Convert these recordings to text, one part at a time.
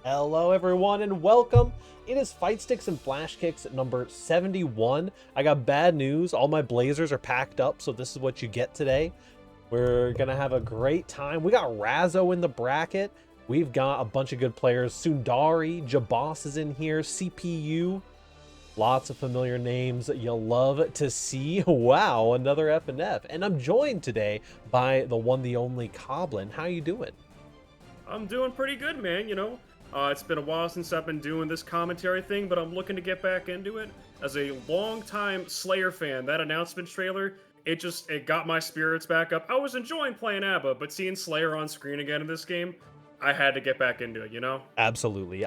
Hello everyone and welcome. It is Fightsticks and Flashkicks number 71. I got bad news. All my Blazers are packed up, so this is what you get today. We're gonna have a great time. We got Razzo in the bracket. We've got a bunch of good players. Sundari, Jabos is in here, CPU. Lots of familiar names that you'll love to see. Wow, another F&F. And I'm joined today by the one, the only Coblin. How you doing? I'm doing pretty good, man, it's been a while since I've been doing this commentary thing, but I'm looking to get back into it. As a long-time Slayer fan, that announcement trailer, it got my spirits back up. I was enjoying playing ABBA, but seeing Slayer on screen again in this game, I had to get back into it, Absolutely.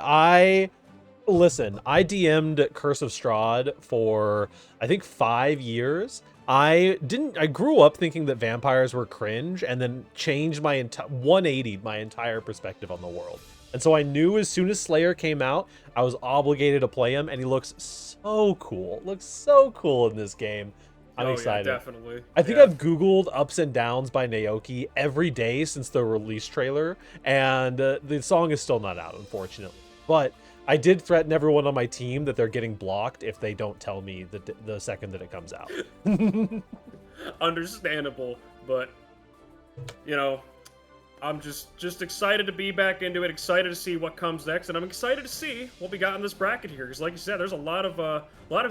Listen, I DM'd Curse of Strahd for, I think, 5 years. I grew up thinking that vampires were cringe and then changed my 180 my entire perspective on the world. And so I knew as soon as Slayer came out, I was obligated to play him, and he looks so cool. Looks so cool in this game. I'm excited. Yeah, definitely. I think I've Googled Ups and Downs by Naoki every day since the release trailer, and the song is still not out, unfortunately. But I did threaten everyone on my team that they're getting blocked if they don't tell me the second that it comes out. Understandable, but, I'm just excited to be back into it, excited to see what comes next, and I'm excited to see what we got in this bracket here. Because, like you said, there's a lot of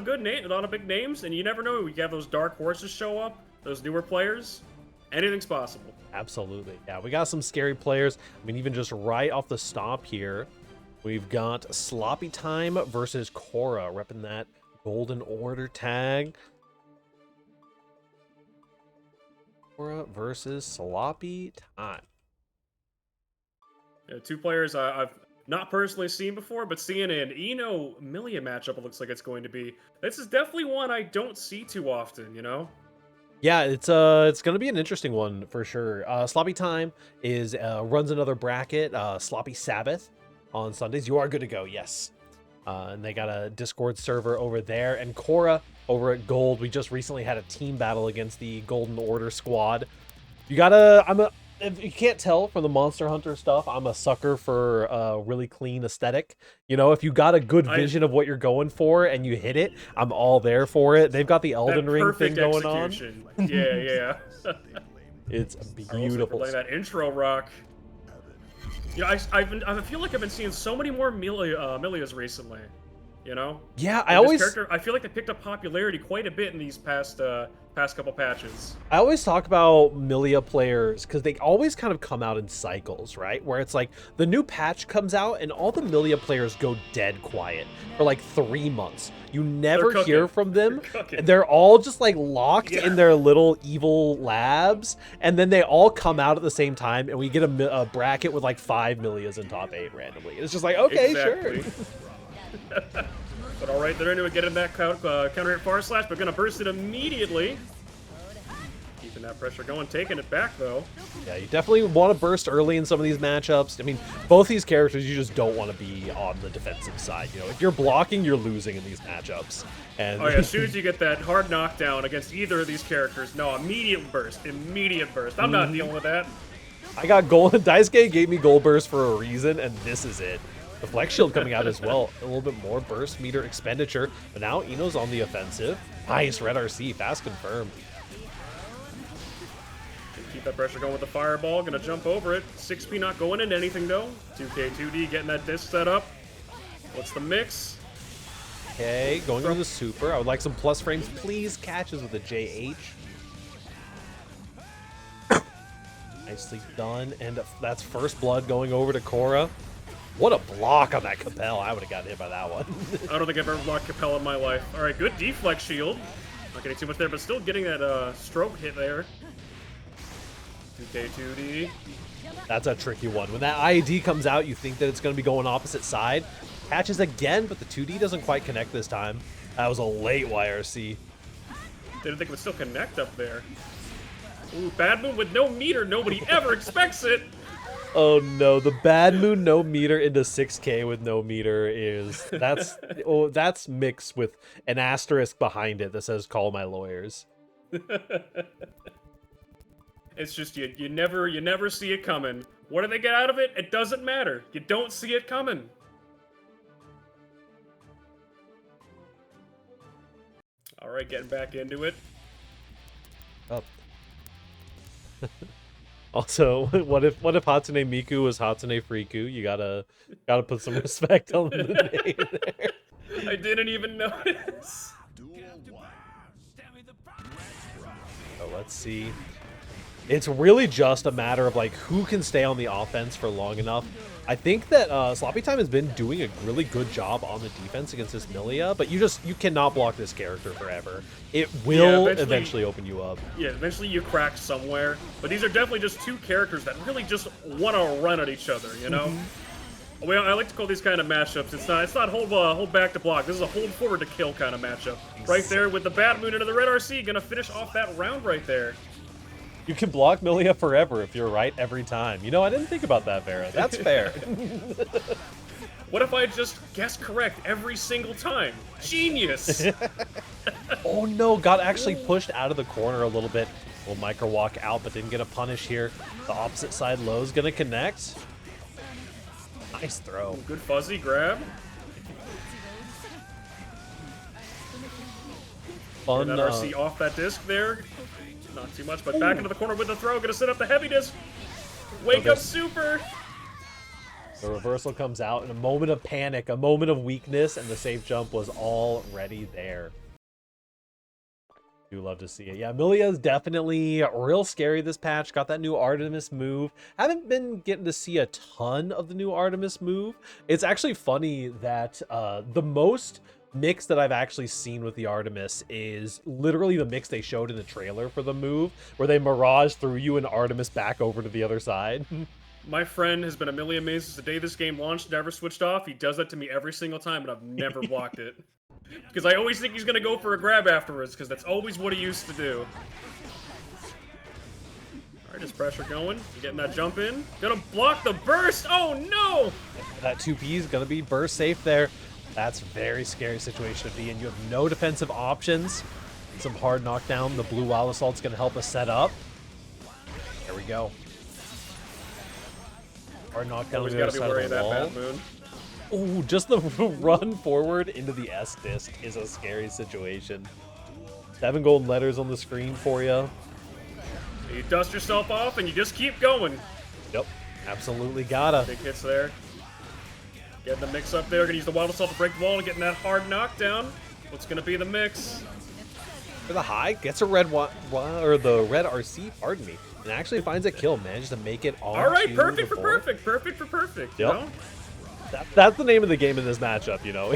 good names, a lot of big names, and you never know. We have those dark horses show up, those newer players. Anything's possible. Absolutely, yeah. We got some scary players. I mean, even just right off the stop here, we've got Sloppy Time versus Cora, repping that Golden Order tag. Cora versus Sloppy Time. Yeah, two players I've not personally seen before, but seeing an Eno Milia matchup, it looks like it's going to be. This is definitely one I don't see too often, Yeah, it's gonna be an interesting one for sure. Sloppy Time is runs another bracket, Sloppy Sabbath on Sundays. You are good to go, yes. And they got a Discord server over there. And Cora over at Gold, we just recently had a team battle against the Golden Order squad. If you can't tell from the Monster Hunter stuff, I'm a sucker for a really clean aesthetic. You know, if you got a good vision of what you're going for and you hit it, I'm all there for it. They've got the Elden Ring thing going on. Yeah. It's beautiful. Playing that intro rock. I feel like I've been seeing so many more Milias recently. Yeah, I feel like they picked up popularity quite a bit in these past couple patches. I always talk about Milia players because they always kind of come out in cycles, right? Where it's like the new patch comes out and all the Milia players go dead quiet for like 3 months. You never hear from them. They're all just like locked in their little evil labs, and then they all come out at the same time, and we get a bracket with like 5 Milias in top 8 randomly. It's just like, okay, sure. But all right, they're into it, getting that counter hit far slash, but gonna burst it immediately. Keeping that pressure going, taking it back though. Yeah, you definitely want to burst early in some of these matchups. I mean, both these characters, you just don't want to be on the defensive side. You know, if you're blocking, you're losing in these matchups. And oh yeah, as soon as you get that hard knockdown against either of these characters, no, immediate burst. I'm not dealing with that. I got gold. Daisuke gave me gold burst for a reason, and this is it. The Flex Shield coming out as well. A little bit more burst meter expenditure. But now Eno's on the offensive. Nice, Red RC. Fast confirmed. Keep that pressure going with the fireball. Gonna jump over it. 6P not going into anything though. 2K, 2D getting that disc set up. What's the mix? Okay, going into the super. I would like some plus frames, please. Catches with a JH. Nicely done. And that's first blood going over to Cora. What a block on that Capel. I would have gotten hit by that one. I don't think I've ever blocked Capel in my life. All right, good deflect shield. Not getting too much there, but still getting that stroke hit there. 2K, 2D. That's a tricky one. When that IED comes out, you think that it's going to be going opposite side. Catches again, but the 2D doesn't quite connect this time. That was a late YRC. Didn't think it would still connect up there. Ooh, bad move with no meter. Nobody ever expects it. Oh no, the bad moon no meter into 6K with no meter that's mixed with an asterisk behind it that says call my lawyers. It's just you never see it coming. What do they get out of it? It doesn't matter. You don't see it coming. All right, getting back into it. Up. Also, what if Hatsune Miku was Hatsune Friku? You gotta put some respect on the name there. I didn't even notice. Oh, let's see. It's really just a matter of like who can stay on the offense for long enough. I think that Sloppy Time has been doing a really good job on the defense against this Milia, but you cannot block this character forever. It will eventually open you up. Yeah, eventually you crack somewhere. But these are definitely just two characters that really just want to run at each other, you know? Well, I like to call these kind of matchups. It's not hold back to block. This is a hold forward to kill kind of matchup. Right there with the Bad Moon into the Red RC, gonna finish off that round right there. You can block Milia forever if you're right every time. You know, I didn't think about that, Vera. That's fair. What if I just guessed correct every single time? Genius! Oh no, got actually pushed out of the corner a little bit. Will micro walk out, but didn't get a punish here. The opposite side low is gonna connect. Nice throw. Good fuzzy grab. Fun. That RC off that disc there. Not too much, but back into the corner with the throw. Gonna set up the heavy disc. Wake up super. The reversal comes out in a moment of panic, a moment of weakness, and the safe jump was already there. Do love to see it. Yeah, Milia is definitely real scary this patch. Got that new Artemis move. Haven't been getting to see a ton of the new Artemis move. It's actually funny that the most mix that I've actually seen with the Artemis is literally the mix they showed in the trailer for the move, where they Mirage threw you and Artemis back over to the other side. My friend has been a million mazes since the day this game launched, never switched off. He does that to me every single time, and I've never blocked it. Because I always think he's going to go for a grab afterwards, because that's always what he used to do. Alright, just pressure going. Getting that jump in. Gonna block the burst! Oh no! That 2P is going to be burst safe there. That's a very scary situation to be in. You have no defensive options. Some hard knockdown. The blue Wild Assault's going to help us set up. There we go. Hard knockdown. Always got to be wary of that Bad Moon. Oh, just the run forward into the S disc is a scary situation. 7 golden letters on the screen for you. You dust yourself off and you just keep going. Yep, absolutely gotta. Big hits there. Getting the mix up there. Gonna use the Wild Assault to break the wall and getting that hard knockdown. What's gonna be the mix? For the high, gets a red or the red RC, pardon me, and actually finds a kill. Manages to make it on. All right, perfect for perfect, perfect for perfect. Yep. You know? That's the name of the game in this matchup. You know,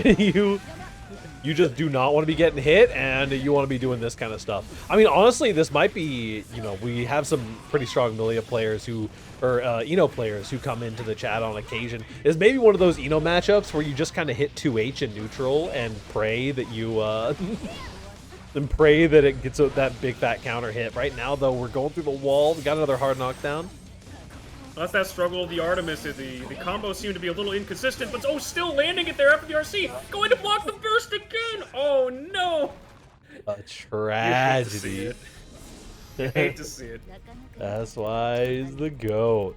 you just do not want to be getting hit, and you want to be doing this kind of stuff. I mean, honestly, this might be, you know, we have some pretty strong Milia players who, or Eno players who come into the chat on occasion. Is maybe one of those Eno matchups where you just kind of hit 2H in neutral and pray that you, and pray that it gets that big fat counter hit. Right now, though, we're going through the wall. We got another hard knockdown. That's that struggle of the Artemis. The combos seem to be a little inconsistent, but oh, still landing it there after the RC. Going to block the burst again. Oh no! A tragedy. You hate to see it. That's why he's the GOAT.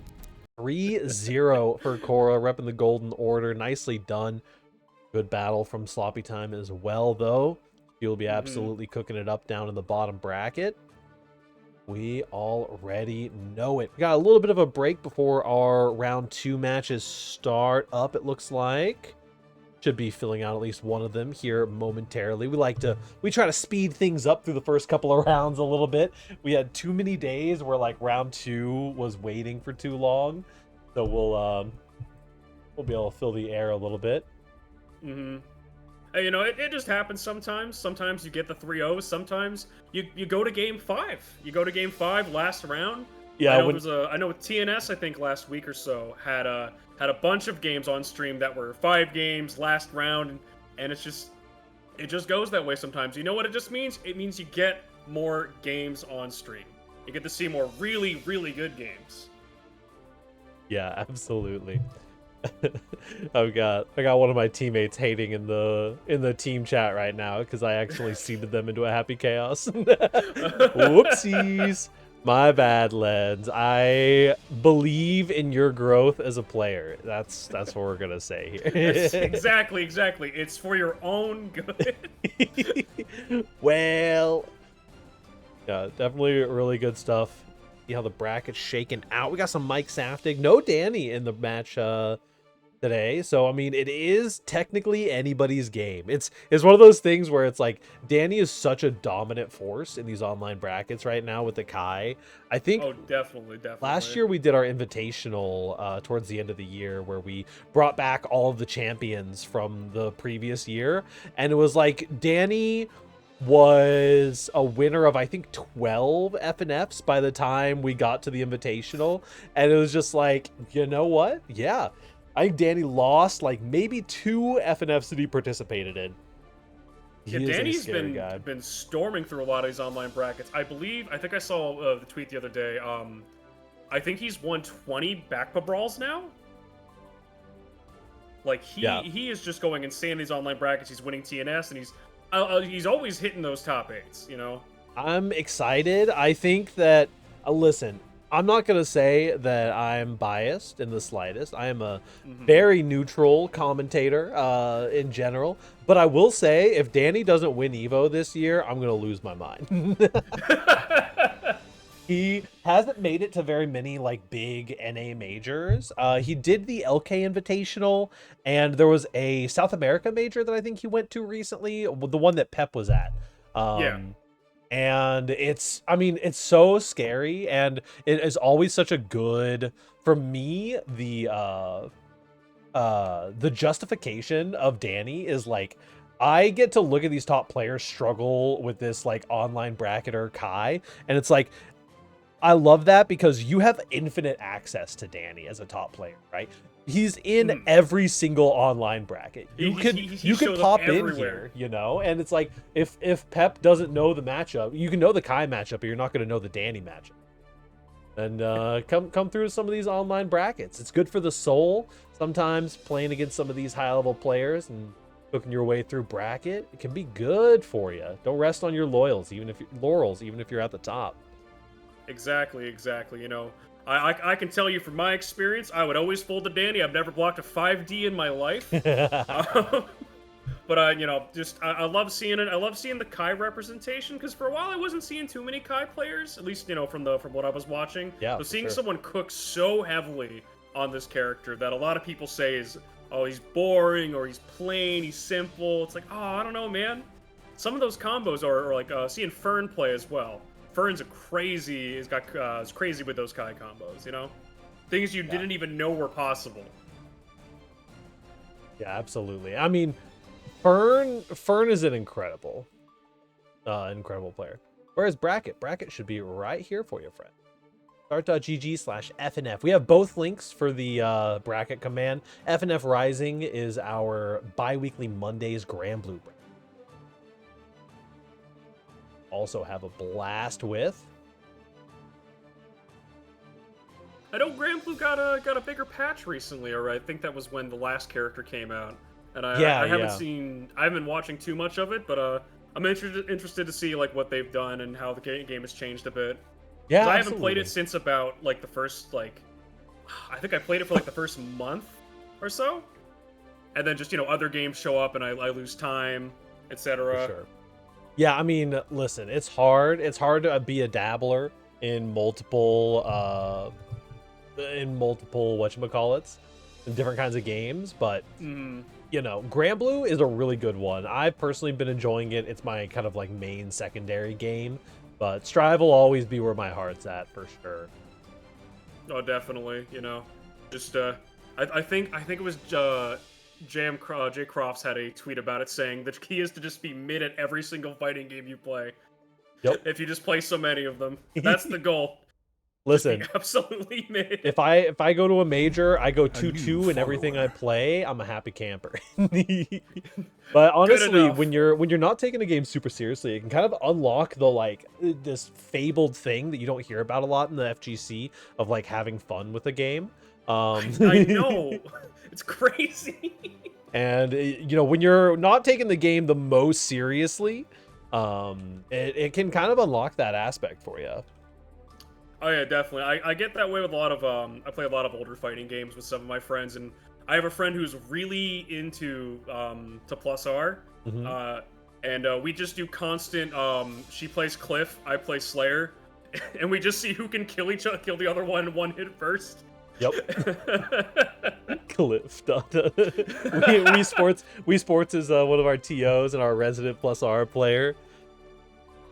3-0 for Korra, repping the Golden Order. Nicely done. Good battle from Sloppy Time as well, though. He'll be absolutely cooking it up down in the bottom bracket. We already know it. We got a little bit of a break before our round 2 matches start up, it looks like. Should be filling out at least one of them here momentarily. We try to speed things up through the first couple of rounds a little bit. We had too many days where like round 2 was waiting for too long. So we'll be able to fill the air a little bit. Hey, you know, it just happens sometimes. Sometimes you get the 3-0. Sometimes you go to game 5. You go to game 5 last round. Yeah, I know with TNS, I think last week or so had a bunch of games on stream that were 5 games last round, and it just goes that way sometimes. You know what it just means? It means you get more games on stream. You get to see more really, really good games. Yeah, absolutely. I got one of my teammates hating in the team chat right now because I actually seeded them into a happy chaos. Whoopsies. My bad, Lens. I believe in your growth as a player. That's what we're gonna say That's here. exactly. It's for your own good. Well, yeah, definitely really good stuff. See how the bracket's shaking out. We got some Mike Saftig, no Danny in the match today. So I mean, it is technically anybody's game. It's one of those things where it's like Danny is such a dominant force in these online brackets right now with the Kai. I think Oh, definitely. last year we did our invitational towards the end of the year where we brought back all of the champions from the previous year, and it was like Danny was a winner of I think 12 FNFs by the time we got to the invitational, and it was just like, you know what? Yeah. I think Danny lost like maybe 2 FNFs that he participated in. Yeah, He is a Danny's scary guy. been storming through a lot of these online brackets. I think I saw the tweet the other day. I think he's won 20 backpa brawls now. Like he is just going insane in these online brackets. He's winning TNS, and he's always hitting those top 8s. You know. I'm excited. I think that listen, I'm not going to say that I'm biased in the slightest. I am a very neutral commentator in general. But I will say, if Danny doesn't win EVO this year, I'm going to lose my mind. He hasn't made it to very many like big NA majors. He did the LK Invitational, and there was a South America major that I think he went to recently, the one that Pep was at. Yeah. And I mean, it's so scary, and it is always such a good, for me, the justification of Danny is like, I get to look at these top players struggle with this like online bracketer Kai, and it's like, I love that because you have infinite access to Danny as a top player, right? He's in every single online bracket. You could pop in here, you know, and it's like if Pep doesn't know the matchup, you can know the Kai matchup, but you're not going to know the Danny matchup. And come through some of these online brackets. It's good for the soul. Sometimes playing against some of these high level players and cooking your way through bracket, it can be good for you. Don't rest on your laurels, even if you're at the top. Exactly. You know, I can tell you from my experience, I would always fold to Danny. I've never blocked a 5D in my life. But you know, I love seeing it. I love seeing the Kai representation because for a while I wasn't seeing too many Kai players, at least you know from what I was watching. Yeah. So seeing someone cook so heavily on this character that a lot of people say is, oh, he's boring or he's plain, he's simple. It's like, oh, I don't know, man. Some of those combos are like seeing Fern play as well. Fern's is crazy with those Kai combos, you know? Things you didn't even know were possible. Yeah, absolutely. I mean, Fern is an incredible player. Whereas Bracket should be right here for you, friend. Start.gg/FNF. We have both links for the bracket command. FNF Rising is our bi-weekly Mondays Grand Blue bracket. Also have a blast with. I know Grand Blue got a bigger patch recently, or I think that was when the last character came out. And I haven't been watching too much of it, but I'm interested to see like what they've done and how the game has changed a bit. Yeah, I haven't played it since about like the first I think I played it for like the first month or so, and then just other games show up and I lose time, etc. For sure. Yeah, I mean, listen, it's hard. It's hard to be a dabbler in multiple whatchamacallits, in different kinds of games, but Grand Blue is a really good one. I've personally been enjoying it. It's my kind of like main secondary game, but Strive will always be where my heart's at for sure. Oh, definitely. Just I think it was Jay Crofts had a tweet about it saying the key is to just be mid at every single fighting game you play. Yep. If you just play so many of them, that's the goal. Listen, absolutely mid. If I go to a major, I go 2-2 in everything I play. I'm a happy camper. But honestly, when you're not taking the game super seriously, it can kind of unlock the this fabled thing that you don't hear about a lot in the FGC of like having fun with the game. I know. It's crazy. And when you're not taking the game the most seriously, it can kind of unlock that aspect for you. Oh yeah, definitely. I get that way with a lot of I play a lot of older fighting games with some of my friends, and I have a friend who's really into to plus R, Mhm. and we just do constant. She plays Cliff, I play Slayer, and we just see who can kill the other one in one hit first. Yep. Cliff. We sports is one of our TOs and our resident plus R player.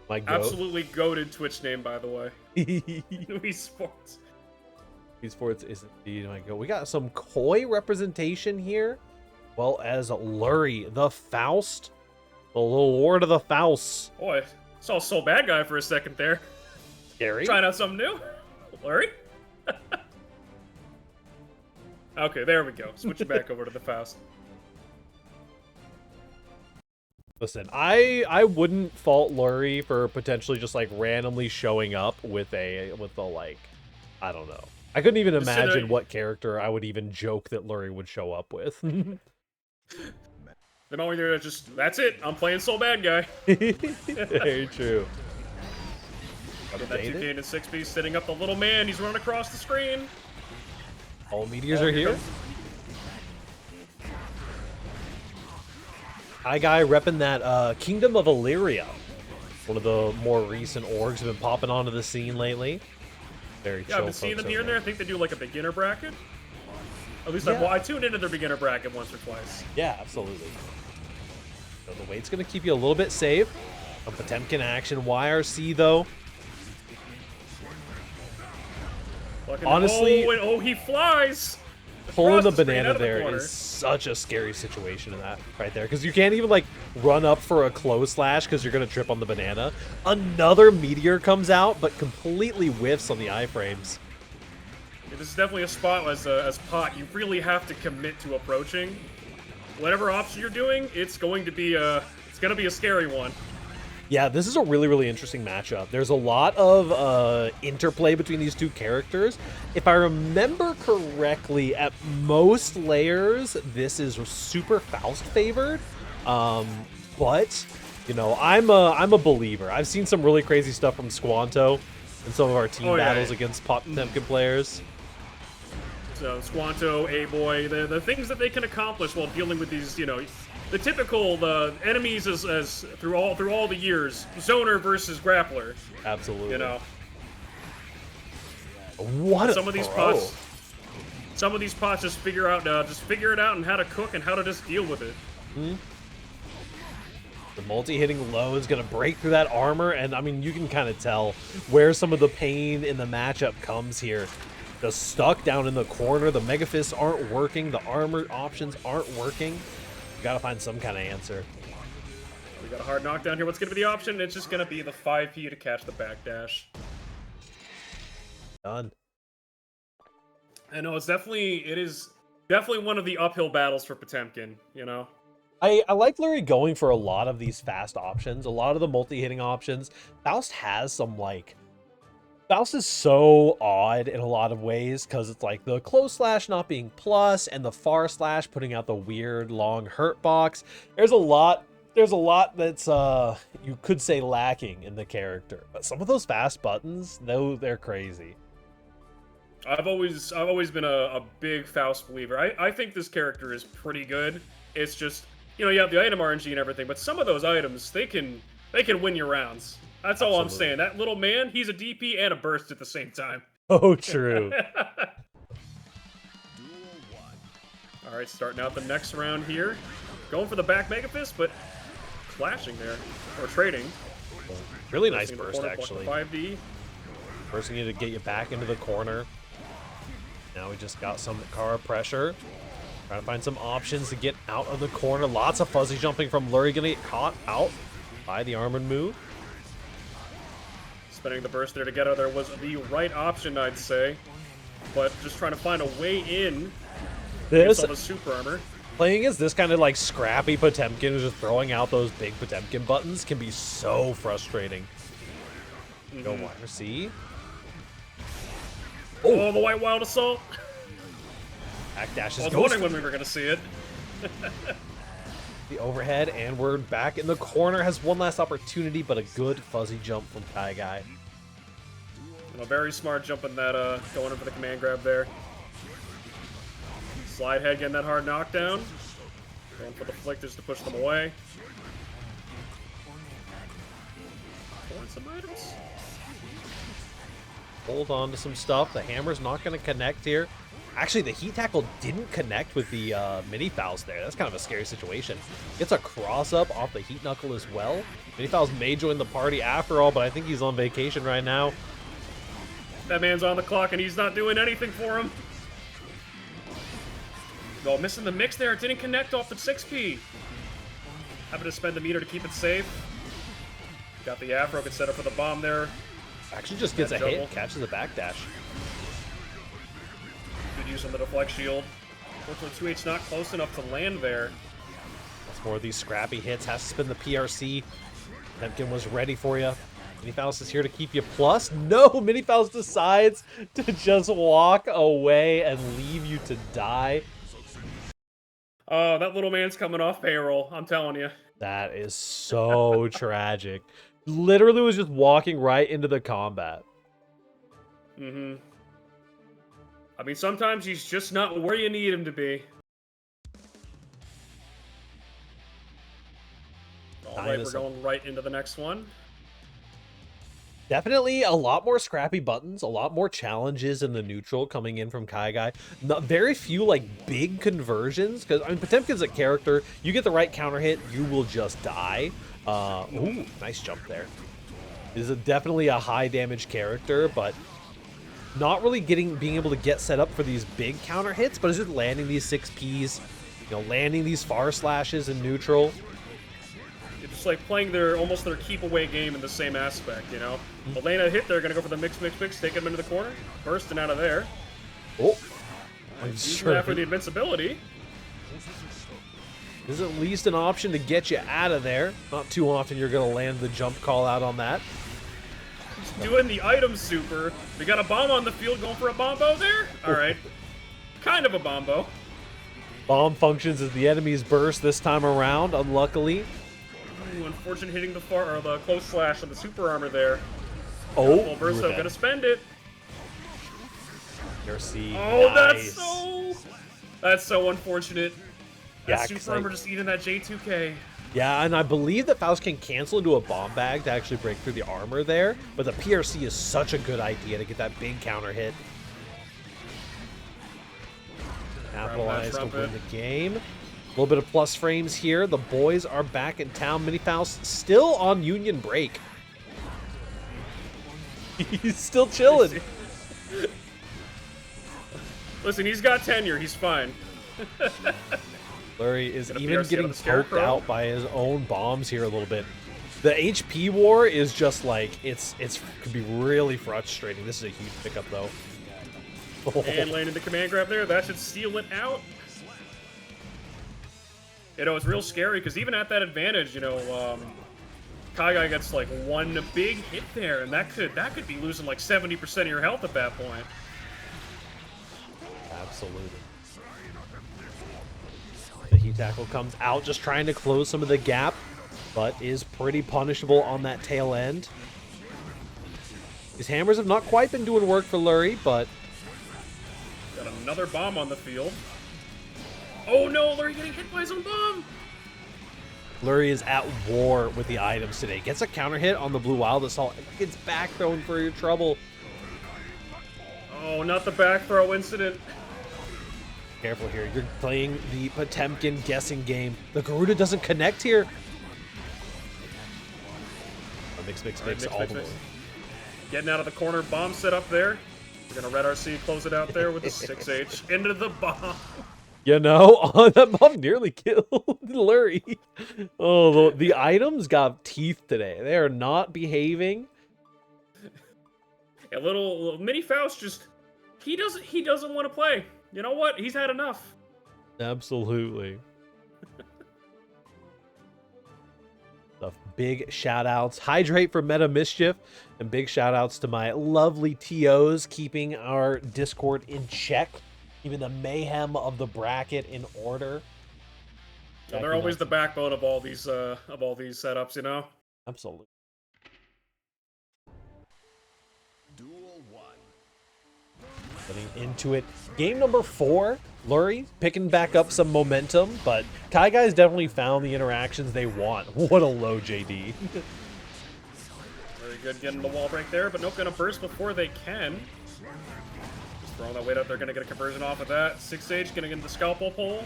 My goat. Absolutely goated Twitch name, by the way. We Sports. Esports is indeed my goat. We got some Koi representation here, well as Lurie, the Faust, the little Lord of the Faust. Boy, saw so bad guy for a second there. Scary. Trying out something new, Lurie. Okay, there we go. Switch it back over to the Faust. Listen, I wouldn't fault Lurie for potentially just like randomly showing up with the like, I don't know. I couldn't even imagine what character I would even joke that Lurie would show up with. The moment they're just, that's it. I'm playing Soul Bad Guy. Very true. Get that 2K and 6 piece setting up the little man. He's running across the screen. All meteors are here. Hi, guy, repping that Kingdom of Illyria. One of the more recent orgs have been popping onto the scene lately. Very chill. Yeah, I've been seeing them here and there. I think they do like a beginner bracket. At least I tuned into their beginner bracket once or twice. Yeah, absolutely. So the weight's going to keep you a little bit safe. Some Potemkin action. YRC, though. Honestly, he flies. Pulling the banana there is such a scary situation in that right there, because you can't even like run up for a close slash because you're gonna trip on the banana. Another meteor comes out, but completely whiffs on the iframes. Yeah, this is definitely a spot as Pot. You really have to commit to approaching. Whatever option you're doing, it's going to be a scary one. Yeah, this is a really, really interesting matchup. There's a lot of interplay between these two characters. If I remember correctly, at most layers, this is super Faust favored. But, you know, I'm a believer. I've seen some really crazy stuff from Squanto in some of our team battles against Potemkin players. So Squanto, A-Boy, the things that they can accomplish while dealing with these, you know, the typical enemies as through all the years, zoner versus grappler. Absolutely. You know. What some of these pots. Some of these pots just figure it out and how to cook and how to just deal with it. Mm-hmm. The multi-hitting low is gonna break through that armor, and I mean you can kind of tell where some of the pain in the matchup comes here. The stuck down in the corner, the Mega Fists aren't working, the armor options aren't working. You gotta find some kind of answer. We got a hard knockdown here. What's gonna be the option? It's just gonna be the 5P to catch the backdash. Done. I know it is definitely one of the uphill battles for Potemkin, you know? I like Lurie going for a lot of these fast options, a lot of the multi-hitting options. Faust has some like... Faust is so odd in a lot of ways because it's like the close slash not being plus and the far slash putting out the weird long hurt box. There's a lot that's you could say lacking in the character, but some of those fast buttons, though, they're crazy. I've always been a big Faust believer. I think this character is pretty good. It's just, you know, you have the item RNG and everything, but some of those items they can win your rounds. That's all I'm saying. That little man, he's a DP and a burst at the same time. Oh, true. All right, starting out the next round here. Going for the back Mega Fist, but flashing there. Or trading. Really nice burst, actually. 5D. First, you need to get you back into the corner. Now we just got some Kara pressure. Trying to find some options to get out of the corner. Lots of fuzzy jumping from Lurie. Gonna get caught out by the armored move. Spending the burst there to get out of there was the right option, I'd say. But just trying to find a way in. This all the super armor. Playing as this kind of like scrappy Potemkin who's just throwing out those big Potemkin buttons can be so frustrating. Go YRC. Oh, the White Wild Assault. Backdash is I was wondering when we were going to see it. The overhead, and we're back in the corner. Has one last opportunity, but a good fuzzy jump from Kai Guy. A very smart jumping that, going in for the command grab there. Slide head getting that hard knockdown. Going for the flick just to push them away. Pulling some items. Hold on to some stuff. The hammer's not going to connect here. Actually, the heat tackle didn't connect with the mini fouls there. That's kind of a scary situation. Gets a cross up off the heat knuckle as well. Mini fouls may join the party after all, but I think he's on vacation right now. That man's on the clock and he's not doing anything for him. Oh, missing the mix there. It didn't connect off the 6P. Having to spend the meter to keep it safe. Got the Afro, could set up for the bomb there. Actually just gets a hit, catches a backdash. Good use on the deflect shield. Unfortunately, 2H not close enough to land there. That's more of these scrappy hits. Has to spin the PRC. Temkin was ready for you. Minifaust is here to keep you plus. No, Minifaust decides to just walk away and leave you to die. Oh, that little man's coming off payroll, I'm telling you. That is so tragic. Literally was just walking right into the combat. Mm-hmm. I mean, sometimes he's just not where you need him to be. Alright, we're going right into the next one. Definitely a lot more scrappy buttons, a lot more challenges in the neutral coming in from Kai Guy. Not very few like big conversions, because I mean Potemkin's a character. You get the right counter hit, you will just die. Ooh, nice jump there. This is definitely a high damage character, but not really being able to get set up for these big counter hits, but it's just landing these 6Ps, you know, landing these far slashes in neutral. It's like playing almost their keep away game in the same aspect, you know? But laying a hit, they're gonna go for the mix, take him into the corner, bursting out of there. Oh, Using that for the invincibility. There's at least an option to get you out of there. Not too often you're gonna land the jump call out on that. Doing the item super. We got a bomb on the field going for a bombo there? Alright. Kind of a bombo. Bomb functions as the enemy's burst this time around, unluckily. Ooh, unfortunate hitting the close slash on the super armor there. Oh, Razzo gonna spend it. RC, oh, nice. that's so unfortunate. Yeah, that super armor just eating that J2K. Yeah, and I believe that Faust can cancel into a bomb bag to actually break through the armor there, but the PRC is such a good idea to get that big counter hit. Capitalize to win the game. A little bit of plus frames here. The boys are back in town. Minifaust still on union break. He's still chilling. Listen, he's got tenure. He's fine. Larry is even getting poked out by his own bombs here a little bit. The HP war is just like, it's could be really frustrating. This is a huge pickup though. And landing the command grab there. That should seal it out. You know, it's real scary because even at that advantage, you know, Kai Guy gets like one big hit there, and that could be losing like 70% of your health at that point. Absolutely. The heat tackle comes out, just trying to close some of the gap, but is pretty punishable on that tail end. These hammers have not quite been doing work for Lurie, but got another bomb on the field. Oh no, Lurie getting hit by his own bomb! Lurie is at war with the items today. Gets a counter hit on the Blue Wild Assault. Gets back throwing for your trouble. Oh, not the back throw incident. Careful here. You're playing the Potemkin guessing game. The Garuda doesn't connect here. Oh, mix, all the way. Getting out of the corner. Bomb set up there. We're going to Red RC close it out there with a 6H. Into the bomb. You know, that bomb nearly killed Lurie. Oh, the items got teeth today. They are not behaving. A little mini Faust just he doesn't want to play. You know what? He's had enough. Absolutely. The big shout outs. Hydrate for Meta Mischief. And big shout outs to my lovely TOs keeping our Discord in check. Even the mayhem of the bracket in order. So they're always the backbone of all these setups, you know? Absolutely. Duel 1. Getting into it. Game number 4, Lurie picking back up some momentum, but Kai Guy's definitely found the interactions they want. What a low JD. Very good getting the wall break there, but nope, gonna burst before they can. Just throwing that weight out there, gonna get a conversion off of that. 6H gonna get the scalpel pull.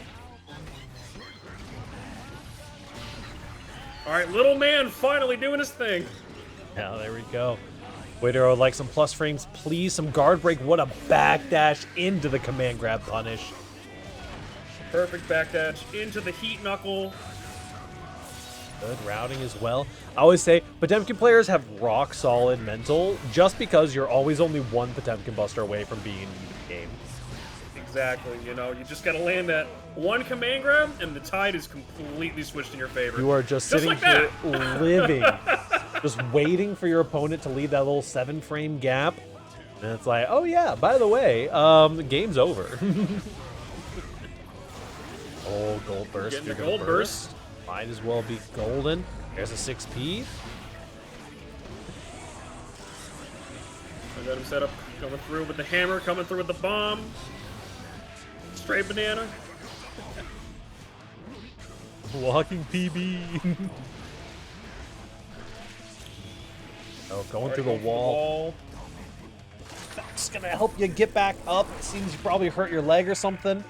Alright, little man finally doing his thing. Yeah, there we go. Waiter would like some plus frames, please. Some guard break. What a backdash into the command grab punish. Perfect backdash into the heat knuckle. Good routing as well. I always say Potemkin players have rock solid mental just because you're always only one Potemkin buster away from being in the game. Exactly, you know, you just gotta land that one command grab and the tide is completely switched in your favor. You are just sitting like here living, just waiting for your opponent to leave that little 7-frame gap. And it's like, oh yeah, by the way, the game's over. Oh, gold burst. Getting the gold burst. Might as well be golden. There's a 6P. I got him set up, coming through with the hammer, coming through with the bomb. Straight banana. Walking PB. Oh, going through the wall. That's gonna help you get back up. Seems you probably hurt your leg or something.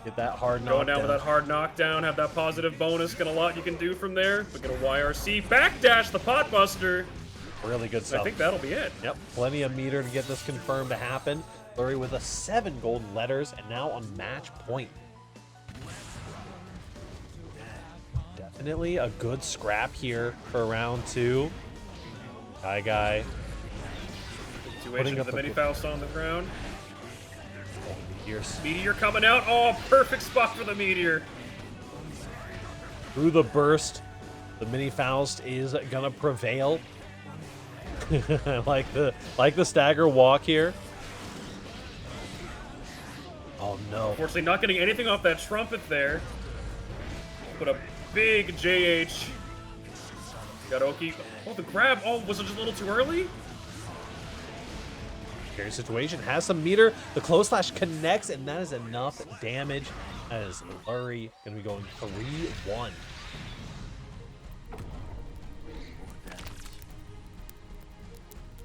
Get that hard knockdown. Going down with that hard knockdown, have that positive bonus. Got a lot you can do from there. But get a YRC backdash the pot buster. Really good stuff. I think that'll be it. Yep, plenty of meter to get this confirmed to happen. Lurie with a 7 golden letters and now on match point. Definitely a good scrap here for round 2. Kai Guy. Situation of the mini Faust on the ground. Meteors. Meteor coming out. Oh, perfect spot for the meteor. Through the burst, the mini Faust is gonna prevail. like the stagger walk here. Oh no. Unfortunately, not getting anything off that trumpet there. But a big JH. Got Oki. Oh, the grab. Oh, was it just a little too early? Scary situation. Has some meter. The close slash connects, and that is enough damage. As Lurie going to be going 3-1.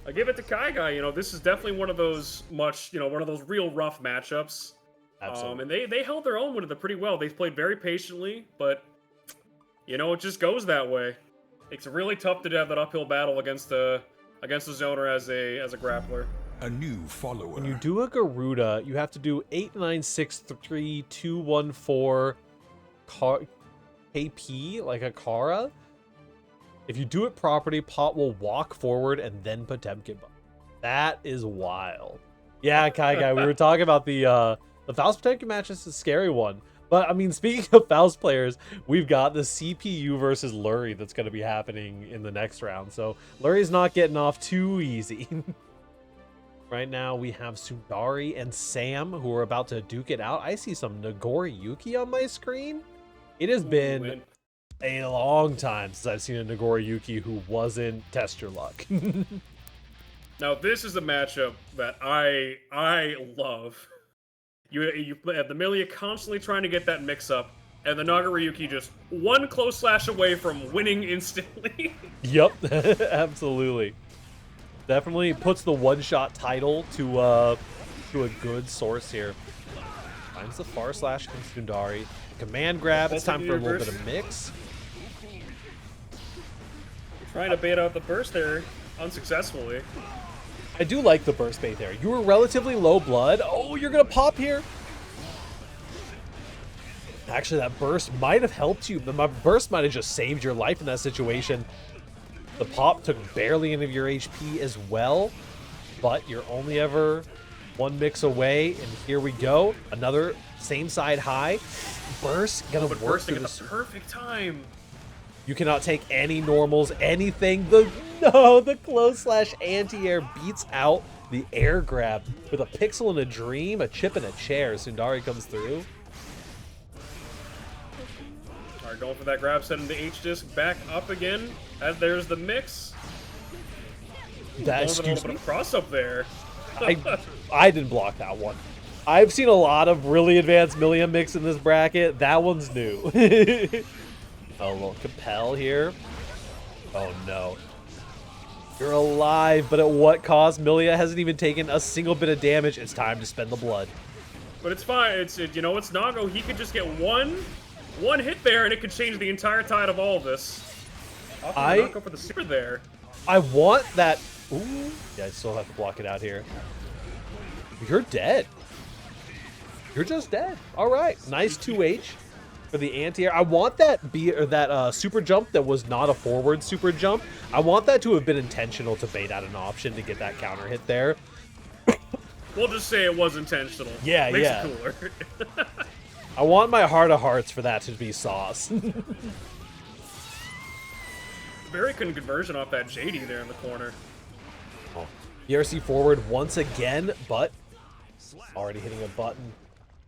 I give it to Kai Guy. You know, this is definitely one of those one of those real rough matchups. Absolutely. And they held their own with it pretty well. They played very patiently, but you know, it just goes that way. It's really tough to have that uphill battle against the zoner as a grappler. A new follower. When you do a Garuda, you have to do 8, 9, 6, 3, 2, 1, 4 KP, like a Kara. If you do it properly, Pot will walk forward and then Potemkin. That is wild. Yeah, Kai Guy, we were talking about the Faust Potemkin match is a scary one. But, I mean, speaking of Faust players, we've got the CPU versus Lurie that's going to be happening in the next round. So, Lurie's not getting off too easy. Right now, we have Sundari and Sam, who are about to duke it out. I see some Nagori Yuki on my screen. It has been a long time since I've seen a Nagori Yuki who wasn't Test Your Luck. Now, this is a matchup that I love. You have the Milia constantly trying to get that mix-up, and the Nagariyuki just one close slash away from winning instantly. Yep, absolutely. Definitely puts the one-shot title to a good source here. Finds the far slash from Sundari. Command grab. It's time for a little bit of mix. Trying to bait out the burst there unsuccessfully. I do like the burst bait there. You were relatively low blood. Oh, you're going to pop here. Actually, that burst might have helped you. The burst might have just saved your life in that situation. The pop took barely any of your HP as well, but you're only ever one mix away, and here we go. Another same side high. Burst gonna work bursting through at the perfect time. You cannot take any normals, anything. The close slash anti-air beats out the air grab with a pixel and a dream, a chip and a chair. Sundari comes through. Alright, going for that grab, setting the H-disc back up again. As there's the mix. That, a little bit of cross up there. I didn't block that one. I've seen a lot of really advanced Millia mix in this bracket. That one's new. A little compel here. Oh no. You're alive, but at what cost? Millia hasn't even taken a single bit of damage. It's time to spend the blood. But it's fine. You know, it's Nago. He could just get one hit there, and it could change the entire tide of all of this. Not go for the super there. I want that. Ooh. Yeah, I still have to block it out here. You're dead. You're just dead. All right. Nice 2H for the anti-air. I want that super jump that was not a forward super jump. I want that to have been intentional to bait out an option to get that counter hit there. We'll just say it was intentional. Yeah, Makes yeah. it cooler. I want my heart of hearts for that to be sauce. Very good conversion off that JD there in the corner. Oh. BRC forward once again, but already hitting a button.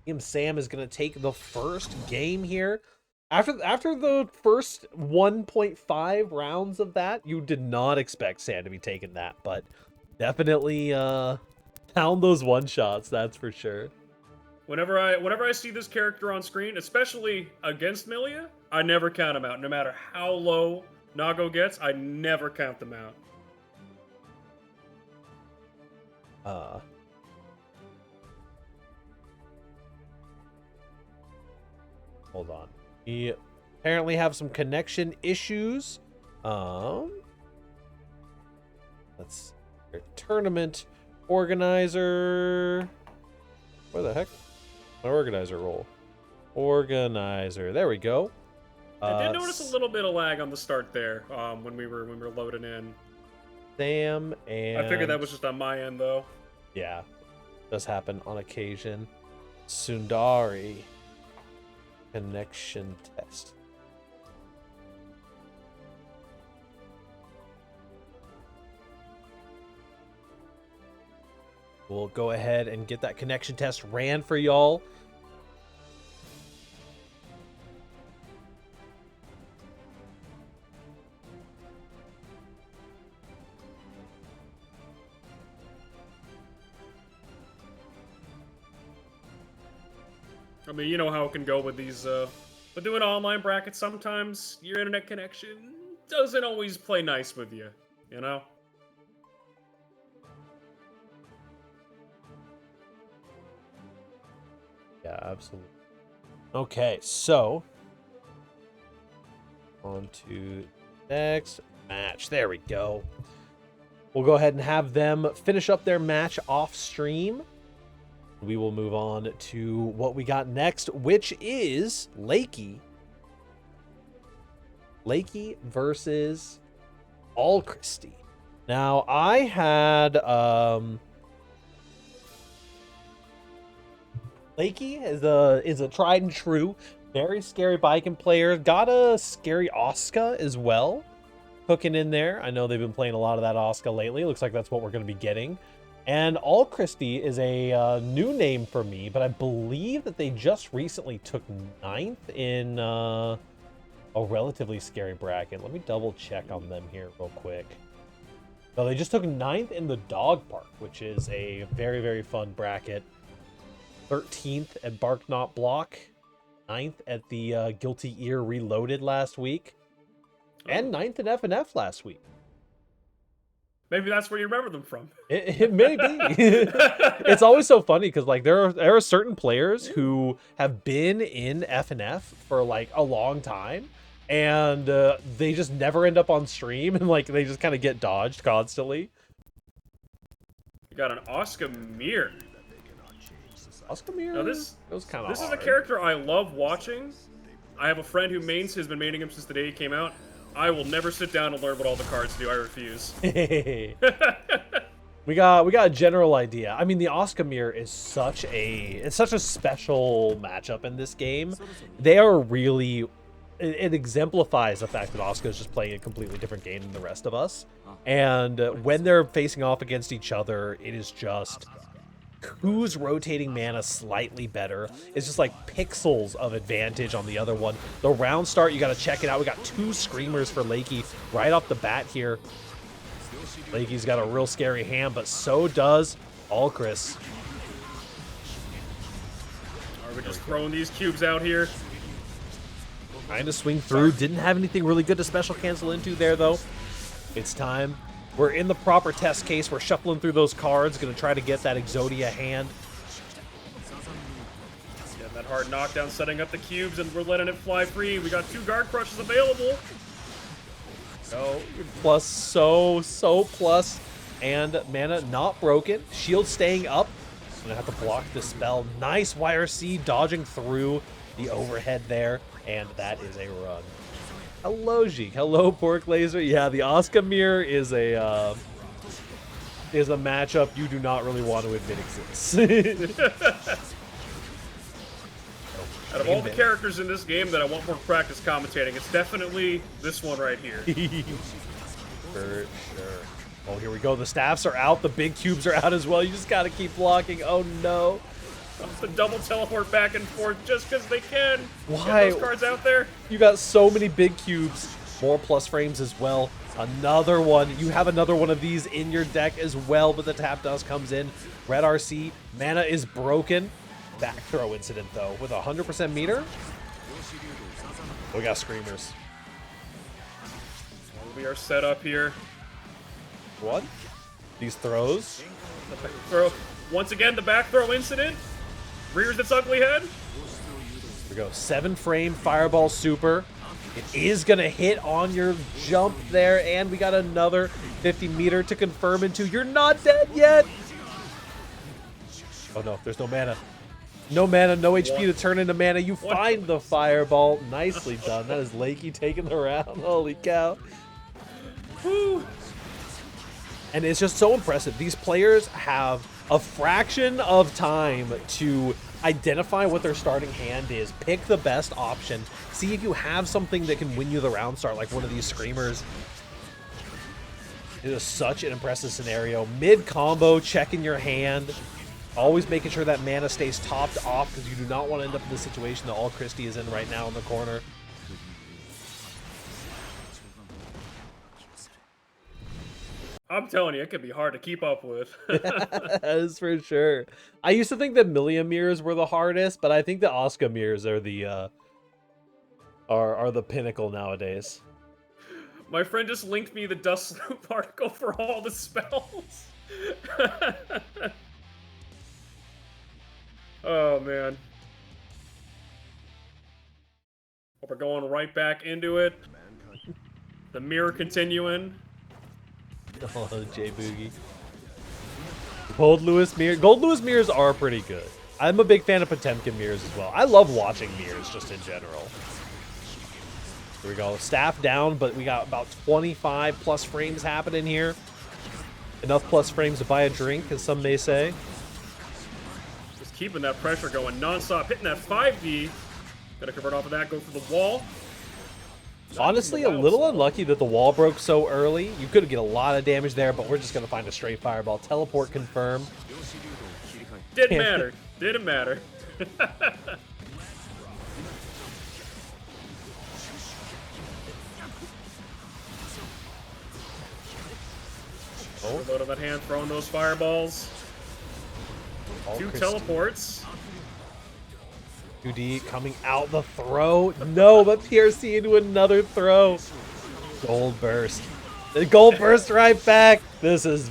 Team Sam is going to take the first game here. After the first 1.5 rounds of that, you did not expect Sam to be taking that, but definitely pound those one-shots, that's for sure. Whenever I see this character on screen, especially against Millia, I never count him out. No matter how low Nago gets, I never count them out. Hold on. We apparently have some connection issues. Let's see. Tournament organizer. Where the heck? My organizer role. Organizer. There we go. I did notice a little bit of lag on the start there when we were loading in. Sam and I figured that was just on my end though. Yeah, does happen on occasion. Sundari. Connection test. We'll go ahead and get that connection test ran for y'all. I mean, you know how it can go with these, with doing online brackets. Sometimes your internet connection doesn't always play nice with you, you know? Yeah, absolutely. Okay, so on to next match. There we go. We'll go ahead and have them finish up their match off stream. We will move on to what we got next, which is Lakey. Lakey versus All Christie. Now, I had Lakey is a tried and true, very scary biking player. Got a scary Oscar as well, cooking in there. I know they've been playing a lot of that Oscar lately. Looks like that's what we're going to be getting. And All Christie is a new name for me, but I believe that they just recently took 9th in a relatively scary bracket. Let me double check on them here real quick. No, they just took 9th in the Dog Park, which is a very, very fun bracket. 13th at Bark Not Block. 9th at the Guilty Ear Reloaded last week. And 9th at FNF last week. Maybe that's where you remember them from. It may be. It's always so funny because like there are certain players who have been in FNF for like a long time, and they just never end up on stream, and like they just kind of get dodged constantly. You got an Oscar Mir. Oscar Mir. Now this was kind of. This is a character I love watching. I have a friend who mains, has been maining him since the day he came out. I will never sit down and learn what all the cards do. I refuse. we got a general idea. I mean, the Oscar Mir is such a special matchup in this game. They are really. It exemplifies the fact that Oscar is just playing a completely different game than the rest of us. And when they're facing off against each other, it is just who's rotating mana slightly better. It's just like pixels of advantage on the other one. The round start, you got to check it out. We got 2 Screamers for Lakey right off the bat here. Lakey's got a real scary hand, but so does All Chris. Are we just throwing these cubes out here? Trying to swing through. Didn't have anything really good to special cancel into there, though. It's time. We're in the proper test case. We're shuffling through those cards. Going to try to get that Exodia hand. Getting that hard knockdown, setting up the cubes, and we're letting it fly free. We got 2 guard crushes available. No, plus so plus. And mana not broken. Shield staying up. Gonna have to block the spell. Nice YRC dodging through the overhead there. And that is a run. Hello, Jeek. Hello, Pork Laser. Yeah, the Oscar Mirror is a matchup you do not really want to admit exists. Out of all the characters in this game that I want more practice commentating, it's definitely this one right here. For sure. Oh, here we go. The staffs are out. The big cubes are out as well. You just got to keep blocking. Oh, no. The double teleport back and forth just because they can. Why? Get those cards out there. You got so many big cubes. More plus frames as well. Another one. You have another one of these in your deck as well, but the tap dust comes in. Red RC. Mana is broken. Back throw incident, though, with 100% meter. We got screamers. We are set up here. What? These throws? The back throw. Once again, the back throw incident. Rears its ugly head. Here we go. 7-frame Fireball Super. It is going to hit on your jump there, and we got another 50 meter to confirm into. You're not dead yet. Oh, no. There's no mana. No mana, no HP to turn into mana. You find the Fireball. Nicely done. That is Lakey taking the round. Holy cow. Woo. And it's just so impressive. These players have a fraction of time to identify what their starting hand is, pick the best option, see if you have something that can win you the round start, like one of these screamers. It is such an impressive scenario. Mid combo, checking your hand, always making sure that mana stays topped off because you do not want to end up in the situation that All Christie is in right now in the corner. I'm telling you, it can be hard to keep up with. That is for sure. I used to think that Million mirrors were the hardest, but I think the Oscar mirrors are the pinnacle nowadays. My friend just linked me the Dust Loop article for all the spells. Oh man. We're going right back into it. The mirror continuing. Oh, J Boogie. Gold Lewis mirror. Gold Lewis mirrors are pretty good. I'm a big fan of Potemkin mirrors as well. I love watching mirrors just in general. Here we go. Staff down, but we got about 25 plus frames happening here. Enough plus frames to buy a drink, as some may say. Just keeping that pressure going non-stop, hitting that 5D. Gotta convert off of that, go for the wall. Honestly, a little unlucky that the wall broke so early. You could get a lot of damage there, but we're just going to find a straight fireball. Teleport confirmed. Didn't matter. Didn't matter. Overload of that hand, throwing those fireballs. Two teleports. 2D coming out the throw. No, but PRC into another throw. Gold burst. The gold burst right back. This is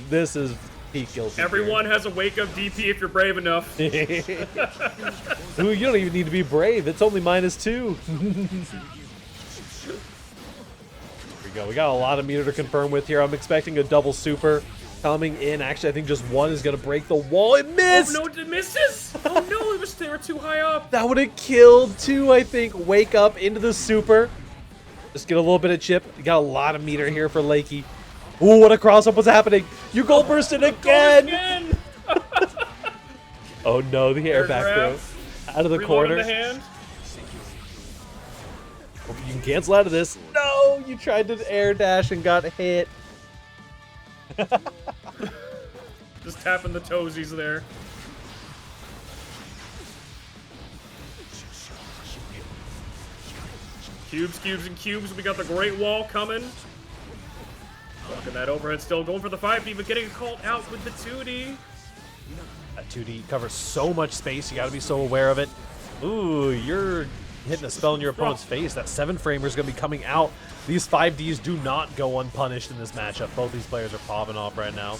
peak guilty. Everyone has a wake up DP if you're brave enough. Ooh, you don't even need to be brave. It's only -2. Here we go. We got a lot of meter to confirm with here. I'm expecting a double super coming in. Actually, I think just one is going to break the wall. It missed! Oh, no, it misses! Oh, no, they were too high up. That would have killed two, I think. Wake up into the super. Just get a little bit of chip. You got a lot of meter here for Lakey. Ooh, what a cross-up was happening. You gold bursted again! Oh, no, the air back throw. Out of the corner. The hand. Hope you can cancel out of this. No, you tried to air dash and got hit. Just tapping the toesies there. Cubes, cubes, and cubes. We got the Great Wall coming. Blocking that overhead still. Going for the 5D, but getting called out with the 2D. 2D covers so much space. You got to be so aware of it. Ooh, you're hitting a spell in your opponent's face. That 7-framer is going to be coming out. These 5Ds do not go unpunished in this matchup. Both these players are popping off right now.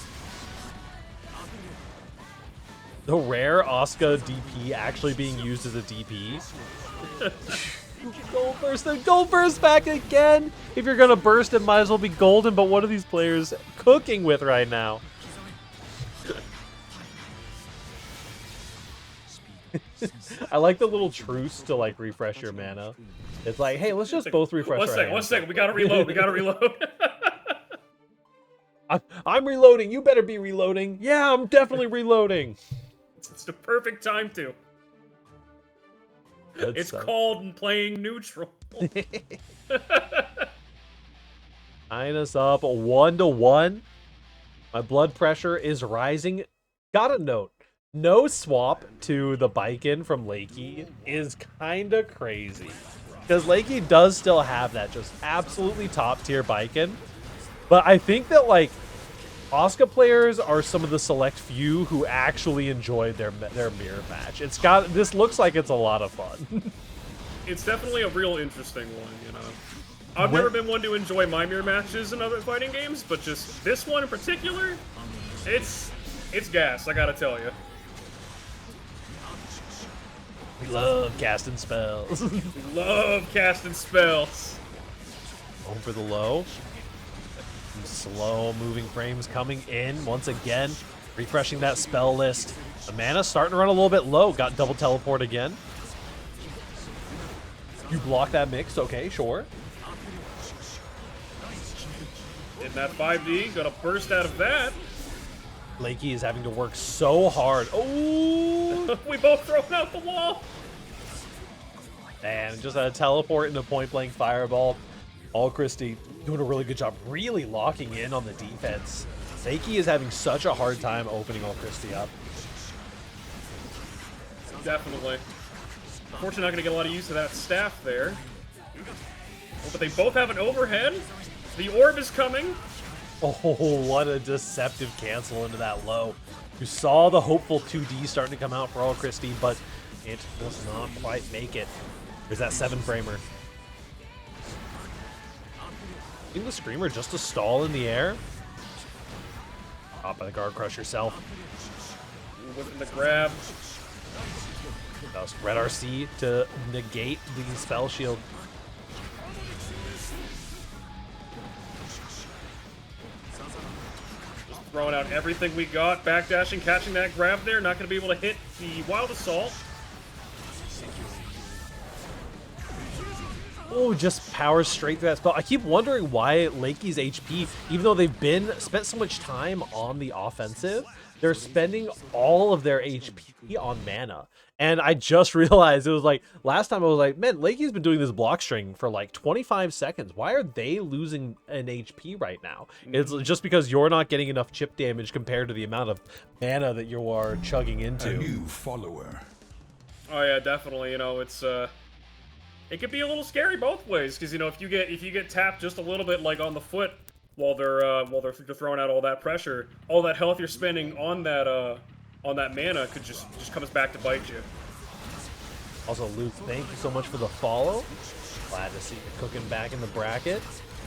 The rare Asuka DP actually being used as a DP. Gold burst, then gold burst back again. If you're gonna burst, it might as well be golden. But what are these players cooking with right now? I like the little truce to like refresh your mana. It's like, hey, let's just both refresh. One second. We gotta reload. We gotta reload. I'm reloading. You better be reloading. Yeah, I'm definitely reloading. It's the perfect time to. It's called playing neutral. Tying us up 1-1. My blood pressure is rising. Got a note. No swap to the Baiken from Lakey is kind of crazy. Because Lakey does still have that just absolutely top tier Baiken. But I think that like Asuka players are some of the select few who actually enjoyed their mirror match. This looks like it's a lot of fun. It's definitely a real interesting one, you know. I've never been one to enjoy my mirror matches in other fighting games, but just this one in particular, it's gas, I gotta tell you. We love casting spells. We love casting spells. Home for the low. Some slow moving frames coming in once again, refreshing that spell list. The mana starting to run a little bit low. Got double teleport again. You block that mix, okay, sure. In that 5D, gonna burst out of that. Lakey is having to work so hard. Oh! We both thrown out the wall. And just a teleport into point blank fireball. All Christie doing a really good job, really locking in on the defense. Lakey is having such a hard time opening All Christie up. Definitely. Unfortunately, not going to get a lot of use of that staff there. Oh, but they both have an overhead. The orb is coming. Oh, what a deceptive cancel into that low. You saw the hopeful 2D starting to come out for All Christie, but it does not quite make it. There's that 7-framer. Using the Screamer just to stall in the air. Hop by the guard crush yourself. Whipping the grab. Red RC to negate the spell shield. Just throwing out everything we got. Backdashing, catching that grab there. Not going to be able to hit the Wild Assault. Oh, just powers straight through that spell. I keep wondering why Lakey's HP, even though they've spent so much time on the offensive, they're spending all of their HP on mana. And I just realized it was like, last time I was like, man, Lakey's been doing this block string for like 25 seconds. Why are they losing an HP right now? It's just because you're not getting enough chip damage compared to the amount of mana that you are chugging into. A new follower. Oh yeah, definitely. You know, it's it could be a little scary both ways, because you know if you get tapped just a little bit like on the foot while they're throwing out all that pressure, all that health you're spending on that mana could just comes back to bite you. Also, Luke, thank you so much for the follow. Glad to see you cooking back in the bracket.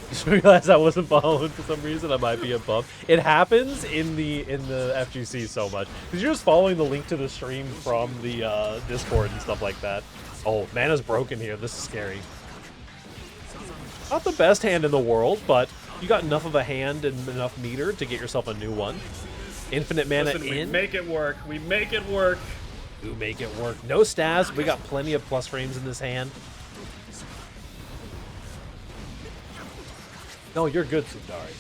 Just realized I wasn't following for some reason. I might be above. It happens in the FGC so much because you're just following the link to the stream from the Discord and stuff like that. Oh, mana's broken here. This is scary. Not the best hand in the world, but you got enough of a hand and enough meter to get yourself a new one. Infinite mana. Listen, we make it work. We make it work. We make it work. No stabs. We got plenty of plus frames in this hand. No, you're good, Sundari.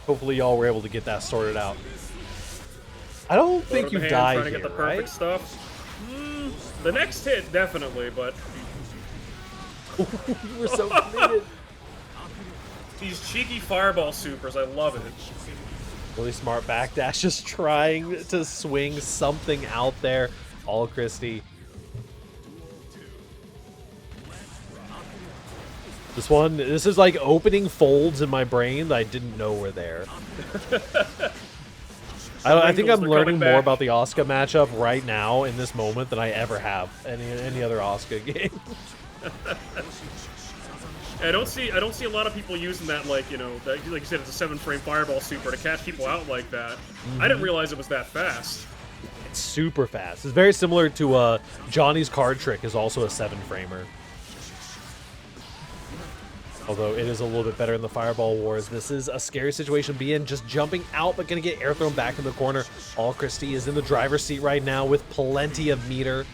Hopefully y'all were able to get that sorted out. I don't think you died trying to get the perfect right? stuff. The next hit, definitely, but... You were so committed. These cheeky fireball supers, I love it. Really smart backdash, just trying to swing something out there. All Christie. This is like opening folds in my brain that I didn't know were there. I think I'm they're learning coming more back. about the Asuka matchup right now in this moment than I ever have any other Asuka game. I don't see a lot of people using that, like, you know, that, like you said, it's a 7-frame fireball super to catch people out like that. I didn't realize it was that fast. It's super fast. It's very similar to Johnny's card trick is also a 7-framer. Although it is a little bit better in the Fireball Wars. This is a scary situation to be in. Just jumping out, but going to get air thrown back in the corner. All Christie is in the driver's seat right now with plenty of meter.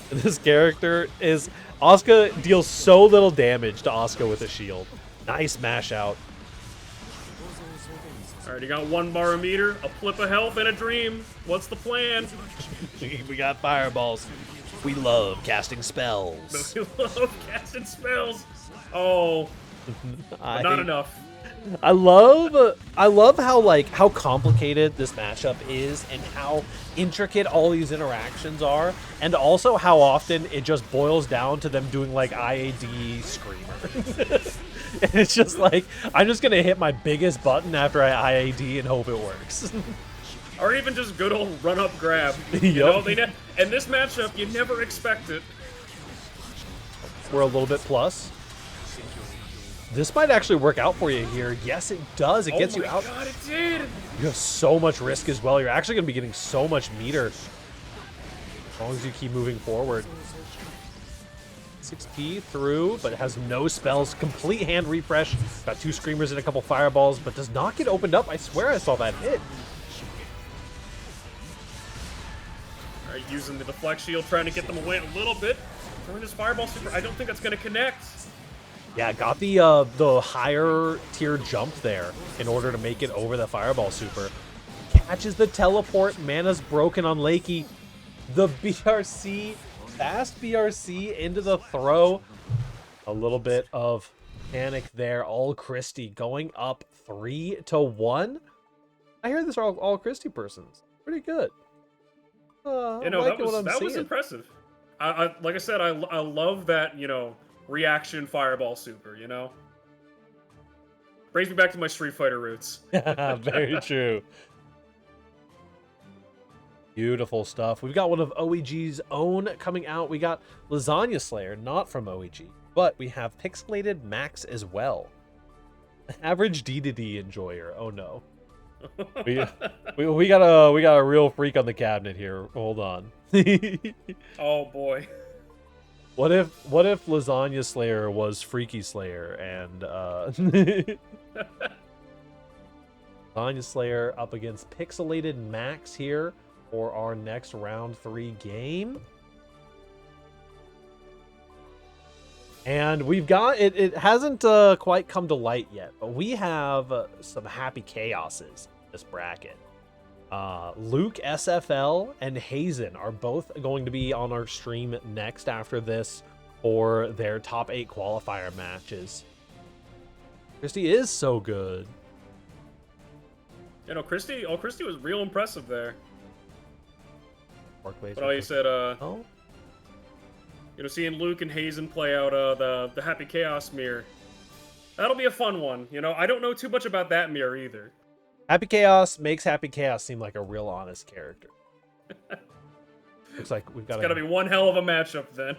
This character is... Asuka deals so little damage to Asuka with a shield. Nice mash out. Alright, you got 1 bar of meter, a flip of health, and a dream. What's the plan? We got fireballs. We love casting spells. We love casting spells. Oh, but not enough. I love how complicated this matchup is and how intricate all these interactions are, and also how often it just boils down to them doing like IAD screamer. And it's just like, I'm just gonna hit my biggest button after I IAD and hope it works. Or even just good old run-up grab. Yep. You know, in this matchup, you never expect it. We're a little bit plus. This might actually work out for you here. Yes, it does. It gets you out. Oh my god, it did! You have so much risk as well. You're actually going to be getting so much meter as long as you keep moving forward. 6P through, but has no spells. Complete hand refresh. Got 2 screamers and a couple fireballs, but does not get opened up. I swear I saw that hit. Alright, using the deflect shield, trying to get them away a little bit. Throwing this fireball super. I don't think that's going to connect. Yeah, got the higher tier jump there in order to make it over the fireball super. Catches the teleport. Mana's broken on Lakey. The BRC, fast BRC into the throw. A little bit of panic there. All Christie going up 3-1. I hear this are all Christie persons. Pretty good. You know, that was impressive. Like I said, I love that, you know, reaction fireball super, you know? Brings me back to my Street Fighter roots. Very true. Beautiful stuff. We've got one of OEG's own coming out. We got Lasagna Slayer, not from OEG, but we have Pixelated Max as well. Average D2D enjoyer. Oh no. we got a real freak on the cabinet here. Hold on. Oh boy. What if Lasagna Slayer was Freaky Slayer and Lasagna Slayer up against Pixelated Max here for our next round 3 game. And we've got it hasn't quite come to light yet, but we have some happy chaoses in this bracket. Luke SFL and Hazen are both going to be on our stream next after this for their top 8 qualifier matches. Christie is so good. You know, Christie was real impressive there. But all you said, oh? You know, seeing Luke and Hazen play out the Happy Chaos mirror, that'll be a fun one. You know, I don't know too much about that mirror either. Happy Chaos makes Happy Chaos seem like a real honest character. Looks like we've got It's gotta be one hell of a matchup then.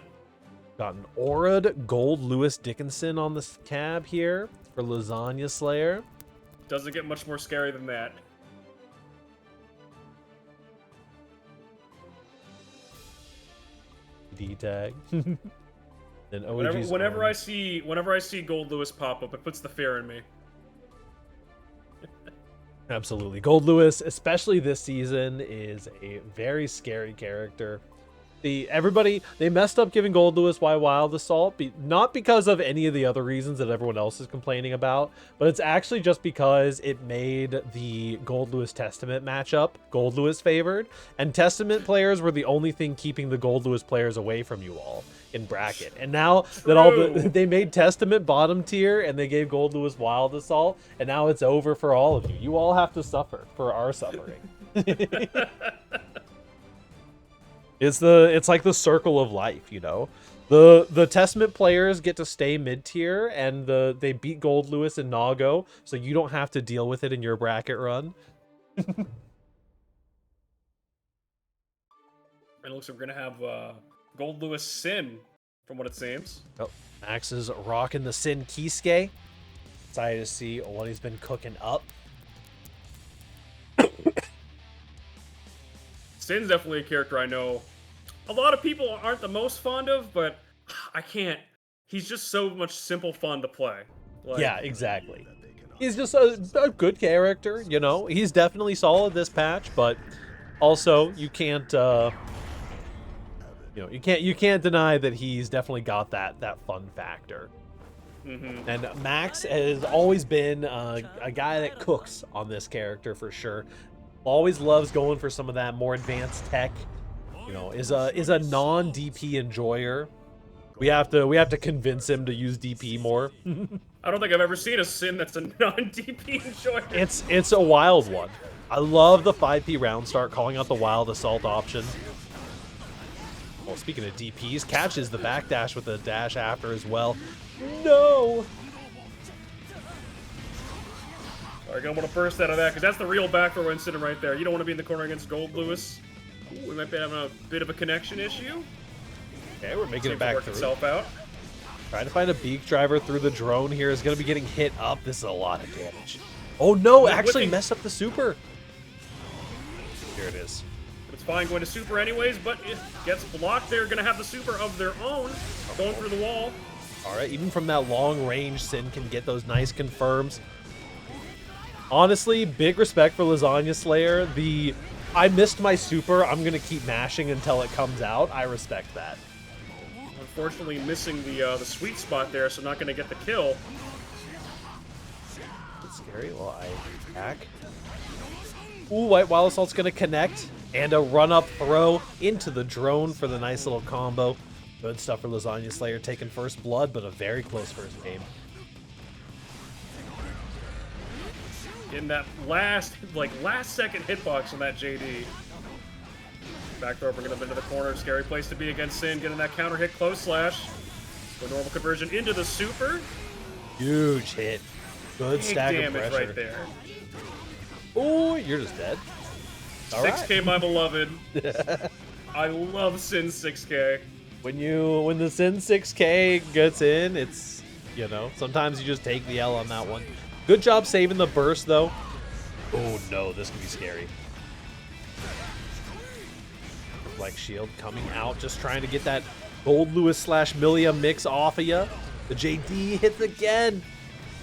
Got an Aura'd Gold Lewis Dickinson on this cab here for Lasagna Slayer. Doesn't get much more scary than that. D-tag. Then OG's whenever I see Gold Lewis pop up, it puts the fear in me. Absolutely. Gold Lewis, especially this season, is a very scary character. Everybody, they messed up giving Gold Lewis Y Wild Assault, not because of any of the other reasons that everyone else is complaining about, but it's actually just because it made the Gold Lewis Testament matchup Gold Lewis favored, and Testament players were the only thing keeping the Gold Lewis players away from you all in bracket. And now that they made Testament bottom tier and they gave Gold Lewis Wild Assault, and now it's over for all of you. You all have to suffer for our suffering. It's like the circle of life, you know. The Testament players get to stay mid tier, and they beat Gold Lewis and Nago, so you don't have to deal with it in your bracket run. And it looks like we're gonna have Gold Lewis Sin, from what it seems. Oh, Max is rocking the Sin Kisuke. Excited to see what he's been cooking up. Sin's definitely a character I know a lot of people aren't the most fond of, but I can't. He's just so much simple fun to play. Like, yeah, exactly. He's just a good character, you know. He's definitely solid this patch, but also you can't, you can't deny that he's definitely got that fun factor. Mm-hmm. And Max has always been a guy that cooks on this character for sure. Always loves going for some of that more advanced tech. You know, is a non-DP enjoyer. We have to convince him to use DP more. I don't think I've ever seen a Sin that's a non-DP enjoyer. It's a wild one. I love the 5P round start, calling out the wild assault option. Well, speaking of DPs, catches the backdash with the dash after as well. No! Alright, gonna want to burst out of that, because that's the real back throw incident right there. You don't want to be in the corner against Gold Lewis. Ooh, we might be having a bit of a connection issue. Okay, we're making it back through. Itself out. Trying to find a beak driver through the drone here is going to be getting hit up. This is a lot of damage. Oh no, actually messed up the super. Here it is. It's fine going to super anyways, but it gets blocked. They're going to have the super of their own going through the wall. All right, even from that long range, Sin can get those nice confirms. Honestly, big respect for Lasagna Slayer. I missed my super. I'm going to keep mashing until it comes out. I respect that. Unfortunately, missing the sweet spot there, so not going to get the kill. It's scary. Well, I attack. Ooh, White Wild Assault's going to connect. And a run-up throw into the drone for the nice little combo. Good stuff for Lasagna Slayer, taking first blood, but a very close first game. In that last second hitbox on that JD. Back throw bringing up into the corner. Scary place to be against Sin. Getting that counter hit close slash. The normal conversion into the super. Huge hit. Good Big stack of damage pressure. right there. Oh, you're just dead. All 6K, right. my beloved. I love Sin 6K. When the Sin 6K gets in, it's, you know, sometimes you just take the L on that one. Good job saving the burst, though. Oh, no, this could be scary. Like shield coming out, just trying to get that Gold Lewis / Milia mix off of you. The JD hits again.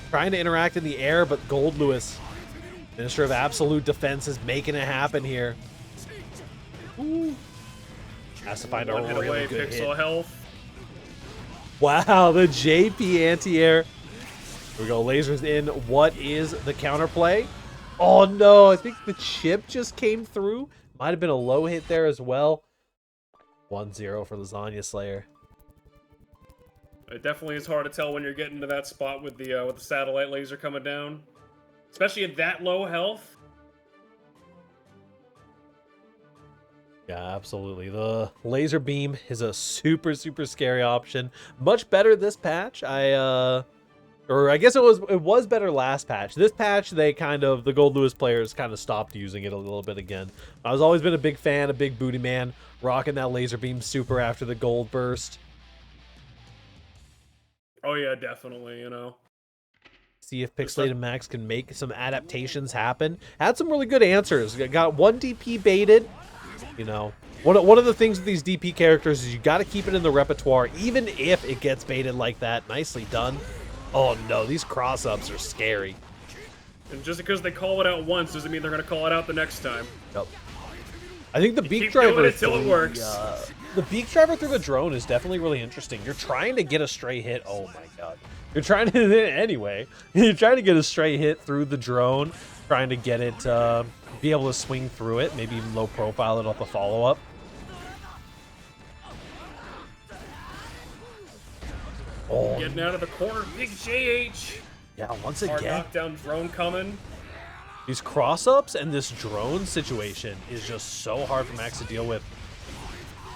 Trying to interact in the air, but Gold Lewis, Minister of Absolute Defense, is making it happen here. Ooh. Has to find a really away, good pixel hit. health. Wow, the JP anti-air. Here we go, lasers in. What is the counterplay? Oh no, I think the chip just came through. Might have been a low hit there as well. 1-0 for Lasagna Slayer. It definitely is hard to tell when you're getting to that spot with the satellite laser coming down, especially at that low health. Yeah, absolutely. The laser beam is a super scary option. Much better this patch. I guess it was better last patch. This patch, the Gold Lewis players kind of stopped using it a little bit again. I've always been a big fan, a big booty man, rocking that laser beam super after the gold burst. Oh yeah, definitely, you know. See if Pixelated Max can make some adaptations happen. Had some really good answers. Got one DP baited. You know, one of the things with these DP characters is you got to keep it in the repertoire, even if it gets baited like that. Nicely done. Oh no, these cross-ups are scary. And just because they call it out once doesn't mean they're going to call it out the next time. Yep. I think the beak keep driver doing it till it works. The beak driver through the drone is definitely really interesting. You're trying to get a stray hit. Oh my god. You're trying to anyway. You're trying to get a stray hit through the drone, trying to get it be able to swing through it, maybe even low profile it up a follow-up. Oh, Getting out of the corner, big JH. yeah, once Hard again. knockdown drone coming. These cross-ups and this drone situation is just so hard for Max to deal with.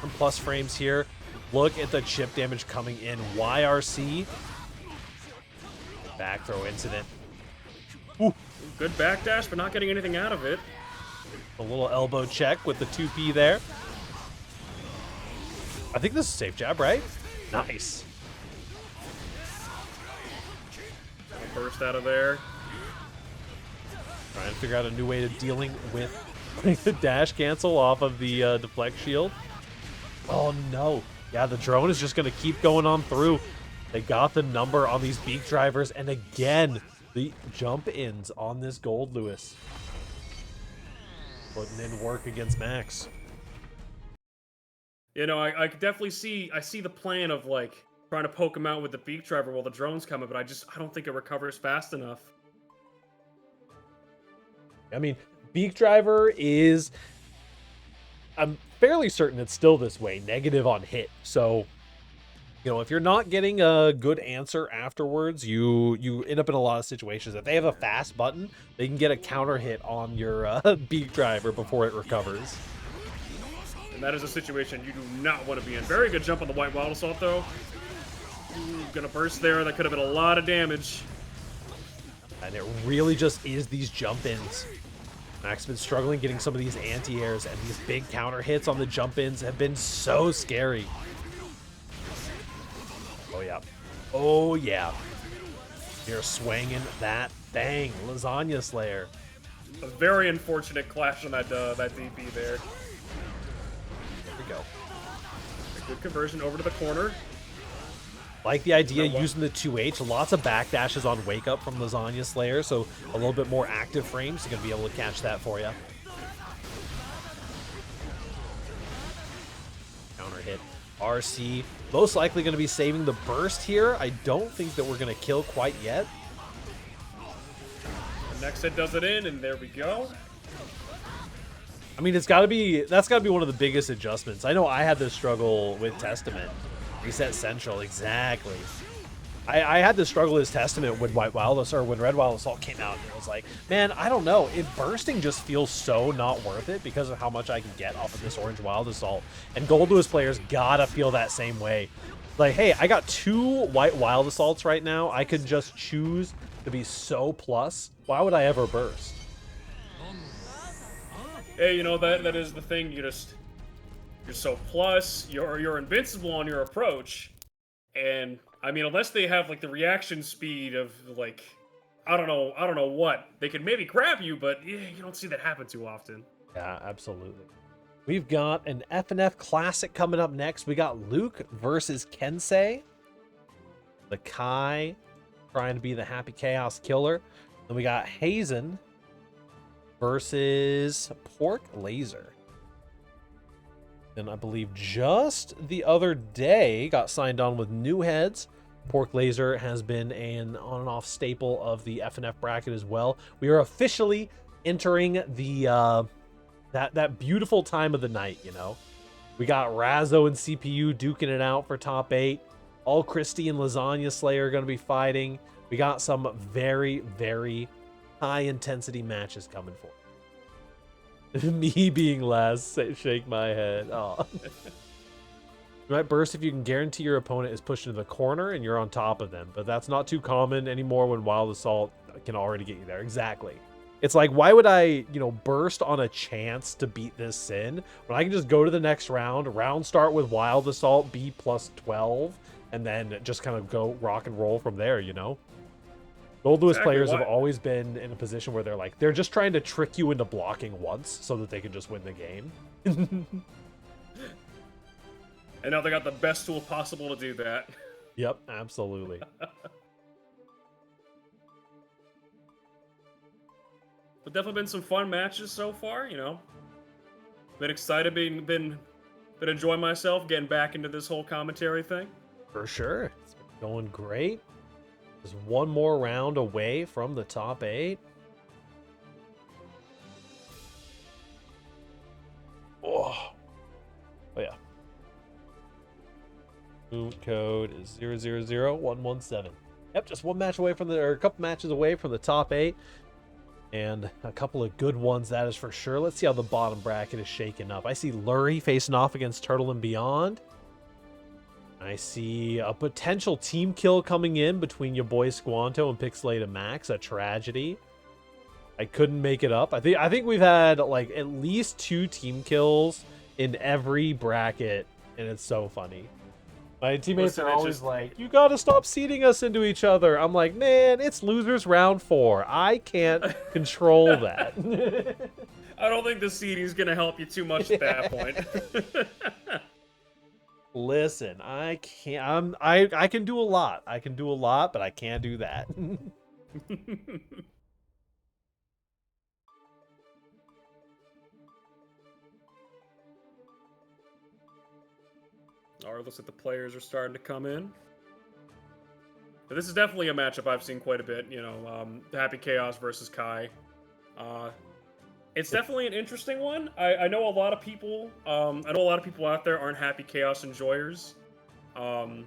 Some plus frames here. Look at the chip damage coming in. YRC. Back throw incident. Ooh. Good backdash, but not getting anything out of it. A little elbow check with the 2P there. I think this is safe jab, right? Nice. Burst out of there. Trying to figure out a new way of dealing with the dash cancel off of the deflect shield. Oh no. Yeah, the drone is just going to keep going on through. They got the number on these beak drivers. And again, the jump ins on this Gold Lewis. Putting in work against Max. You know, I could definitely see the plan of like trying to poke him out with the beak driver while the drone's coming, but I don't think it recovers fast enough. I mean, beak driver is, I'm fairly certain it's still this way, negative on hit. So, you know, if you're not getting a good answer afterwards, you end up in a lot of situations. If they have a fast button, they can get a counter hit on your beak driver before it recovers. And that is a situation you do not want to be in. Very good jump on the White Wild Assault, though. Ooh, gonna burst there. That could have been a lot of damage. And it really just is these jump-ins. Max has been struggling getting some of these anti-airs, and these big counter hits on the jump-ins have been so scary. Oh, yeah. Oh, yeah. You're swinging that thing. Lasagna Slayer. A very unfortunate clash on that DP there. There we go. A good conversion over to the corner. Like the idea using the 2H. Lots of backdashes on Wake Up from Lasagna Slayer, so a little bit more active frames. You're going to be able to catch that for you. Counter hit. RC. Most likely going to be saving the burst here. I don't think that we're going to kill quite yet. The next hit does it in, and there we go. I mean, that's got to be one of the biggest adjustments. I know I had this struggle with Testament. Reset Central, exactly. I had this struggle as Testament when when Red Wild Assault came out, and it was like, man, I don't know. Bursting just feels so not worth it because of how much I can get off of this Orange Wild Assault. And Gold Lewis players gotta feel that same way. Like, hey, I got 2 White Wild Assaults right now. I could just choose to be so plus. Why would I ever burst? Hey, you know, that is the thing. You're so plus, you're invincible on your approach, and I mean, unless they have like the reaction speed of like, I don't know what, they can maybe grab you, but you don't see that happen too often. Yeah, absolutely. We've got an FNF Classic coming up next. We got Luke versus Kensei. The Kai trying to be the Happy Chaos Killer. Then we got Hazen versus Pork Laser. And I believe just the other day got signed on with new heads. Pork Laser has been an on and off staple of the FNF bracket as well. We are officially entering the that beautiful time of the night, you know. We got Razzo and CPU duking it out for top 8. All Christie and Lasagna Slayer are going to be fighting. We got some very, very high intensity matches coming for. Me being last, shake my head. Oh. You might burst if you can guarantee your opponent is pushed into the corner and you're on top of them, but that's not too common anymore when Wild Assault can already get you there. Exactly. It's like, why would I, burst on a chance to beat this Sin when I can just go to the next round start with Wild Assault, be plus 12, and then just kind of go rock and roll from there, Gold Lewis players have always been in a position where they're just trying to trick you into blocking once so that they can just win the game. And now they got the best tool possible to do that. Yep, absolutely. But definitely been some fun matches so far, Been excited, been enjoying myself, getting back into this whole commentary thing. For sure. It's been going great. Just one more round away from the top 8. Oh yeah. Move code is 000117. Yep, just one match away from a couple matches away from the top 8. And a couple of good ones, that is for sure. Let's see how the bottom bracket is shaking up. I see Lurie facing off against Turtl and Beyond. I see a potential team kill coming in between your boy Squanto and Pixelated Max, a tragedy. I couldn't make it up. I think we've had like at least 2 team kills in every bracket, and it's so funny. My teammates Listen, are it's always just like, "You gotta stop seeding us into each other." I'm like, "Man, it's losers round 4. I can't control that." I don't think the seeding is gonna help you too much at that point. Listen, I can't. I can do a lot. I can do a lot, but I can't do that. Alright, looks like the players are starting to come in. But this is definitely a matchup I've seen quite a bit. You know, Happy Chaos versus Kai. Uh, it's definitely an interesting one. I know a lot of people. I know a lot of people out there aren't Happy Chaos enjoyers. Um,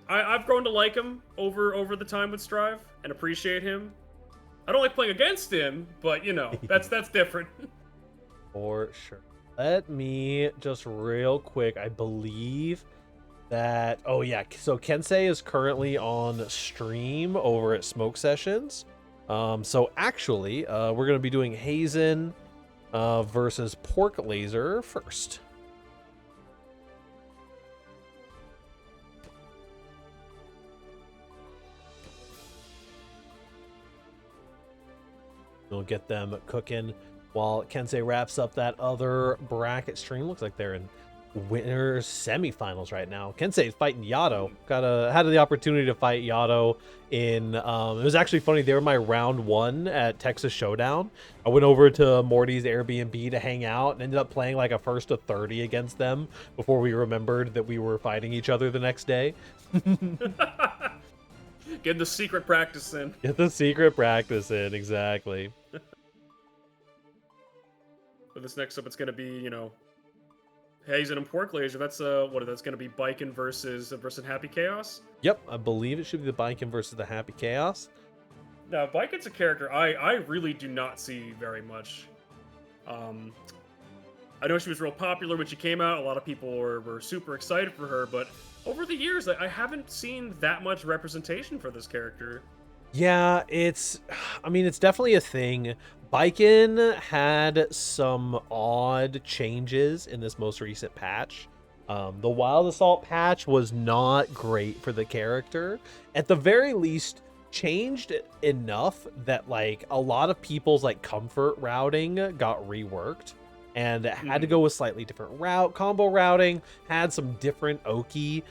I've grown to like him over the time with Strive and appreciate him. I don't like playing against him, but you know that's different. For sure. Let me just real quick. I believe that. Oh yeah. So Kensei is currently on stream over at Smoke Sessions. So actually, we're gonna be doing Hazen versus Pork Laser first. We'll get them cooking while Kensei wraps up that other bracket stream. Looks like they're in winner semifinals right now. Kensei is fighting Yato. Had the opportunity to fight Yato in. It was actually funny. They were my round 1 at Texas Showdown. I went over to Morty's Airbnb to hang out and ended up playing like a first to 30 against them before we remembered that we were fighting each other the next day. Get the secret practice in. Get the secret practice in, exactly. But this next up, it's gonna be, you know, Hazen and Pork Laser. That's that's gonna be Biken versus Happy Chaos. Yep, I believe it should be the Biken versus the Happy Chaos. Now, Biken's a character I really do not see very much. I know she was real popular when she came out. A lot of people were super excited for her, but over the years, I haven't seen that much representation for this character. Yeah, it's definitely a thing. Biken had some odd changes in this most recent patch. The Wild Assault patch was not great for the character. At the very least, changed enough that like a lot of people's like comfort routing got reworked and had to go with slightly different route. Combo routing had some different Oki.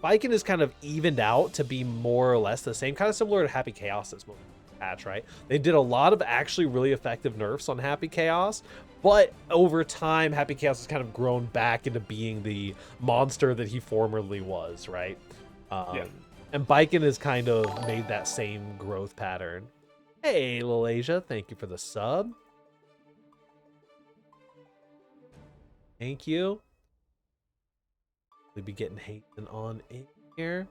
Biken is kind of evened out to be more or less the same, kind of similar to Happy Chaos this patch, right? They did a lot of actually really effective nerfs on Happy Chaos, but over time, Happy Chaos has kind of grown back into being the monster that he formerly was, right? Yeah. And Biken has kind of made that same growth pattern. Hey, Lil Asia, thank you for the sub. Thank you. We'll be getting Hazen on in here.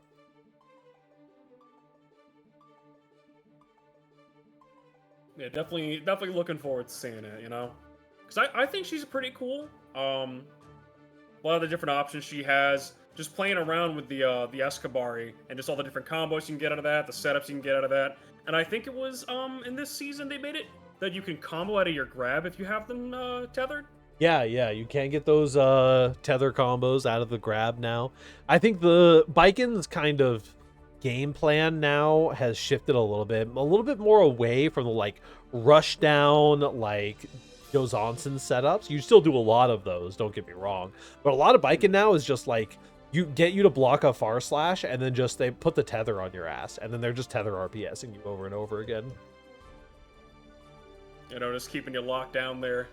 Yeah, definitely looking forward to seeing it, you know? Because I think she's pretty cool. A lot of the different options she has, just playing around with the Escabari and just all the different combos you can get out of that, the setups you can get out of that. And I think it was in this season they made it that you can combo out of your grab if you have them tethered. Yeah, you can get those tether combos out of the grab now. I think the Biken's kind of game plan now has shifted a little bit more away from the like rush down like Jozansen setups. You still do a lot of those, don't get me wrong, but a lot of Biken now is just like you to block a far slash and then just they put the tether on your ass and then they're just tether RPSing you over and over again. You know, just keeping you locked down there.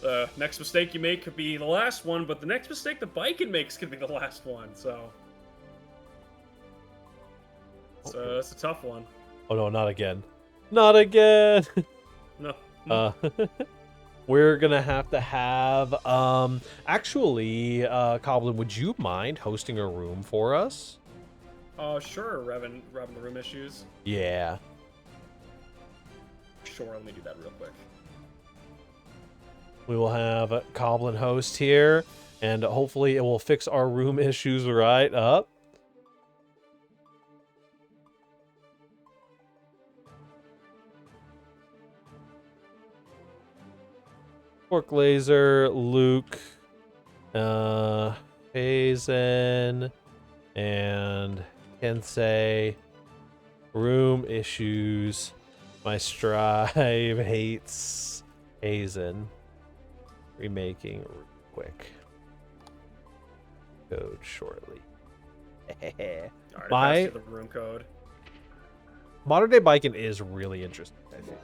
The next mistake you make could be the last one, but the next mistake the Biken makes could be the last one, so... it's a tough one. Oh no, not again. Not again! No. We're gonna have actually, Coblin, would you mind hosting a room for us? Sure, revving the room issues. Yeah. Sure, let me do that real quick. We will have a Coblin host here, and hopefully it will fix our room issues right up. Pork Laser, Luke, Hazen, and Kensei. Room issues. My Strive hates Hazen. Remaking real quick. Code shortly. Alright, I My passed you the room code. modern day biking is really interesting, I think.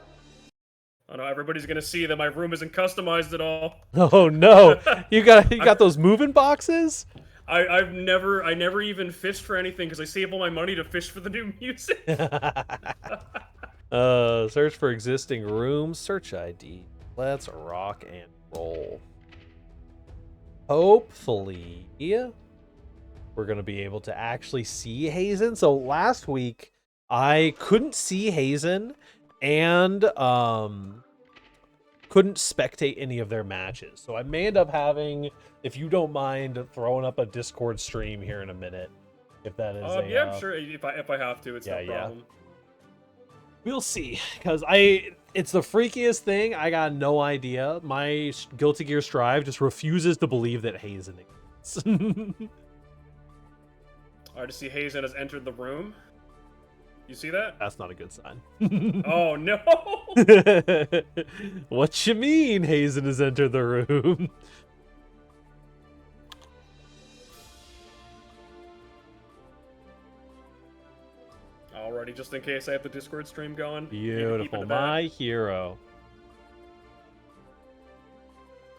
Oh no, everybody's gonna see that my room isn't customized at all. Oh no! You got those moving boxes? I never even fished for anything because I save all my money to fish for the new music. Search for existing rooms, search ID. Let's rock and roll. Hopefully, we're gonna be able to actually see Hazen. So last week, I couldn't see Hazen and couldn't spectate any of their matches. So I may end up having, if you don't mind, throwing up a Discord stream here in a minute. If that is yeah, I'm sure if I have to, it's no problem. We'll see, because it's the freakiest thing. I got no idea. My Guilty Gear Strive just refuses to believe that Hazen exists. Alright, to see Hazen has entered the room. You see that? That's not a good sign. Oh no! What you mean Hazen has entered the room? Alrighty, just in case I have the Discord stream going. Beautiful, my hero.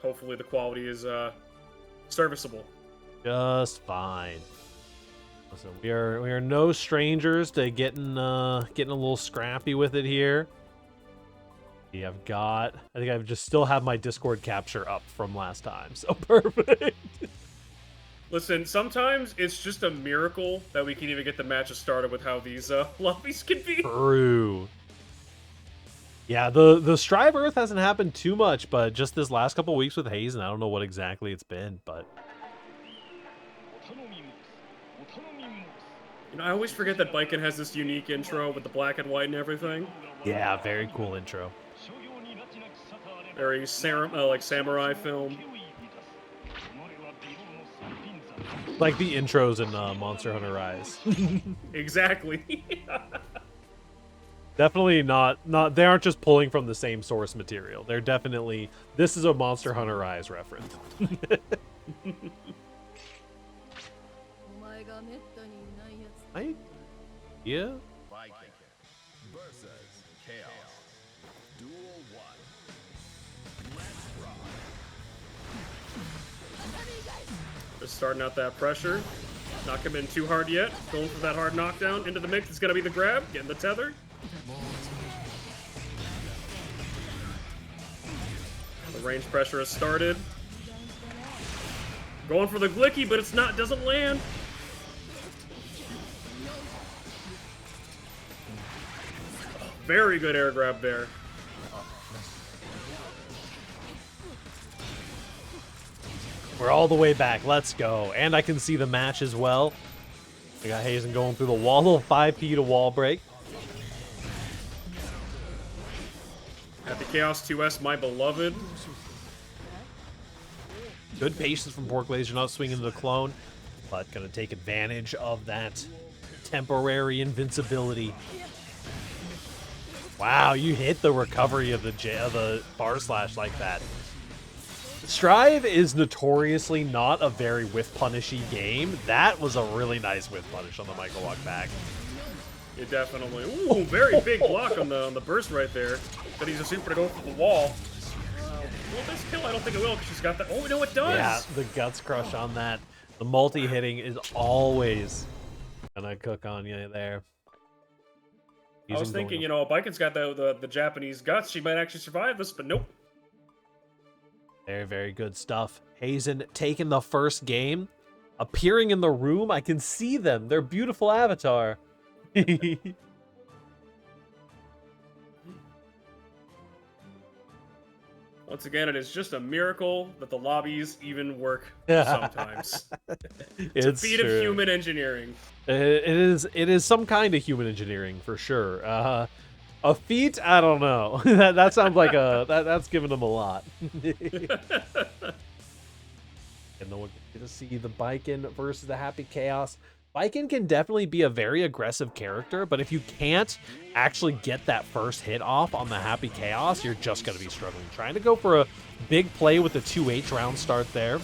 Hopefully the quality is serviceable. Just fine. Listen, we are no strangers to getting a little scrappy with it here. I think I've just still have my Discord capture up from last time, so perfect. Listen, sometimes it's just a miracle that we can even get the matches started with how these lobbies can be. True. Yeah, the Strive Earth hasn't happened too much, but just this last couple weeks with Hazen, I don't know what exactly it's been, but you know, I always forget that Biken has this unique intro with the black and white and everything. Yeah, very cool intro. Very like samurai film. Like the intros in Monster Hunter Rise. Exactly. Definitely not. They aren't just pulling from the same source material. They're definitely. This is a Monster Hunter Rise reference. Yeah. Just starting out that pressure. Not coming in too hard yet. Going for that hard knockdown into the mix. It's gonna be the grab. Getting the tether. The range pressure has started. Going for the glicky, but it's not. Doesn't land. Very good air grab there. We're all the way back. Let's go. And I can see the match as well. We got Hazen going through the wall. Little 5P to wall break. Happy Chaos 2S, my beloved. Good patience from Pork Laser, not swinging the clone, but gonna take advantage of that temporary invincibility. Wow, you hit the recovery of the bar slash like that. Strive is notoriously not a very whiff punishy game. That was a really nice whiff punish on the Michael walk back. It definitely. Ooh, very big block on the burst right there. But he's a super to go for the wall. Will this kill? I don't think it will because she's got that. Oh no, it does. Yeah, the guts crush on that. The multi hitting is always gonna cook on you there. I was thinking, you know, Biken's got the Japanese guts. She might actually survive this, but nope. Very, very good stuff. Hazen taking the first game, appearing in the room. I can see them. Their beautiful avatar. Once again, it is just a miracle that the lobbies even work sometimes. It's a feat of human engineering. It is some kind of human engineering for sure. A feat? I don't know. that sounds like that's giving him a lot. And then we'll get to see the Biken versus the Happy Chaos. Biken can definitely be a very aggressive character, but if you can't actually get that first hit off on the Happy Chaos, you're just going to be struggling. Trying to go for a big play with the 2H round start there.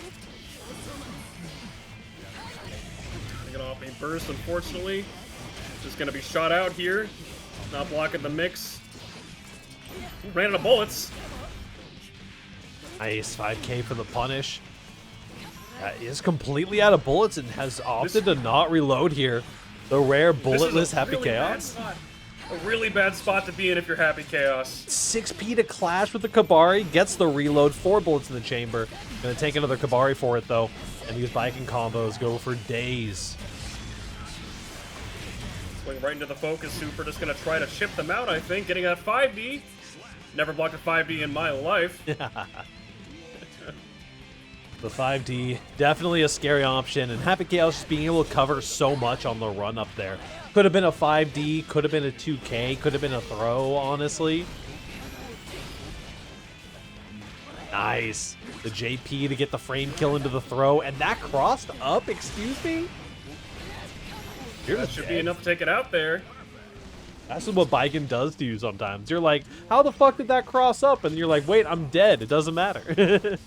Taking off a burst, unfortunately. Just going to be shot out here. Not blocking the mix. Ran out of bullets. Nice 5K for the punish. Is completely out of bullets and has opted to not reload here. The rare bulletless Happy Chaos. A really bad spot to be in if you're Happy Chaos. 6P to clash with the Kabari. Gets the reload. 4 bullets in the chamber. Gonna take another Kabari for it though. And these Viking combos go for days. Going right into the focus super. Just gonna try to chip them out, I think. Getting that 5D. Never blocked a 5D in my life. The 5D, definitely a scary option, and Happy Chaos just being able to cover so much on the run up there. Could have been a 5D, could have been a 2K, could have been a throw, honestly. Nice. The JP to get the frame kill into the throw, and that crossed up, excuse me? That should be enough to take it out there. That's what Biken does to you sometimes. You're like, how the fuck did that cross up? And you're like, wait, I'm dead. It doesn't matter.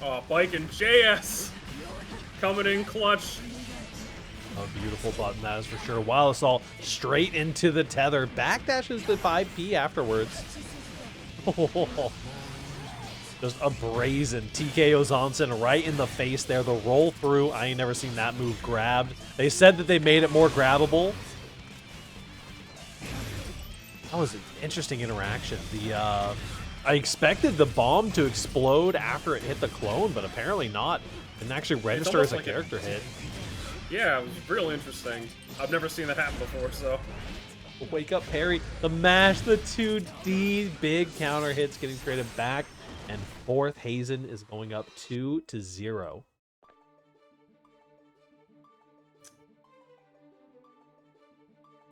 Oh, Biken JS coming in clutch. A beautiful button, that is for sure. Wild Assault straight into the tether. Backdashes the 5P afterwards. Just a brazen TKO Zonson right in the face there. The roll through. I ain't never seen that move grabbed. They said that they made it more grabbable. That was an interesting interaction. I expected the bomb to explode after it hit the clone, but apparently not. Didn't actually register as a like character hit. Yeah, it was real interesting. I've never seen that happen before, so. Wake up parry, the mash, the 2D, big counter hits getting created back, and fourth Hazen is going up 2-0.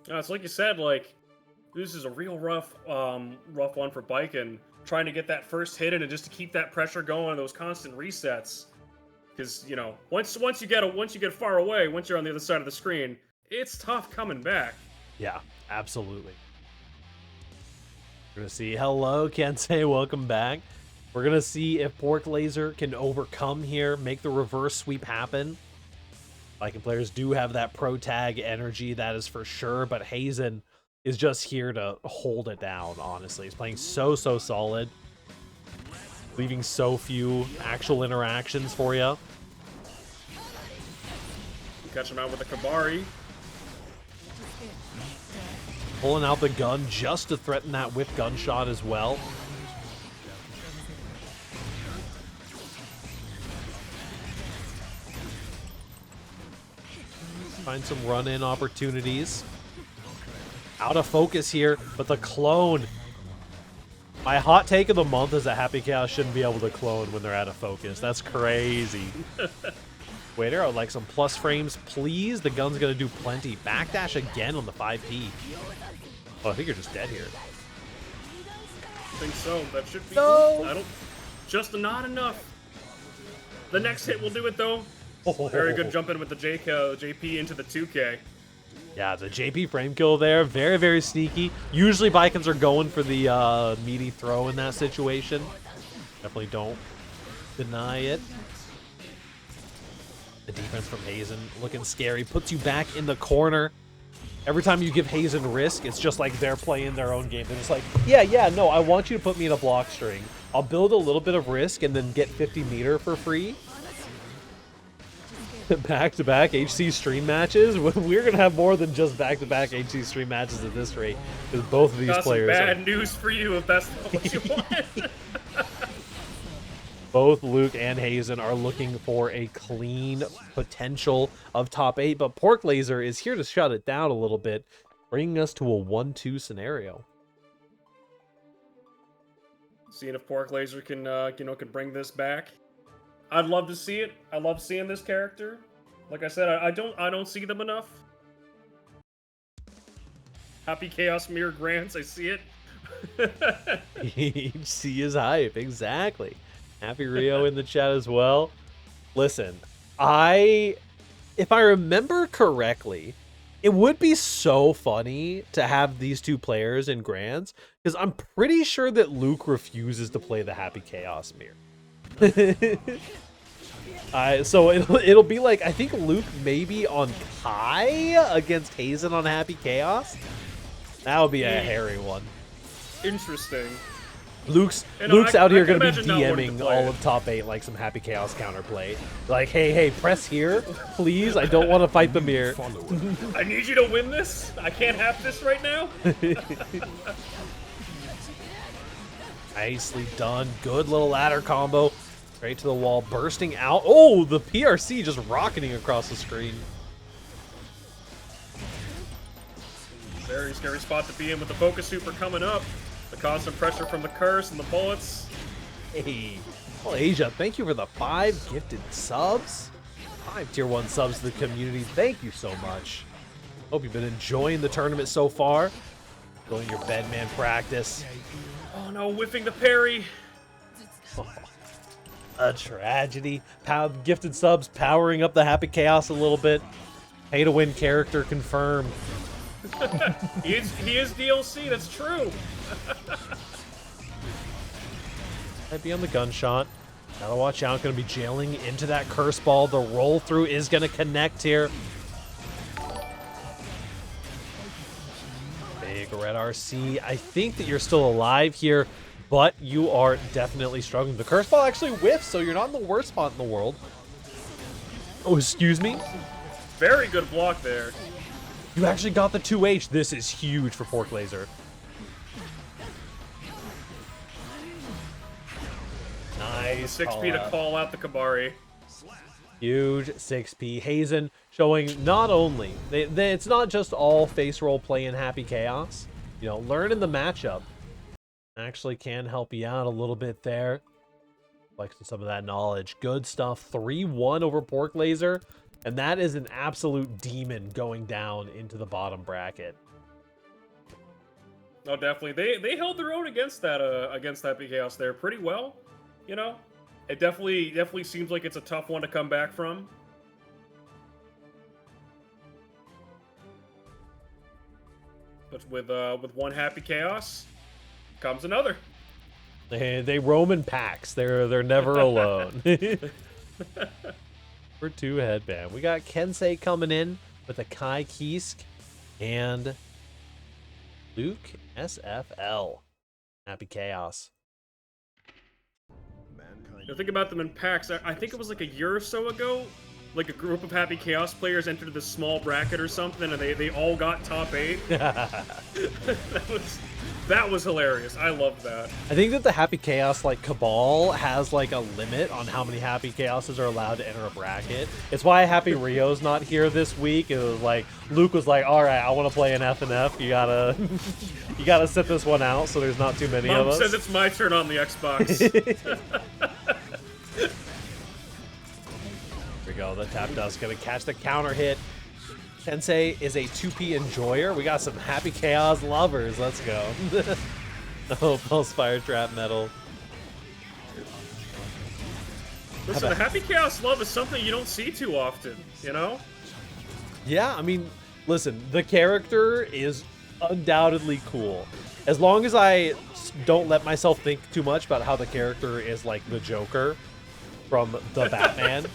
It's like you said, like, this is a real rough one for Biken. Trying to get that first hit in and just to keep that pressure going, those constant resets. Because, you know, once you get far away, once you're on the other side of the screen, it's tough coming back. Yeah, absolutely. We're gonna see. Hello, Kensei, welcome back. We're gonna see if Pork Laser can overcome here, make the reverse sweep happen. Viking players do have that pro tag energy, that is for sure, but Hazen is just here to hold it down, honestly. He's playing so solid, leaving so few actual interactions for you. Catch him out with a Kabari. Pulling out the gun just to threaten that whip gunshot as well. Find some run-in opportunities. Out of focus here, but the clone. My hot take of the month is that Happy Chaos shouldn't be able to clone when they're out of focus. That's crazy. Waiter, I would like some plus frames, please. The gun's gonna do plenty. Backdash again on the 5P. Oh, I think you're just dead here. I think so. That should be. No. I don't. Just not enough. The next hit will do it though. Very good jump in with the JP into the 2K. Yeah, the JP frame kill there, very sneaky. Usually Vikings are going for the meaty throw in that situation. Definitely don't deny it. The defense from Hazen looking scary, puts you back in the corner. Every time you give Hazen risk, it's just like they're playing their own game. They're just like, yeah, no, I want you to put me in a block string. I'll build a little bit of risk and then get 50 meter for free. Back-to-back HC stream matches. We're gonna have more than just back-to-back HC stream matches at this rate, because both of these players. Bad news for you if that's not what you want. Both Luke and Hazen are looking for a clean potential of top 8, but Pork Laser is here to shut it down a little bit, bringing us to a 1-2 scenario. Seeing if Pork Laser can, can bring this back. I'd love to see it. I love seeing this character. Like I said, I don't see them enough. Happy Chaos Mirror grants. I see it. HC is hype, exactly. Happy Rio in the chat as well. Listen, if I remember correctly, it would be so funny to have these two players in Grands, because I'm pretty sure that Luke refuses to play the Happy Chaos Mirror. So it'll be like, I think Luke maybe on Kai against Hazen on Happy Chaos. That would be a hairy one. Interesting. Luke's out here gonna be DMing all of top 8 like some Happy Chaos counterplay. Like, hey, press here, please. I don't want to fight the mirror. I need you to win this. I can't have this right now. Nicely done. Good little ladder combo. Straight to the wall, bursting out. Oh, the PRC just rocketing across the screen. Very scary spot to be in with the focus super coming up. The constant pressure from the curse and the bullets. Hey, well, Asia, thank you for the 5 gifted subs. 5 tier 1 subs to the community. Thank you so much. Hope you've been enjoying the tournament so far. Going your bedman practice. Oh no, whiffing the parry. Oh, a tragedy. Gifted subs powering up the Happy Chaos a little bit. Pay to win character confirmed. he is DLC, that's true. Might be on the gunshot. Gotta watch out. Gonna be jailing into that curse ball. The roll through is gonna connect here. Big red RC. I think that you're still alive here, but you are definitely struggling. The curse ball actually whiffs, so you're not in the worst spot in the world. Oh, excuse me? Very good block there. You actually got the 2H. This is huge for Pork Laser. Nice. 6P to call out the Kabari. Huge 6P. Hazen showing not only, it's not just all face roll play in Happy Chaos. You know, learning the matchup actually can help you out a little bit there. Flexing some of that knowledge. Good stuff. 3-1 over Pork Laser. And that is an absolute demon going down into the bottom bracket. No, definitely. They held their own against that Happy Chaos there pretty well. You know, it definitely seems like it's a tough one to come back from. But with one Happy Chaos comes another. They roam in packs. They're never alone. For 2 headband. We got Kensei coming in with a Kai Kisk and Lukesfl. Happy Chaos. The thing about them in packs, I think it was like a year or so ago, like a group of Happy Chaos players entered this small bracket or something, and they all got top 8. That was hilarious. I loved that. I think that the Happy Chaos, like, Cabal has, like, a limit on how many Happy Chaoses are allowed to enter a bracket. It's why Happy Rio's not here this week. It was like, Luke was like, all right, I want to play an FNF. You gotta, you gotta sit this one out so there's not too many of us. Mom says it's my turn on the Xbox. Here we go. The tap dust gonna catch the counter hit. Kensei is a 2P enjoyer. We got some Happy Chaos lovers. Let's go. Oh, Pulse Fire Trap Metal. Listen, the Happy Chaos love is something you don't see too often, you know? Yeah, I mean, listen, the character is undoubtedly cool. As long as I don't let myself think too much about how the character is like the Joker from the Batman.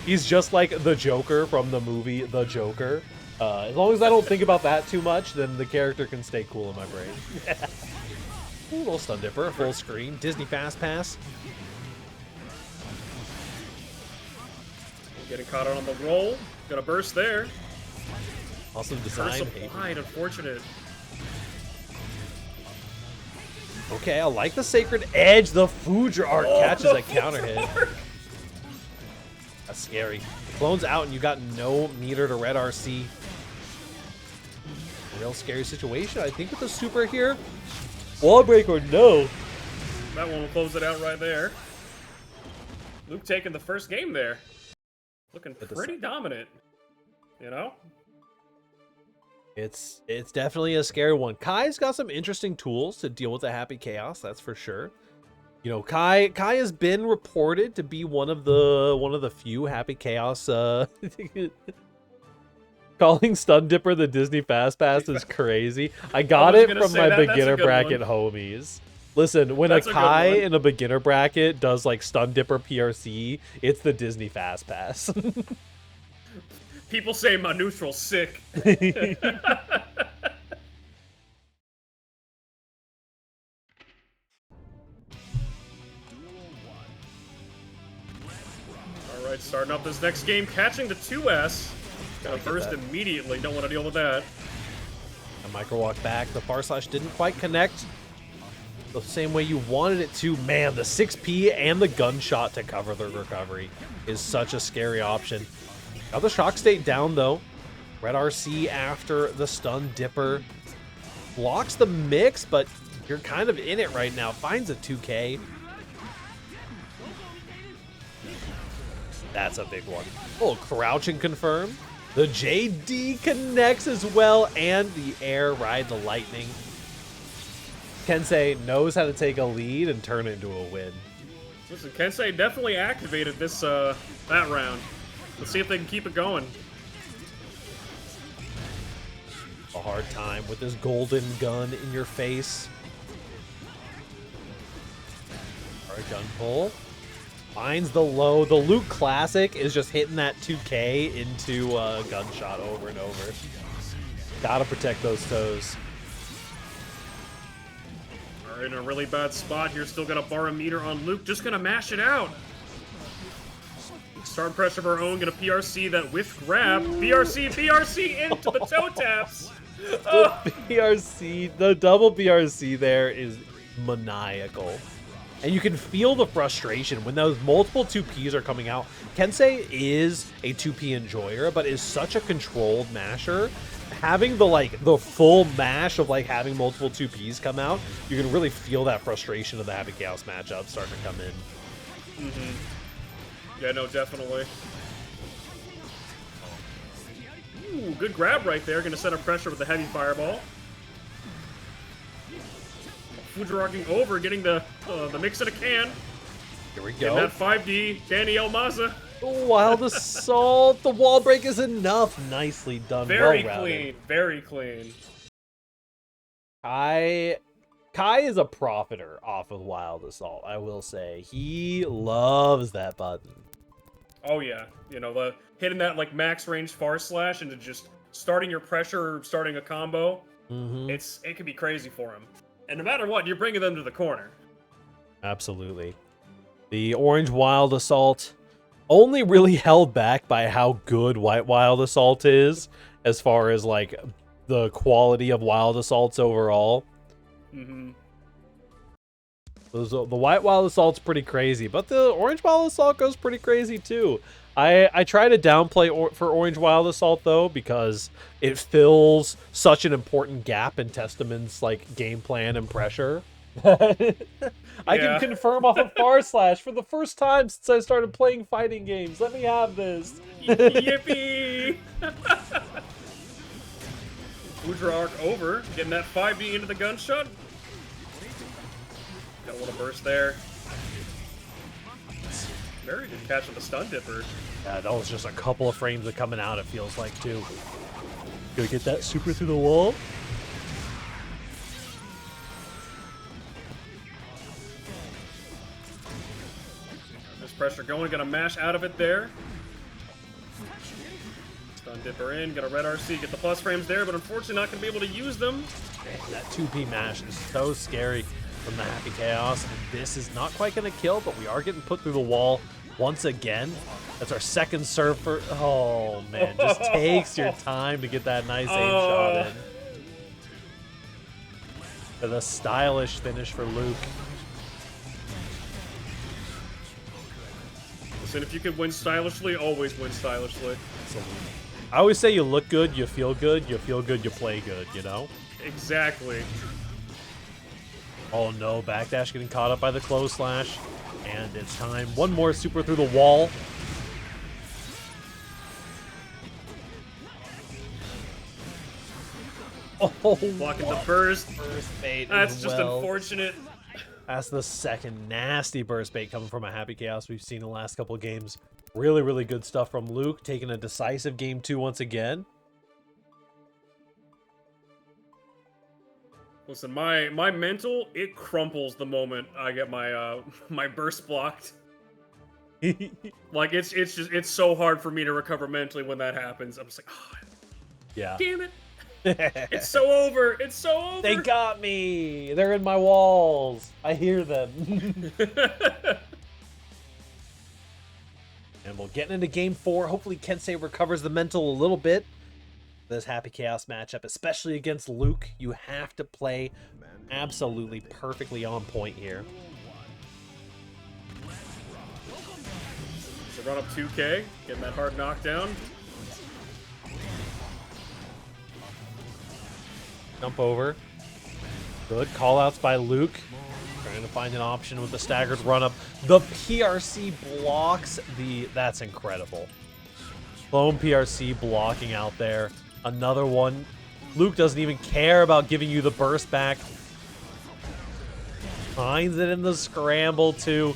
He's just like the Joker from the movie The Joker. As long as I don't think about that too much, then the character can stay cool in my brain. Ooh, little stun dipper, full screen, Disney Fast Pass. Getting caught out on the roll. Gonna burst there. Awesome design. Applied, unfortunate. Okay, I like the Sacred Edge. The Fuja art catches a counter hit. That's scary. Clone's out and you got no meter to red RC. Real scary situation. I think with the super here. Wall break or no. That one will close it out right there. Luke taking the first game there. Looking pretty dominant. You know? It's definitely a scary one. Kai's got some interesting tools to deal with the Happy Chaos, that's for sure. You know, Kai has been reported to be one of the few Happy Chaos calling Stun Dipper the Disney Fast Pass is crazy. I got it from my beginner bracket homies. Listen, when a Kai in a beginner bracket does like Stun Dipper PRC, it's the Disney Fast Pass. People say my neutral's sick. Alright, starting up this next game, catching the 2S. Gotta burst immediately, don't want to deal with that. A micro walk back, the far slash didn't quite connect the same way you wanted it to. Man, the 6P and the gunshot to cover the recovery is such a scary option. Got the shock state down though. Red RC after the Stun Dipper. Blocks the mix, but you're kind of in it right now. Finds a 2K. That's a big one. Oh, crouch and confirm. The JD connects as well, and the air ride the lightning. Kensei knows how to take a lead and turn it into a win. Listen, Kensei definitely activated this that round. Let's see if they can keep it going. A hard time with this golden gun in your face. Alright, gun pull. Finds the low. The Luke Classic is just hitting that 2K into gunshot over and over. Gotta protect those toes. Alright, in a really bad spot here. Still got a bar a meter on Luke. Just gonna mash it out. Start pressure of our own. Gonna PRC that whiff grab. BRC into the toe taps. The BRC, the double BRC there is maniacal. And you can feel the frustration when those multiple 2Ps are coming out. Kensei is a 2P enjoyer, but is such a controlled masher. Having the full mash of like having multiple 2Ps come out, you can really feel that frustration of the Happy Chaos matchup starting to come in. Yeah, no, definitely. Ooh, good grab right there. Gonna set up pressure with the heavy fireball. Fujiroking over, getting the mix in a can. Here we go. Getting that 5D, Danielle Maza. Wild Assault. The wall break is enough. Nicely done. Very clean. Very clean. Kai is a profiter off of Wild Assault, I will say. He loves that button. Oh yeah. You know, the hitting that like max range far slash into just starting your pressure or starting a combo. It can be crazy for him. And no matter what, you're bringing them to the corner. Absolutely. The orange Wild Assault only really held back by how good white Wild Assault is as far as like the quality of Wild Assaults overall. The white Wild Assault's pretty crazy, but the orange Wild Assault goes pretty crazy too. I try to downplay for orange Wild Assault though, because it fills such an important gap in Testament's like game plan and pressure. I can confirm off of far slash for the first time since I started playing fighting games. Let me have this. Yippee! Fujirock over, getting that 5D into the gunshot. Got a little burst there. Very good catch on the Stun Dipper. Yeah, that was just a couple of frames of coming out, it feels like, too. Gonna get that super through the wall. This pressure going, gonna mash out of it there. Stun Dipper in, got a red RC, get the plus frames there, but unfortunately not gonna be able to use them. Man, that 2P mash is so scary from the Happy Chaos, and this is not quite gonna kill, but we are getting put through the wall once again. That's our second serve for... Oh, man. Just takes your time to get that nice aim shot in. And a stylish finish for Luke. Listen, if you can win stylishly, always win stylishly. Absolutely. I always say you look good, you feel good, you play good, you know? Exactly. Oh no, backdash getting caught up by the close slash. And it's time. One more super through the wall. Oh, Blocking the burst. burst bait. That's as just well. unfortunate. That's the second nasty burst bait coming from a Happy Chaos we've seen in the last couple of games. Really, really good stuff from Luke, taking a decisive game 2 once again. Listen, my mental, it crumples the moment I get my my burst blocked. Like it's so hard for me to recover mentally when that happens. I'm just like, oh, Yeah. damn it. It's so over. It's so over. They got me. They're in my walls. I hear them. And we'll get into game 4. Hopefully Kensei recovers the mental a little bit. This Happy Chaos matchup, especially against Luke, you have to play absolutely perfectly on point here. So run up 2K, getting that hard knockdown. Jump over. Good callouts by Luke. Trying to find an option with the staggered run up. The PRC blocks the... That's incredible. Clone PRC blocking out there. Another one. Luke doesn't even care about giving you the burst back. Finds it in the scramble too.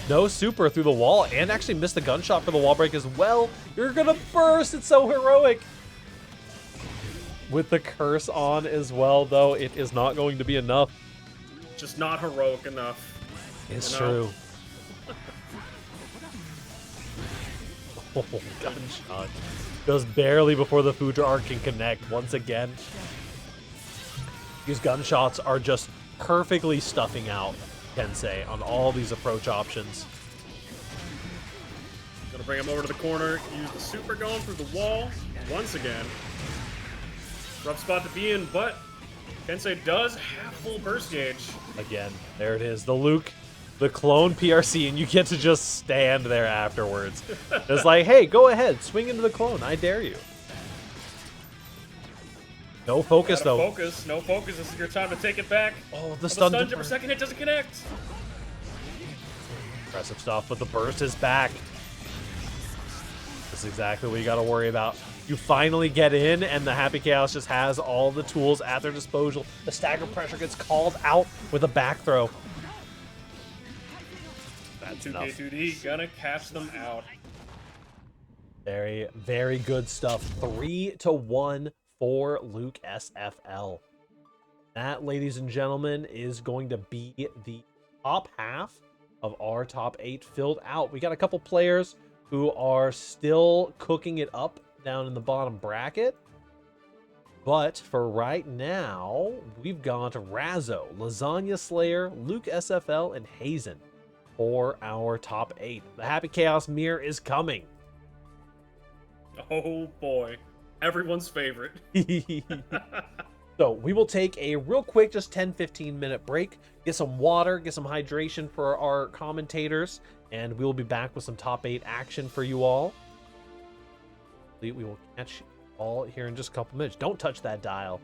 No super through the wall, and actually missed the gunshot for the wall break as well. You're gonna burst. It's so heroic. With the curse on as well, though, it is not going to be enough. Just not heroic enough. It's true. Oh, gunshot. Just barely before the Fuja arc can connect once again. These gunshots are just perfectly stuffing out Kensei on all these approach options. Gonna bring him over to the corner, use the super going through the wall once again. Rough spot to be in, but Kensei does have full burst gauge. Again, there it is. The Luke, the clone PRC, and you get to just stand there afterwards. It's like, hey, go ahead, swing into the clone. I dare you. No focus, though. Focus, no focus. This is your time to take it back. Oh, the stun jump for second hit doesn't connect. Impressive stuff, but the burst is back. This is exactly what you got to worry about. You finally get in, and the Happy Chaos just has all the tools at their disposal. The stagger pressure gets called out with a back throw. That's 2K2D, gonna catch them out. Very, very good stuff. 3-1 for Lukesfl. That, ladies and gentlemen, is going to be the top half of our top 8 filled out. We got a couple players who are still cooking it up down in the bottom bracket. But for right now, we've got Razzo, Lasagna Slayer, Lukesfl, and Hazen for our top 8. The Happy Chaos mirror is coming. Oh boy. Everyone's favorite. So we will take a real quick, just 10-15 minute break, get some water, get some hydration for our commentators, and we will be back with some top 8 action for you all. We will catch you all here in just a couple minutes. Don't touch that dial.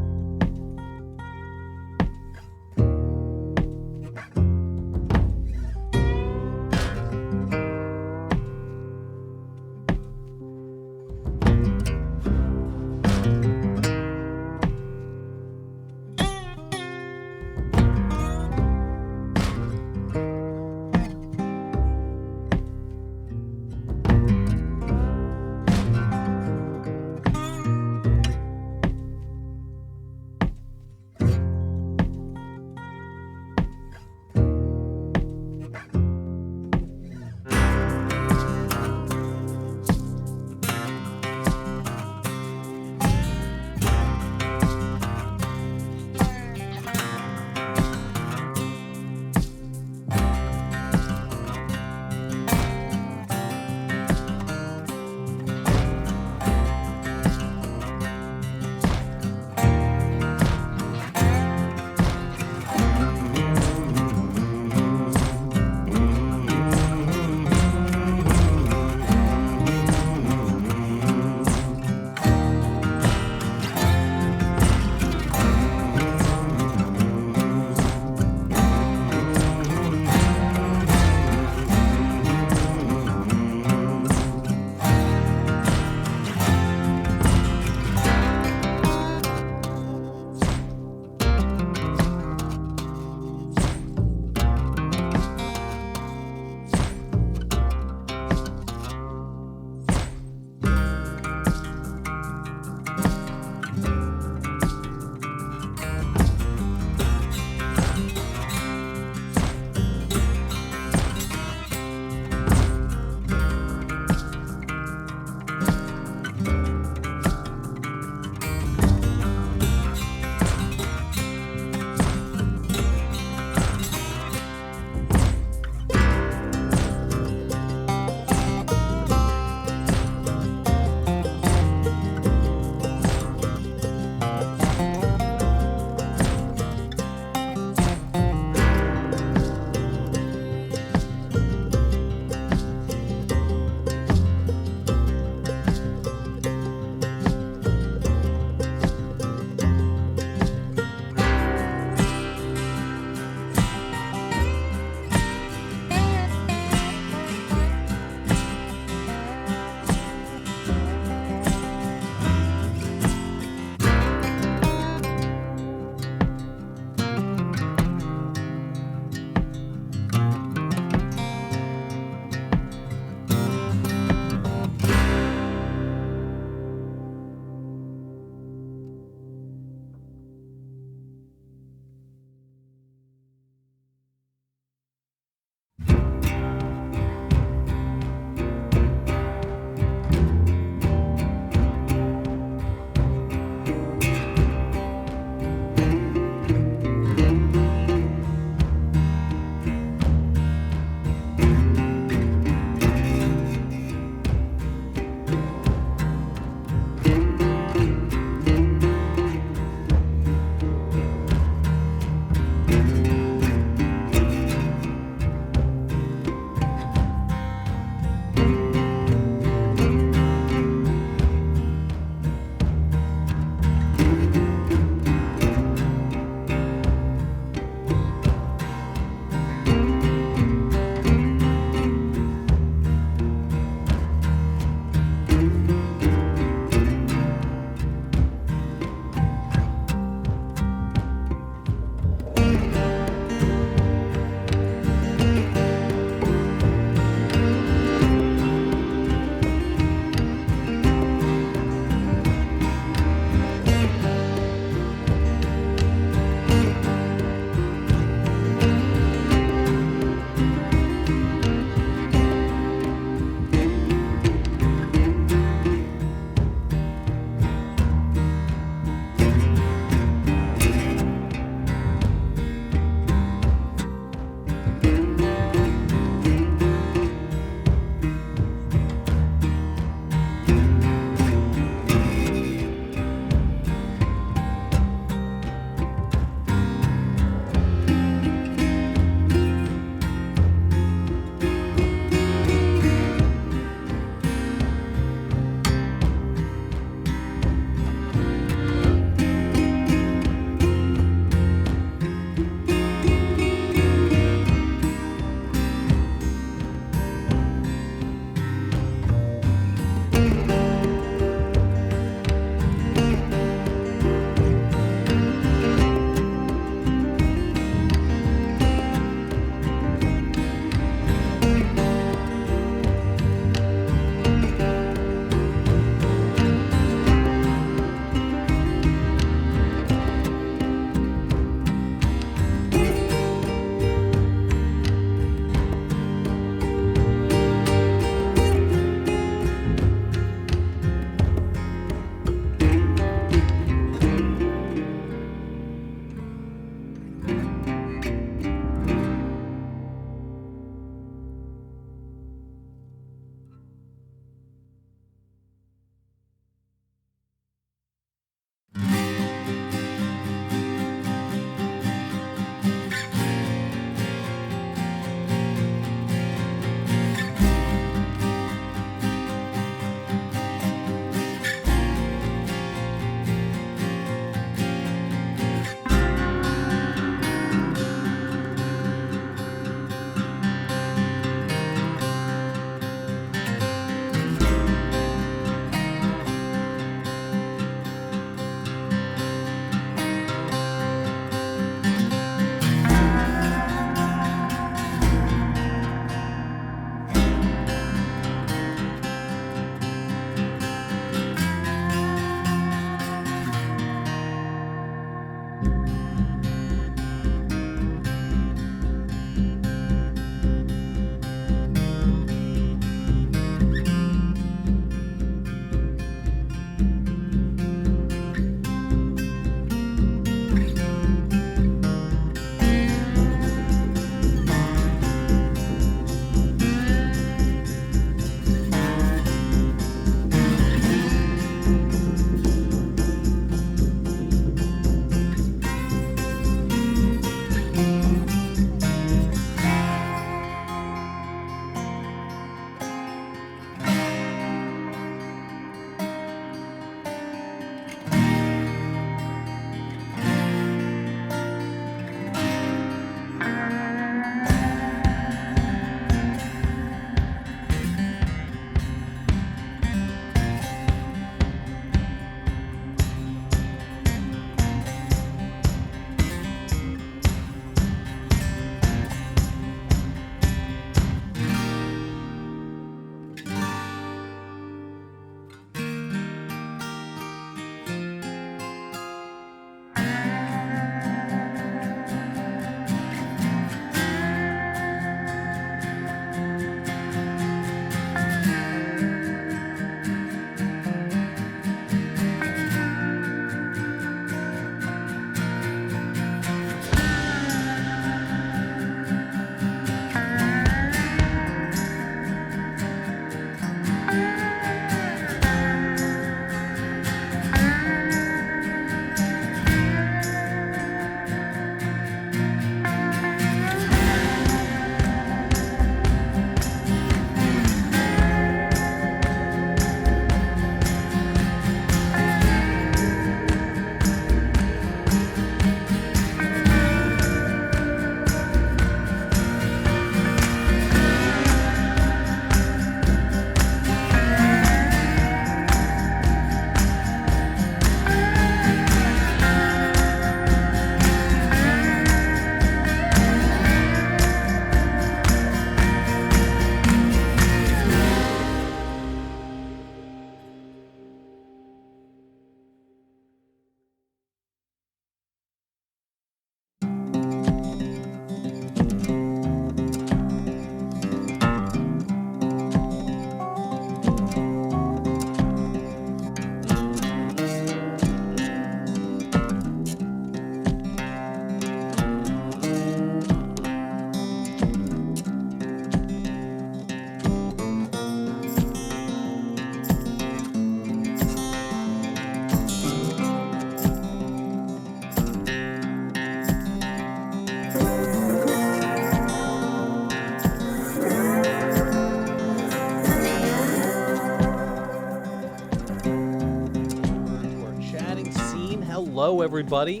Hello, everybody.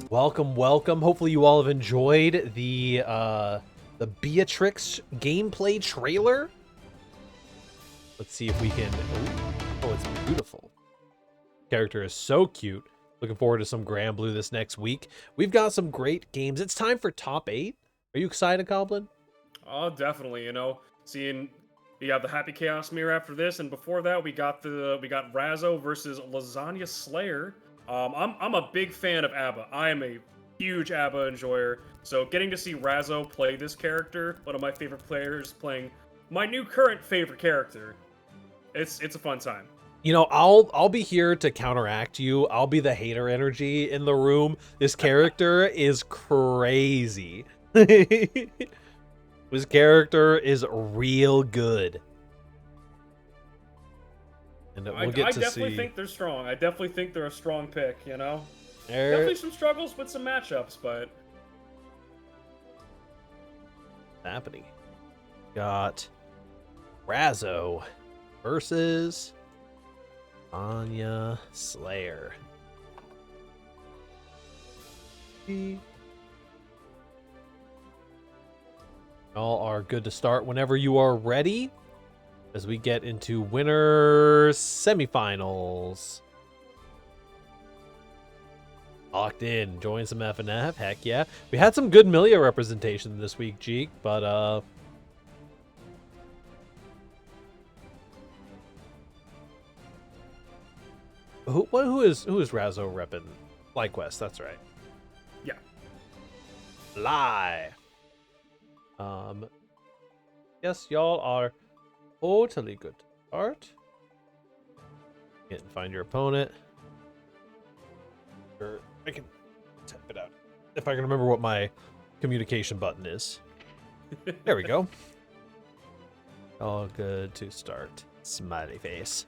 Welcome, welcome. Hopefully you all have enjoyed the Beatrix gameplay trailer. Let's see if we can... Oh, it's beautiful. Character is so cute. Looking forward to some Grand Blue this next week. We've got some great games. It's time for top 8. Are you excited, Goblin? Oh, definitely. You know, seeing we have the Happy Chaos Mirror after this, and before that we got Razzo versus Lasagna Slayer. I'm a big fan of ABBA. I am a huge ABBA enjoyer. So getting to see Razzo play this character, one of my favorite players, playing my new current favorite character, it's a fun time. You know, I'll be here to counteract you. I'll be the hater energy in the room. This character is crazy. This character is real good. And we'll get to see. I definitely think they're strong. I definitely think they're a strong pick, you know? Definitely some struggles with some matchups, but... happening. Got Razzo versus Lasagna Slayer. All are good to start whenever you are ready, as we get into winners semifinals. Locked in, enjoying some FNF, heck yeah. We had some good Milia representation this week, Jeek, but who is Razzo repping? FlyQuest, that's right. Yeah. Fly. Yes, y'all are totally good. Art. Get and find your opponent. Sure, I can type it out if I can remember what my communication button is. There we go. All good to start. Smiley face.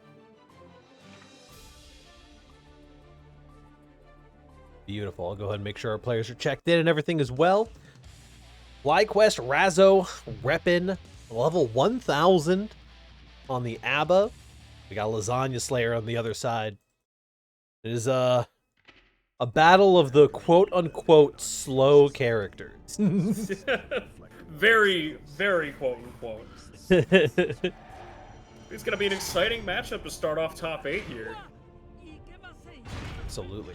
Beautiful. I'll go ahead and make sure our players are checked in and everything is well. FlyQuest Razzo reppin' level 1000 on the ABBA. We got Lasagna Slayer on the other side. It is a battle of the quote-unquote slow characters. Very, very quote-unquote. It's going to be an exciting matchup to start off top 8 here. Absolutely.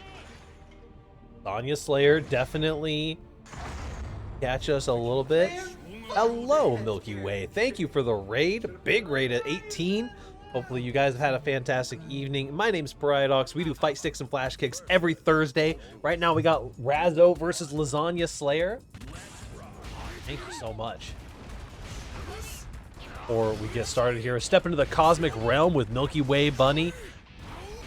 Lasagna Slayer definitely catch us a little bit. Hello, Milky Way. Thank you for the raid. Big raid at 18. Hopefully you guys have had a fantastic evening. My name's Paradox. We do Fightsticks and Flashkicks every Thursday. Right now we got Razzo versus Lasagna Slayer. Thank you so much. Before we get started here, step into the cosmic realm with Milky Way Bunny,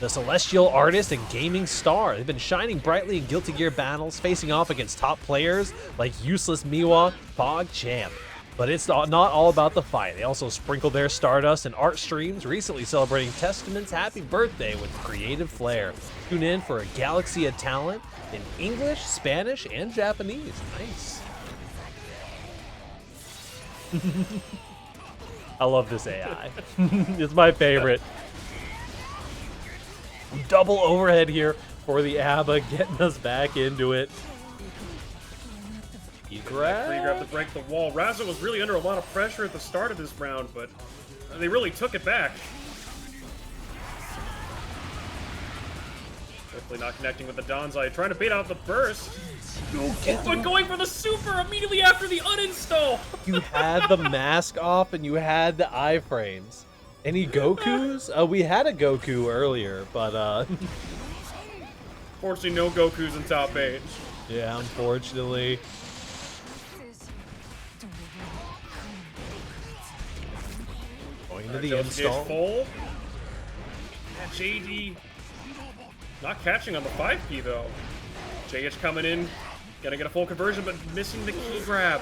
the celestial artist and gaming star. They've been shining brightly in Guilty Gear battles, facing off against top players like Useless Miwa, Pog Champ. But it's not all about the fight. They also sprinkle their stardust in art streams, recently celebrating Testament's happy birthday with creative flair. Tune in for a galaxy of talent in English, Spanish, and Japanese. Nice. I love this AI. It's my favorite. Double overhead here for the ABBA, getting us back into it. He grabbed to break the wall. Razzo was really under a lot of pressure at the start of this round, but they really took it back. Hopefully not connecting with the Donzai, trying to bait out the burst. But going for the super immediately after the uninstall. You had the mask off and you had the iframes. Any Gokus? We had a Goku earlier, but Fortunately, no Gokus in top 8. Yeah, unfortunately. Going to the install. Full. Yeah, JD not catching on the 5 key though. JH coming in, gonna get a full conversion, but missing the key grab.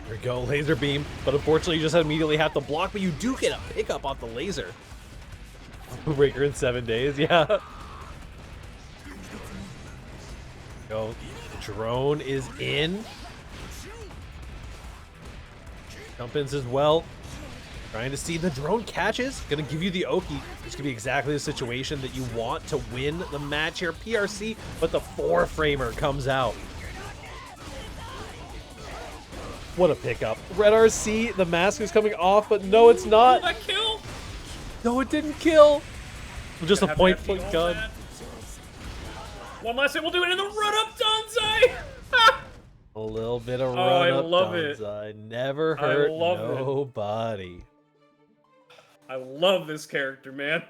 There we go, laser beam, but unfortunately you just immediately have to block, but you do get a pickup off the laser. Breaker in 7 days, yeah. Go, drone is in. Jump ins as well. Trying to see the drone catches. Gonna give you the Oki. This could be exactly the situation that you want to win the match here. PRC, but the 4-framer comes out. What a pickup. Red RC, the mask is coming off, but no, it's not. That kill? No, it didn't kill. Just a point-blank gun. One last hit, we'll do it in the run-up Danzai! A little bit of Oh, I run-up love it. Danzai. Never hurt nobody. I love this character, man.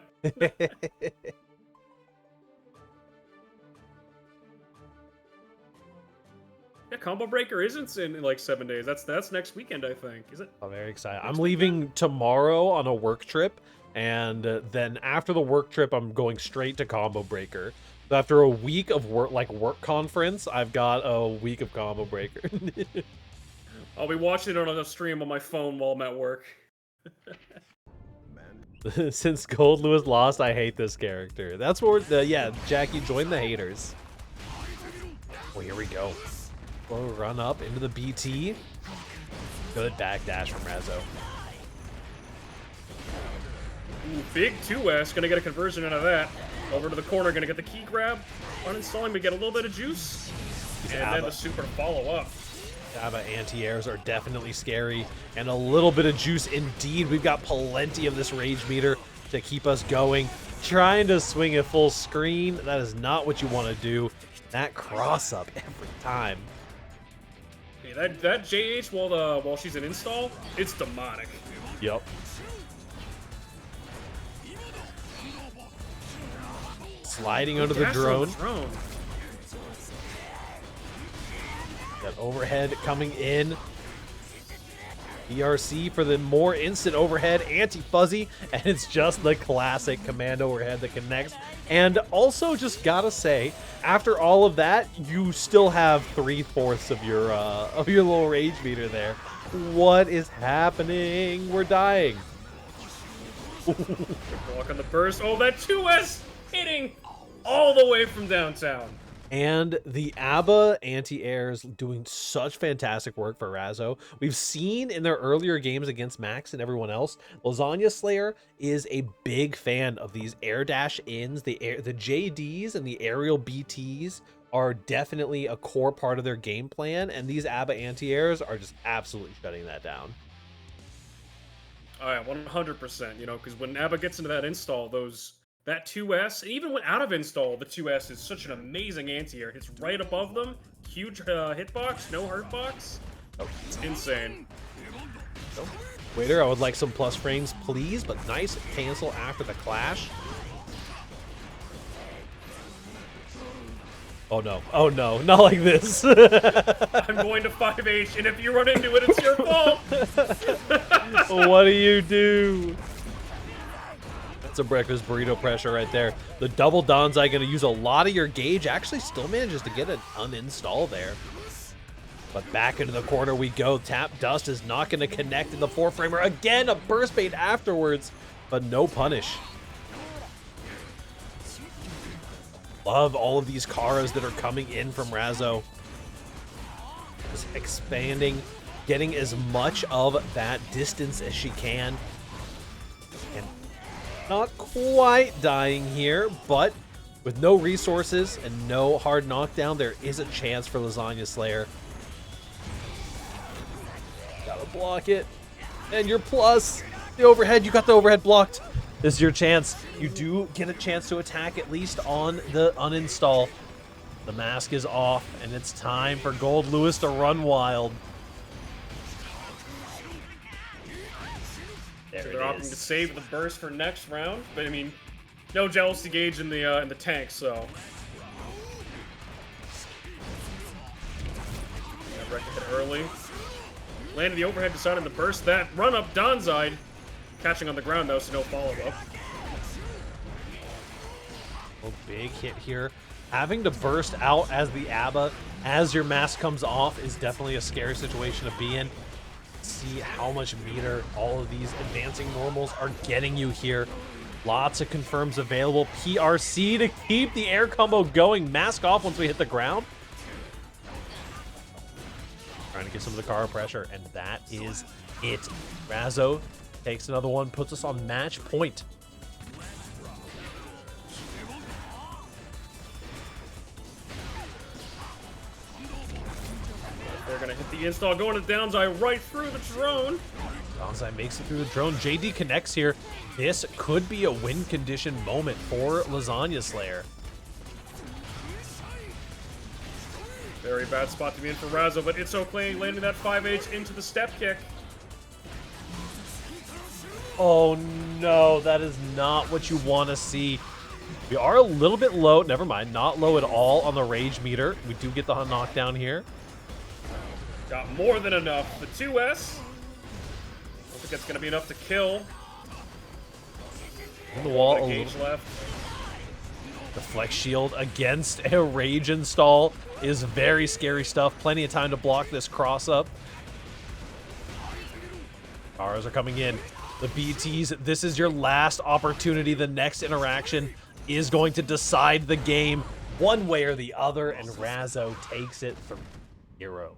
Yeah, Combo Breaker isn't in like 7 days. That's next weekend, I think. Is it? I'm very excited. I'm leaving tomorrow on a work trip, and then after the work trip, I'm going straight to Combo Breaker. So after a week of work conference, I've got a week of Combo Breaker. I'll be watching it on a stream on my phone while I'm at work. Since Gold Lewis lost, I hate this character. That's what we're, yeah, Jackie, join the haters. Oh, here we go. Slow run up into the BT. Good backdash from Razzo. Ooh, big 2S, gonna get a conversion out of that. Over to the corner, gonna get the key grab. Uninstalling, but get a little bit of juice. And then the super follow-up. ABBA anti-airs are definitely scary. And a little bit of juice indeed. We've got plenty of this rage meter to keep us going. Trying to swing a full screen. That is not what you want to do. That cross-up every time. Hey, that JH while she's in install, it's demonic. Yep. Sliding under the drone. That overhead coming in. ERC for the more instant overhead, anti-fuzzy, and it's just the classic command overhead that connects. And also, just gotta say, after all of that, you still have 3/4 of your little rage meter there. What is happening? We're dying. Block on the burst. Oh, that 2S hitting all the way from downtown. And the ABBA anti-airs doing such fantastic work for Razzo. We've seen in their earlier games against Max and everyone else, Lasagna Slayer is a big fan of these air dash ins. The JDs and the aerial BTs are definitely a core part of their game plan, and these ABBA anti-airs are just absolutely shutting that down. Oh yeah, 100%. You know, because when ABBA gets into that install, that 2S, even when out of install, the 2S is such an amazing anti-air. It's right above them. Huge hitbox, no hurtbox. Oh, it's insane. Oh. Waiter, I would like some plus frames, please, but nice cancel after the clash. Oh no, not like this. I'm going to 5H, and if you run into it, it's your fault. What do you do? That's a breakfast burrito pressure right there. The double Danzai going to use a lot of your gauge. Actually still manages to get an uninstall there. But back into the corner we go. Tap Dust is not going to connect in the 4-framer. Again, a burst bait afterwards, but no punish. Love all of these Karas that are coming in from Razzo. Just expanding, getting as much of that distance as she can. And not quite dying here, but with no resources and no hard knockdown, there is a chance for Lasagna Slayer. Gotta block it. And your plus. The overhead, you got the overhead blocked. This is your chance. You do get a chance to attack at least on the uninstall. The mask is off, and it's time for Gold Lewis to run wild. There They're opting to save the burst for next round, but I mean, no jealousy gauge in the tank, so. Got wrecked a bit early. Landed the overhead, decided to burst that run up Danzai. Catching on the ground though, so no follow-up. Oh, big hit here. Having to burst out as the ABBA, as your mask comes off, is definitely a scary situation to be in. See how much meter all of these advancing normals are getting you here. Lots of confirms available. PRC to keep the air combo going. Mask off once we hit the ground. Trying to get some of the car pressure, and that is it. Razzo Takes another one, puts us on match point. They're gonna hit the install, going to downside right through the drone. Downside makes it through the drone. JD connects here. This could be a win condition moment for Lasagna Slayer. Very bad spot to be in for Razzo, but it's okay, landing that 5H into the step kick. Oh no, that is not what you want to see. We are a little bit low. Never mind, not low at all on the rage meter. We do get the knockdown here. Got more than enough. The 2S. Don't think that's going to be enough to kill. On the wall, a Gauge little. left. The flex shield against a rage install is very scary stuff. Plenty of time to block this cross up. Cars are coming in. The BTs, this is your last opportunity. The next interaction is going to decide the game one way or the other, and Razzo takes it from 0.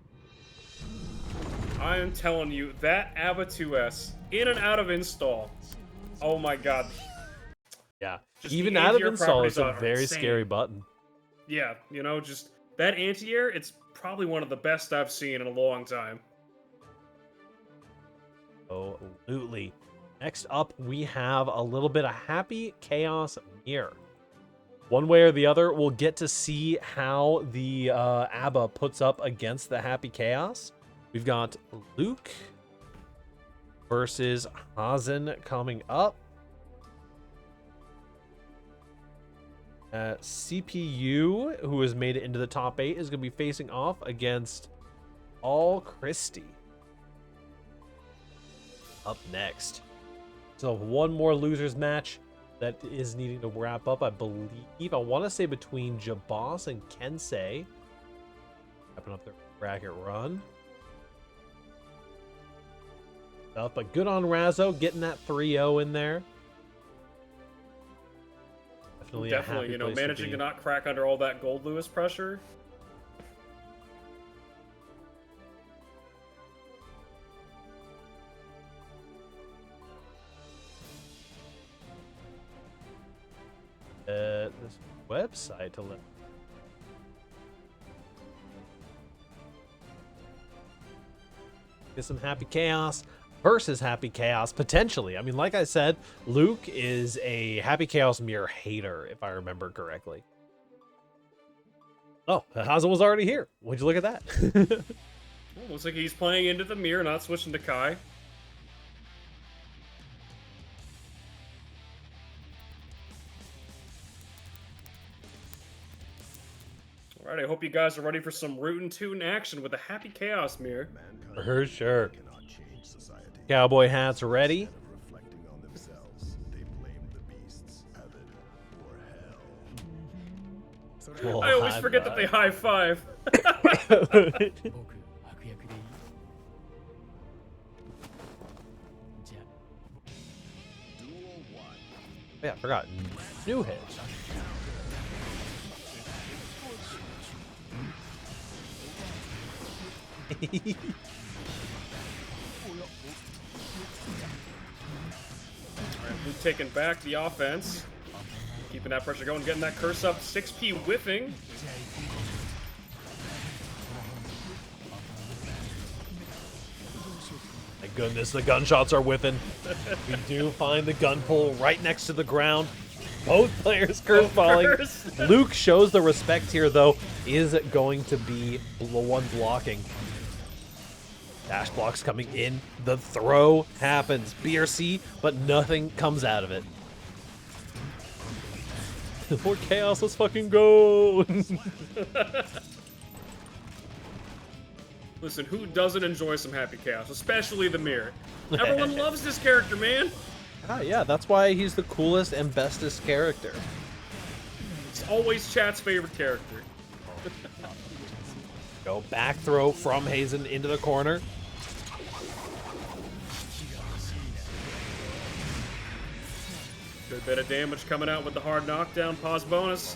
I am telling you, that ABBA 2S, in and out of install. Oh my god. Yeah, Just even the out of anti-air install is a properties are very insane. scary button. Yeah, you know, just that anti-air, it's probably one of the best I've seen in a long time. Absolutely. Next up, we have a little bit of Happy Chaos Mirror. One way or the other, we'll get to see how the ABBA puts up against the Happy Chaos. We've got Luke versus Hazen coming up. CPU, who has made it into the top 8, is going to be facing off against All Christie. Up next. So one more losers match that is needing to wrap up, I believe. I want to say between Jabos and Kensei. Wrapping up their bracket run. But good on Razzo, getting that 3-0 in there. Definitely, you know, managing to not crack under all that Gold Lewis pressure. This website to let. Get some Happy Chaos versus Happy Chaos, potentially. I mean, like I said, Luke is a Happy Chaos mirror hater, if I remember correctly. Oh, Hazen was already here. Would you look at that? Well, looks like he's playing into the mirror, not switching to Kai. Alright, I hope you guys are ready for some root and tootin' action with the Happy Chaos mirror. For sure. Cowboy hats ready. Oh, I always forget that they high five. Yeah, I forgot. New hit. Luke taking back the offense. Keeping that pressure going, getting that curse up. 6P whiffing. My goodness, the gunshots are whipping. We do find the gun pull right next to the ground. Both players curse falling. Luke shows the respect here, though. Is going to be the one blocking. Dash blocks coming in. The throw happens. BRC, but nothing comes out of it. More chaos, let's fucking go! Listen, who doesn't enjoy some Happy Chaos? Especially the mirror. Everyone loves this character, man. Yeah, that's why he's the coolest and bestest character. It's always chat's favorite character. Go back throw from Hazen into the corner. Good bit of damage coming out with the hard knockdown. Pause bonus.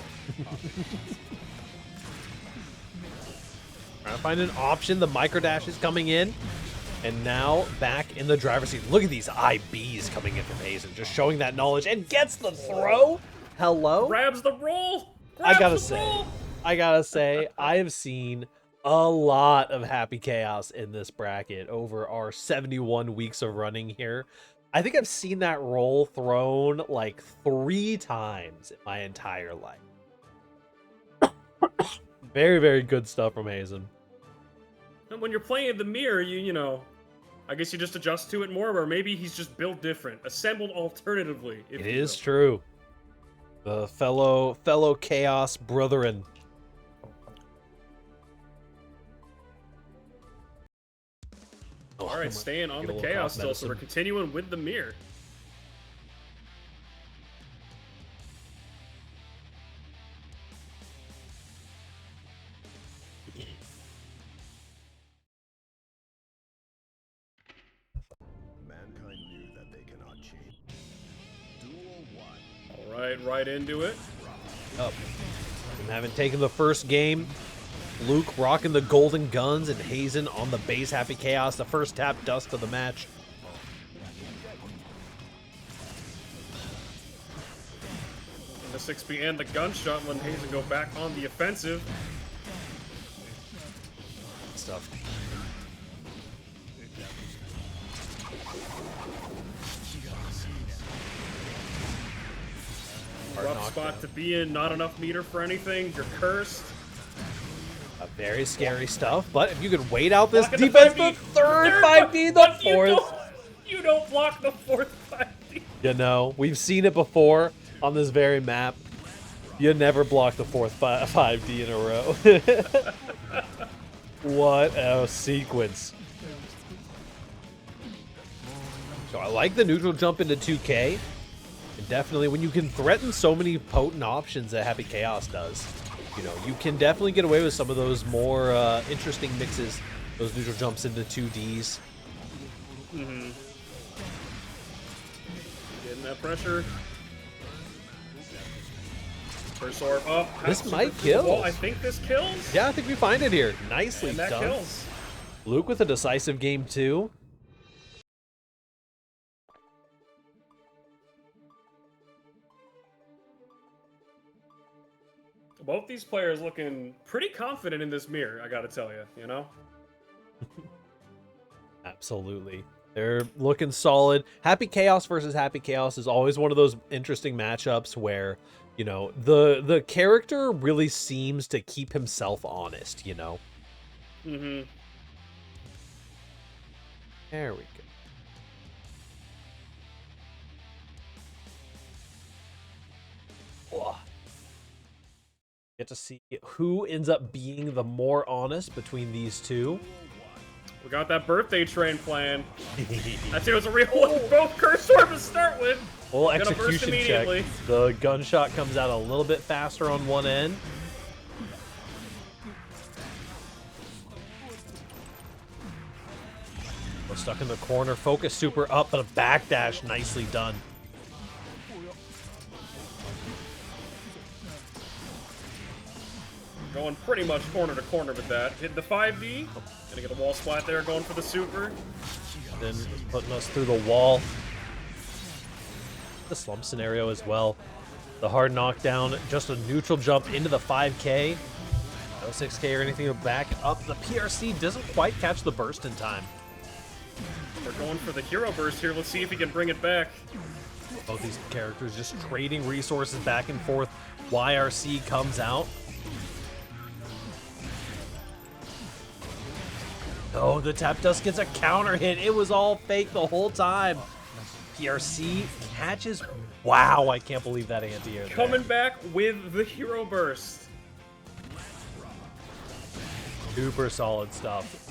Trying to find an option. The micro dash is coming in. And now back in the driver's seat. Look at these IBs coming in from Hazen, just showing that knowledge and gets the throw. Hello? Grabs the roll. I Grabs the roll. gotta say, I have seen a lot of Happy Chaos in this bracket over our 71 weeks of running here. I think I've seen that roll thrown like 3 times in my entire life. Very, very good stuff from Hazen. And when you're playing the mirror, you know, I guess you just adjust to it more, or maybe he's just built different, assembled alternatively. It is true. The fellow Chaos brethren. All right, staying on the Chaos still, so we're continuing with the mirror. Mankind knew that they cannot change. Duel 1. All right, right into it. Up. Haven't taken the first game. Luke rocking the golden guns and Hazen on the base Happy Chaos. The first tap dust of the match. The 6B and the gunshot letting Hazen go back on the offensive. Stuff. Rough spot to be in, not enough meter for anything. You're cursed. Very scary stuff, but if you could wait out this Blocking defense, the the third 5D, the fourth. You don't block the fourth 5D. You know, we've seen it before on this very map. You never block the fourth 5D in a row. What a sequence. So I like the neutral jump into 2K. And definitely when you can threaten so many potent options that Happy Chaos does, you know, you can definitely get away with some of those more interesting mixes, those neutral jumps into 2Ds. Mm-hmm. Getting that pressure. First orb up. This might kill. I think this kills. Yeah, I think we find it here. Nicely And that done. kills. Luke with a decisive game too. Both these players looking pretty confident in this mirror, I gotta tell you, you know? Absolutely. They're looking solid. Happy Chaos versus Happy Chaos is always one of those interesting matchups where, you know, the character really seems to keep himself honest, you know? Mm-hmm. There we go. Ugh. Get to see who ends up being the more honest between these two. We got that birthday train plan. I think it was a real one. Both curse orb to start with. Well, Gonna burst execution check. immediately. The gunshot comes out a little bit faster on one end. We're stuck in the corner. Focus super up, but a backdash nicely done. Going pretty much corner to corner with that. Hit the 5D. Gonna get a wall splat there, going for the super. Then putting us through the wall. The slump scenario as well. The hard knockdown, just a neutral jump into the 5K. No 6K or anything to back up. The PRC doesn't quite catch the burst in time. We're going for the hero burst here. Let's see if he can bring it back. Both these characters just trading resources back and forth. YRC comes out. Oh, the tap dust gets a counter hit. It was all fake the whole time. PRC catches. Wow, I can't believe that anti-air. Coming back with the hero burst. Super solid stuff.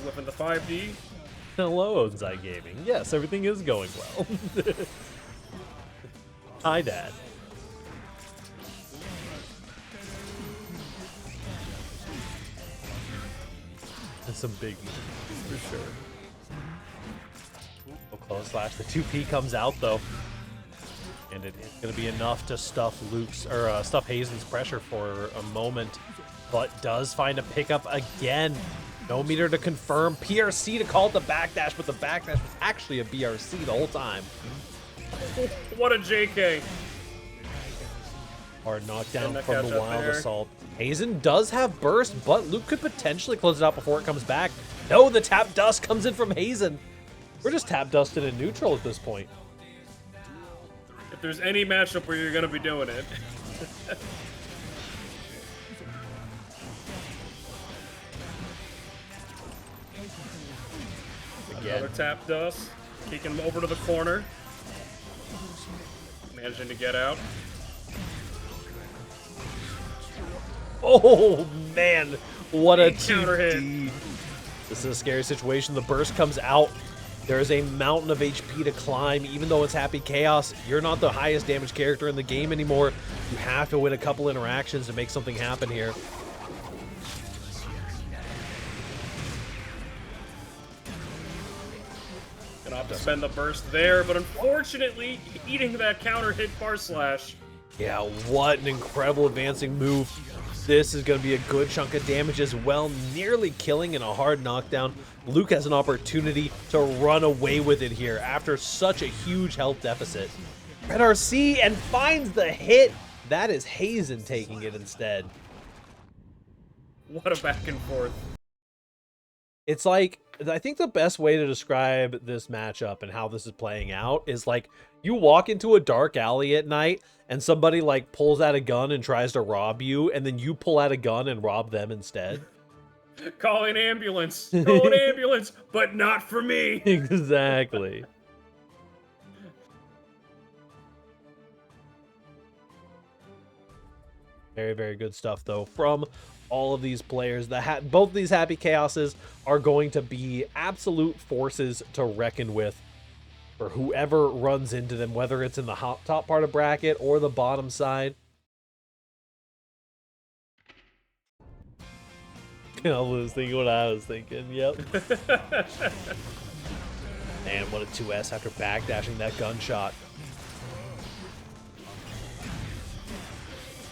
Whipping the 5D. Hello, Ozai Gaming. Yes, everything is going well. Hi, Dad. That's some big moves for sure. Oh, close slash. The 2P comes out though. And it is going to be enough to stuff stuff Hazen's pressure for a moment, but does find a pickup again. No meter to confirm. PRC to call it the backdash, but the backdash was actually a BRC the whole time. What a JK. Hard knockdown from catch the up Wild there. Assault. Hazen does have burst, but Luke could potentially close it out before it comes back. No, the tap dust comes in from Hazen. We're just tap dusted in neutral at this point. If there's any matchup where you're gonna be doing it. Again. Another tap dust. Kicking him over to the corner. Managing to get out. Oh, man. What a counter hit. TD. This is a scary situation. The burst comes out. There is a mountain of HP to climb. Even though it's Happy Chaos, you're not the highest damage character in the game anymore. You have to win a couple interactions to make something happen here. Gonna have to spend the burst there, but unfortunately, eating that counter hit bar slash. Yeah, what an incredible advancing move. This is going to be a good chunk of damage as well, nearly killing in a hard knockdown. Luke has an opportunity to run away with it here after such a huge health deficit. Red RC and finds the hit. That is Hazen taking it instead. What a back and forth. It's like, I think the best way to describe this matchup and how this is playing out is like you walk into a dark alley at night and somebody like pulls out a gun and tries to rob you, and then you pull out a gun and rob them instead. Call an ambulance. Call an ambulance, but not for me. Exactly. Very, very good stuff, though, from all of these players. Both of these Happy Chaoses are going to be absolute forces to reckon with for whoever runs into them, whether it's in the top part of bracket or the bottom side. I was thinking what I was thinking. Yep. And what a 2S after backdashing that gunshot.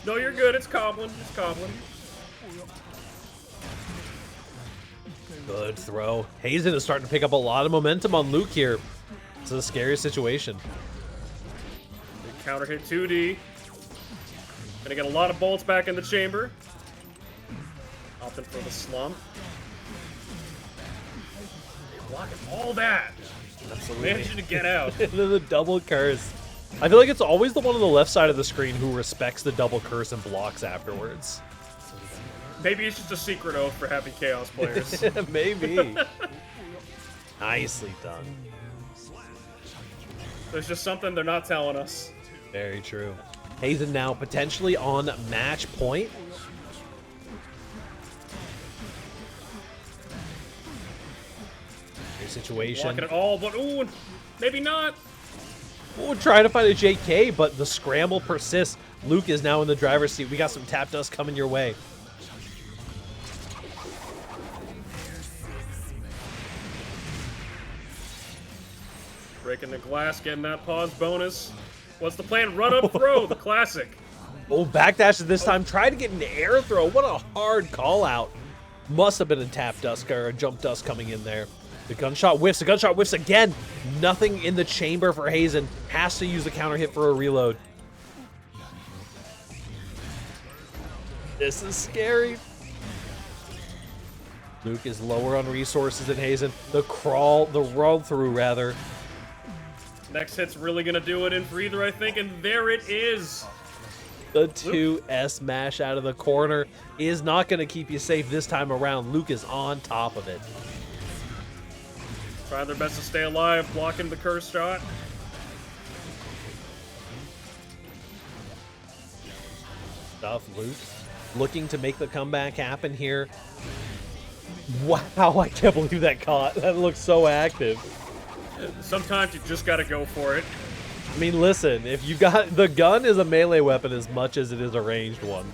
No, you're good. It's Coblin. It's Coblin. Good throw. Hazen is starting to pick up a lot of momentum on Luke here. It's a scary situation. Counter hit 2D. Gonna get a lot of bolts back in the chamber. Opting for the slump. Blocking all that. Absolutely. Managing to get out. Into the double curse. I feel like it's always the one on the left side of the screen who respects the double curse and blocks afterwards. Maybe it's just a secret oath for Happy Chaos players. Maybe. Nicely done. There's just something they're not telling us. Very true. Hazen now potentially on match point. Your situation. Blocking it all, but ooh, maybe not. We'll try to find a JK, but the scramble persists. Luke is now in the driver's seat. We got some tap dust coming your way. Breaking the glass, getting that pause bonus. What's the plan? Run up, throw, the classic. Oh, backdashes this time. Try to get an air throw. What a hard call out. Must have been a tap dust or a jump dust coming in there. The gunshot whiffs. The gunshot whiffs again. Nothing in the chamber for Hazen. Has to use the counter hit for a reload. This is scary. Luke is lower on resources than Hazen. The roll through rather. Next hit's really gonna do it in for either, I think, and there it is. The 2S mash out of the corner is not going to keep you safe this time around. Luke is on top of it. Trying their best to stay alive, blocking the curse shot. Stuff, Luke. Looking to make the comeback happen here. Wow, I can't believe that caught. That looks so active. Sometimes you just gotta go for it. I mean, listen, if you got... The gun is a melee weapon as much as it is a ranged one.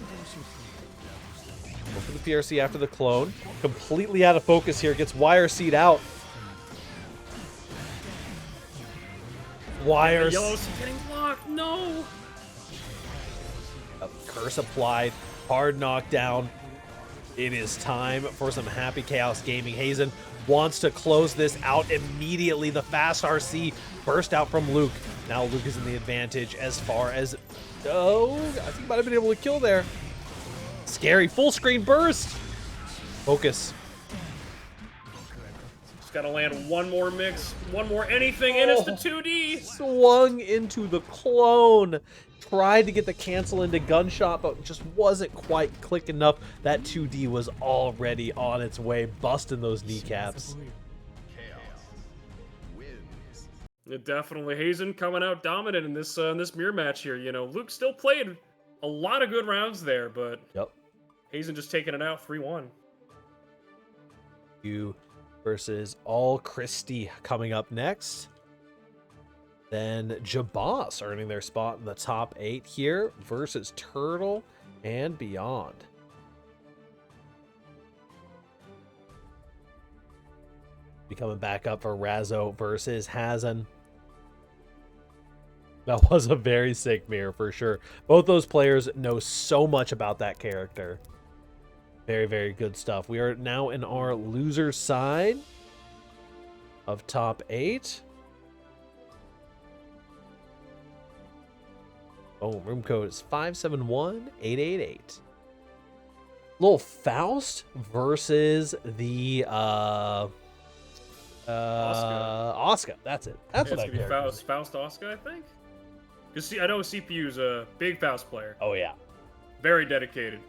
Go for the PRC after the clone. Completely out of focus here. Gets YRC'd out. Wires. Yellow's getting blocked. No. Curse applied. Hard knockdown. It is time for some Happy Chaos Gaming. Hazen wants to close this out immediately. The fast RC burst out from Luke. Now Luke is in the advantage as far as... Oh, I think he might have been able to kill there. Scary. Full screen burst. Focus. Just gotta land one more mix, one more anything, and it's the 2D. Swung into the clone. Tried to get the cancel into gunshot, but just wasn't quite quick enough. That 2D was already on its way, busting those kneecaps. Definitely, Hazen coming out dominant in this mirror match here. You know, Luke still played a lot of good rounds there, but Hazen just taking it out 3-1. You versus All Christie coming up next. Then Jabos earning their spot in the top 8 here versus Turtl and Beyond. Be coming back up for Razzo versus Hazen. That was a very sick mirror for sure. Both those players know so much about that character. Very, very good stuff. We are now in our loser side of top 8. Oh, room code is 571888. Little Faust versus the Oscar. That's it. That's what I care. Faust Oscar, I think. Because I know CPU's a big Faust player. Oh yeah, very dedicated.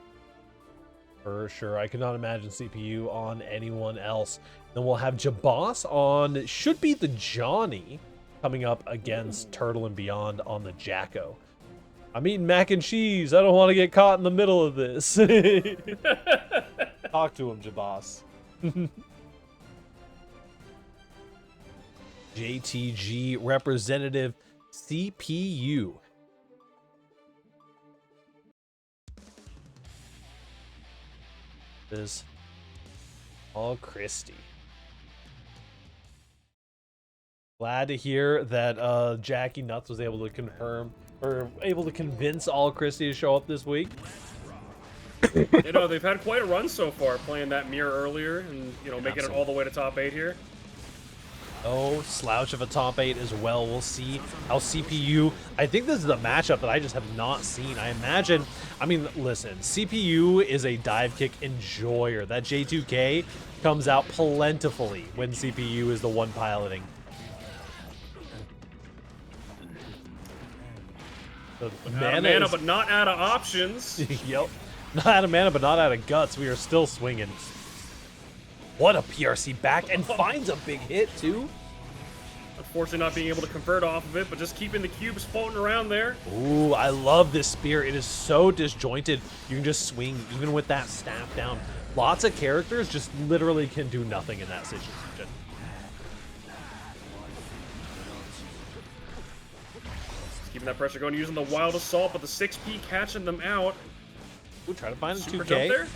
For sure. I could not imagine CPU on anyone else. Then we'll have Jabos on, should be the Johnny, coming up against Turtl and Beyond on the Jacko. I'm eating mac and cheese. I don't want to get caught in the middle of this. Talk to him, Jabos. JTG representative CPU. Is All Christie. Glad to hear that Jackie Nuts was able to confirm or able to convince All Christie to show up this week. You know, they've had quite a run so far playing that mirror earlier and, you know, making it all the way to top 8 here. Oh, slouch of a top 8 as well. We'll see how CPU... I think this is a matchup that I just have not seen. I imagine... I mean, listen, CPU is a dive kick enjoyer. That J2K comes out plentifully when CPU is the one piloting. Mana, but not out of options. Yep. Not out of mana, but not out of guts. We are still swinging. What a PRC back, and finds a big hit, too. Unfortunately, not being able to convert off of it, but just keeping the cubes floating around there. Ooh, I love this spear. It is so disjointed. You can just swing, even with that staff down. Lots of characters just literally can do nothing in that situation. Keeping that pressure going, using the Wild Assault, but the 6P catching them out. Ooh, try to find a Super 2K. jump there.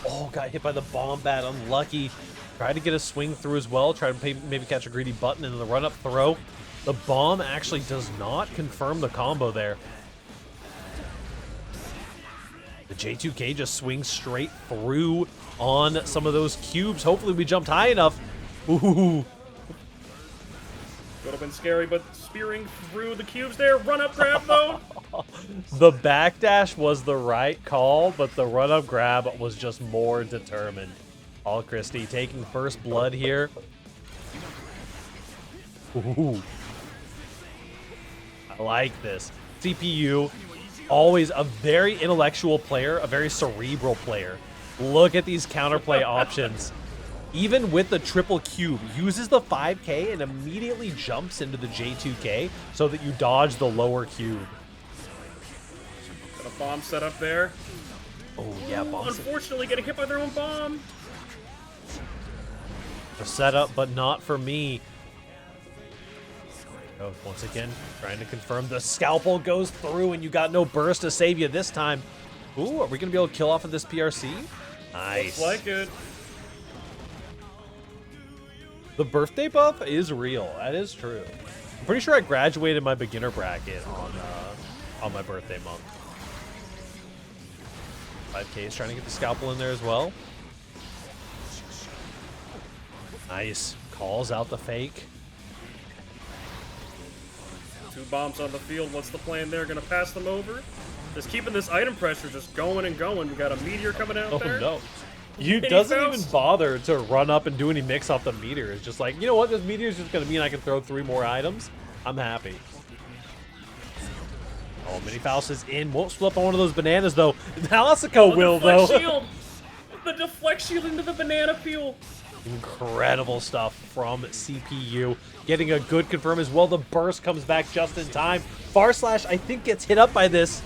Oh, got hit by the bomb bat. Unlucky. Tried to get a swing through as well. Tried to maybe catch a greedy button in the run-up throw. The bomb actually does not confirm the combo there. The J2K just swings straight through on some of those cubes. Hopefully we jumped high enough. Ooh. Would have been scary, but spearing through the cubes there. Run-up grab mode. The backdash was the right call, but the run-up grab was just more determined. All Christie taking first blood here. Ooh. I like this. CPU, always a very intellectual player, a very cerebral player. Look at these counterplay options. Even with the triple cube, uses the 5K and immediately jumps into the J2K so that you dodge the lower cube. Got a bomb set up there. Oh, yeah, bomb. Unfortunately, getting hit by their own bomb. A setup, but not for me. Oh, once again, trying to confirm the scalpel goes through and you got no burst to save you this time. Ooh, are we going to be able to kill off of this PRC? Nice. Looks like it. The birthday buff is real. That is true. I'm pretty sure I graduated my beginner bracket on my birthday month. 5K is trying to get the scalpel in there as well. Nice. Calls out the fake. 2 bombs on the field. What's the plan there? Gonna pass them over? Just keeping this item pressure just going and going. We got a meteor coming out there. Oh no. You doesn't even bother to run up and do any mix off the meteor. It's just like, you know what? This meteor is just going to mean I can throw 3 more items. I'm happy. Oh, Mini Faust is in. Won't flip on one of those bananas, though. Nalasico will, though. Shield. The deflect shield into the banana peel. Incredible stuff from CPU. Getting a good confirm as well. The burst comes back just in time. Far Slash, I think, gets hit up by this.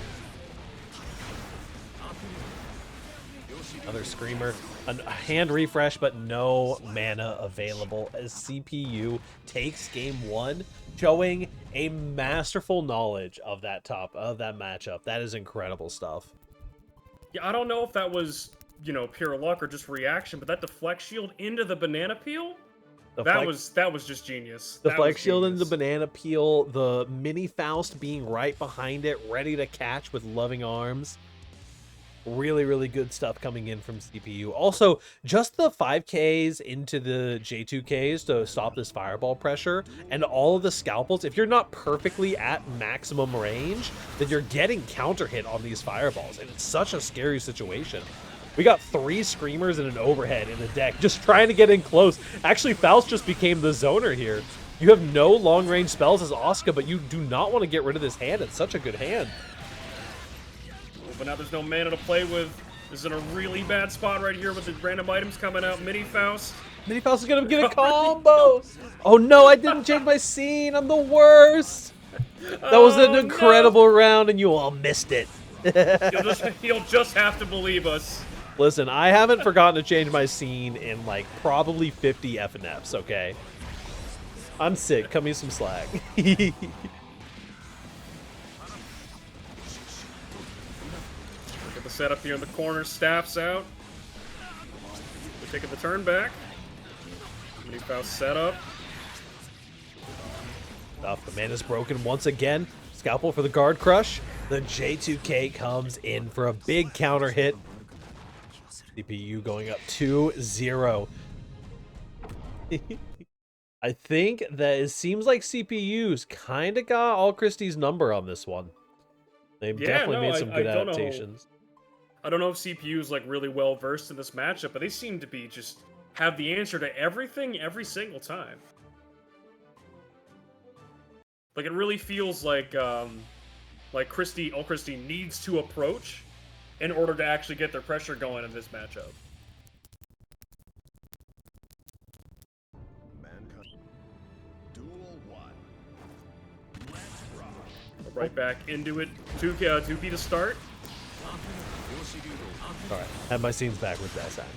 Another Screamer, a hand refresh, but no mana available as CPU takes game 1, showing a masterful knowledge of that matchup. That is incredible stuff. Yeah, I don't know if that was, you know, pure luck or just reaction, but that deflect shield into the banana peel, that was just genius. The flex shield into the banana peel, the Mini Faust being right behind it, ready to catch with loving arms. Really, really good stuff coming in from CPU. Also, just the 5Ks into the J2Ks to stop this fireball pressure, and all of the scalpels. If you're not perfectly at maximum range, then you're getting counter hit on these fireballs, and it's such a scary situation. We got 3 Screamers and an overhead in the deck, just trying to get in close. Actually, Faust just became the zoner here. You have no long-range spells as Asuka, but you do not want to get rid of this hand. It's such a good hand. But now there's no mana to play with. This is in a really bad spot right here with the random items coming out. Mini Faust. Mini Faust is going to get a combo. Oh no, I didn't change my scene. I'm the worst. That was an incredible round, and you all missed it. He'll just have to believe us. Listen, I haven't forgotten to change my scene in like probably 50 FNFs, okay? I'm sick. Cut me some slack. Setup here in the corner, staffs out. We're taking the turn back. Mini Faust setup. The mana's broken once again. Scalpel for the guard crush. The J2K comes in for a big counter hit. CPU going up 2-0. I think that it seems like CPU's kind of got All Christie's number on this one. They've definitely made some good adaptations. I don't know if CPU is like really well versed in this matchup, but they seem to be just have the answer to everything every single time. Like it really feels like All Christie needs to approach in order to actually get their pressure going in this matchup. Duel 1. Let's rock. Right back into it. 2P to start. Alright, have my scenes backwards that time.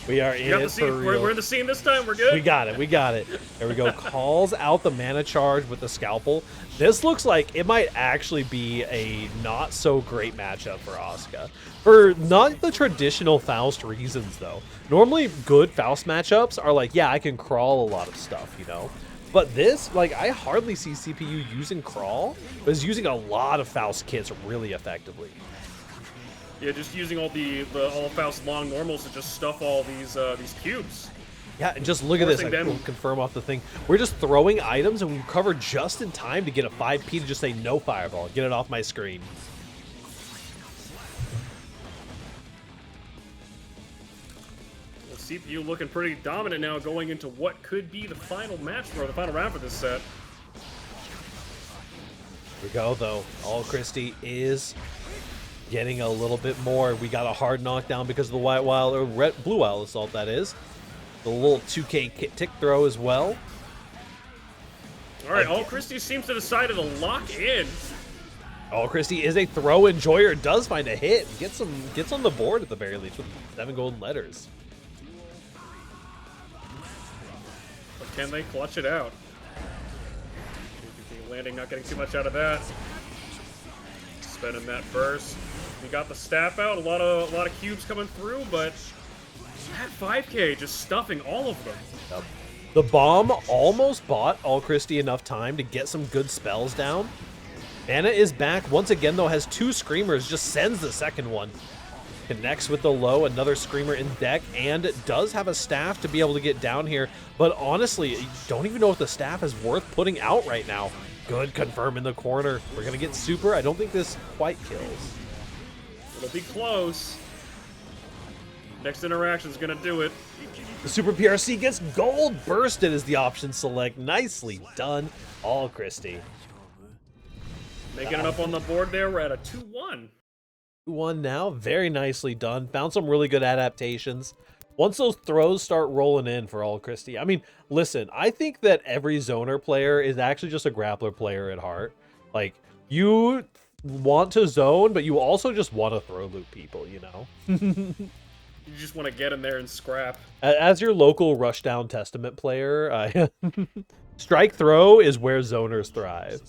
We are in it for real. We're in the scene this time, we're good? We got it, we got it. There we go. Calls out the mana charge with the scalpel. This looks like it might actually be a not so great matchup for Asuka. For not the traditional Faust reasons though. Normally good Faust matchups are like, yeah, I can crawl a lot of stuff, you know? But this, like, I hardly see CPU using crawl, but is using a lot of Faust kits really effectively. Yeah, just using all all Faust long normals to just stuff all these cubes. Yeah, and just look at this. I will confirm off the thing. We're just throwing items, and we recover just in time to get a 5P to just say no fireball. Get it off my screen. Well, CPU looking pretty dominant now, going into what could be the final match or the final round for this set. Here we go, though. All Christie is getting a little bit more. We got a hard knockdown because of the white wild or blue wild assault, that is. The little 2K tick throw as well. All right, All Christie seems to decide to lock in. All Christie is a throw enjoyer, does find a hit, gets on the board at the very least with 7 golden letters. But can they clutch it out? Landing, not getting too much out of that. Spending that burst. We got the staff out, a lot of cubes coming through, but that 5K just stuffing all of them. Yep. The bomb almost bought All Christie enough time to get some good spells down. Mana is back. Once again, though, has 2 Screamers, just sends the second one. Connects with the low, another Screamer in deck, and does have a staff to be able to get down here. But honestly, you don't even know if the staff is worth putting out right now. Good confirm in the corner. We're going to get super. I don't think this quite kills. It'll be close. Next interaction's going to do it. The super PRC gets gold. Bursted is the option select. Nicely done, All Christie. Making it up on the board there. We're at a 2-1. 2-1 now. Very nicely done. Found some really good adaptations. Once those throws start rolling in for All Christie. I mean, listen, I think that every zoner player is actually just a grappler player at heart. Like, you want to zone, but you also just want to throw loop people, you know? You just want to get in there and scrap. As your local Rushdown Testament player, strike throw is where zoners thrive.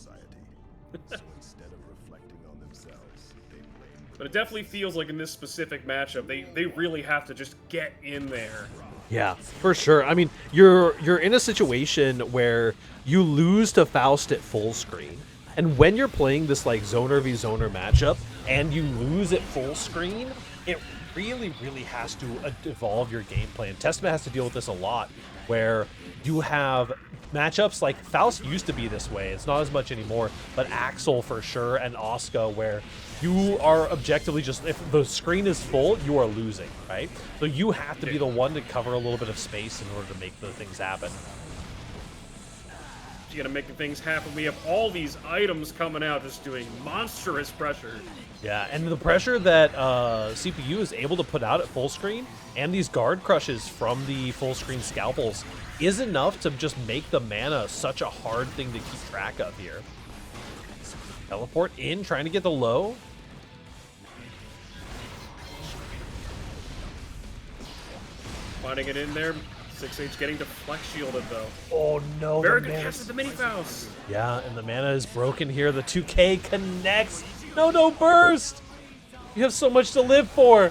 But it definitely feels like in this specific matchup, they really have to just get in there. Yeah, for sure. I mean, you're in a situation where you lose to Faust at full screen. And when you're playing this like zoner v zoner matchup and you lose at full screen, it really has to evolve your game plan. Testament has to deal with this a lot, where you have matchups like Faust used to be this way. It's not as much anymore, but Axel for sure and Oscar, where you are objectively just, if the screen is full, you are losing, right? So you have to be the one to cover a little bit of space in order to make the things happen. You gotta make things happen. We have all these items coming out, just doing monstrous pressure. Yeah, and the pressure that CPU is able to put out at full screen and these guard crushes from the full screen scalpels is enough to just make the mana such a hard thing to keep track of here. Teleport in, trying to get the low. Finding it in there. 6H getting deflect shielded though. Oh no. Very good catch with the mini Faust. Yeah, and the mana is broken here. The 2K connects. No burst. You have so much to live for. You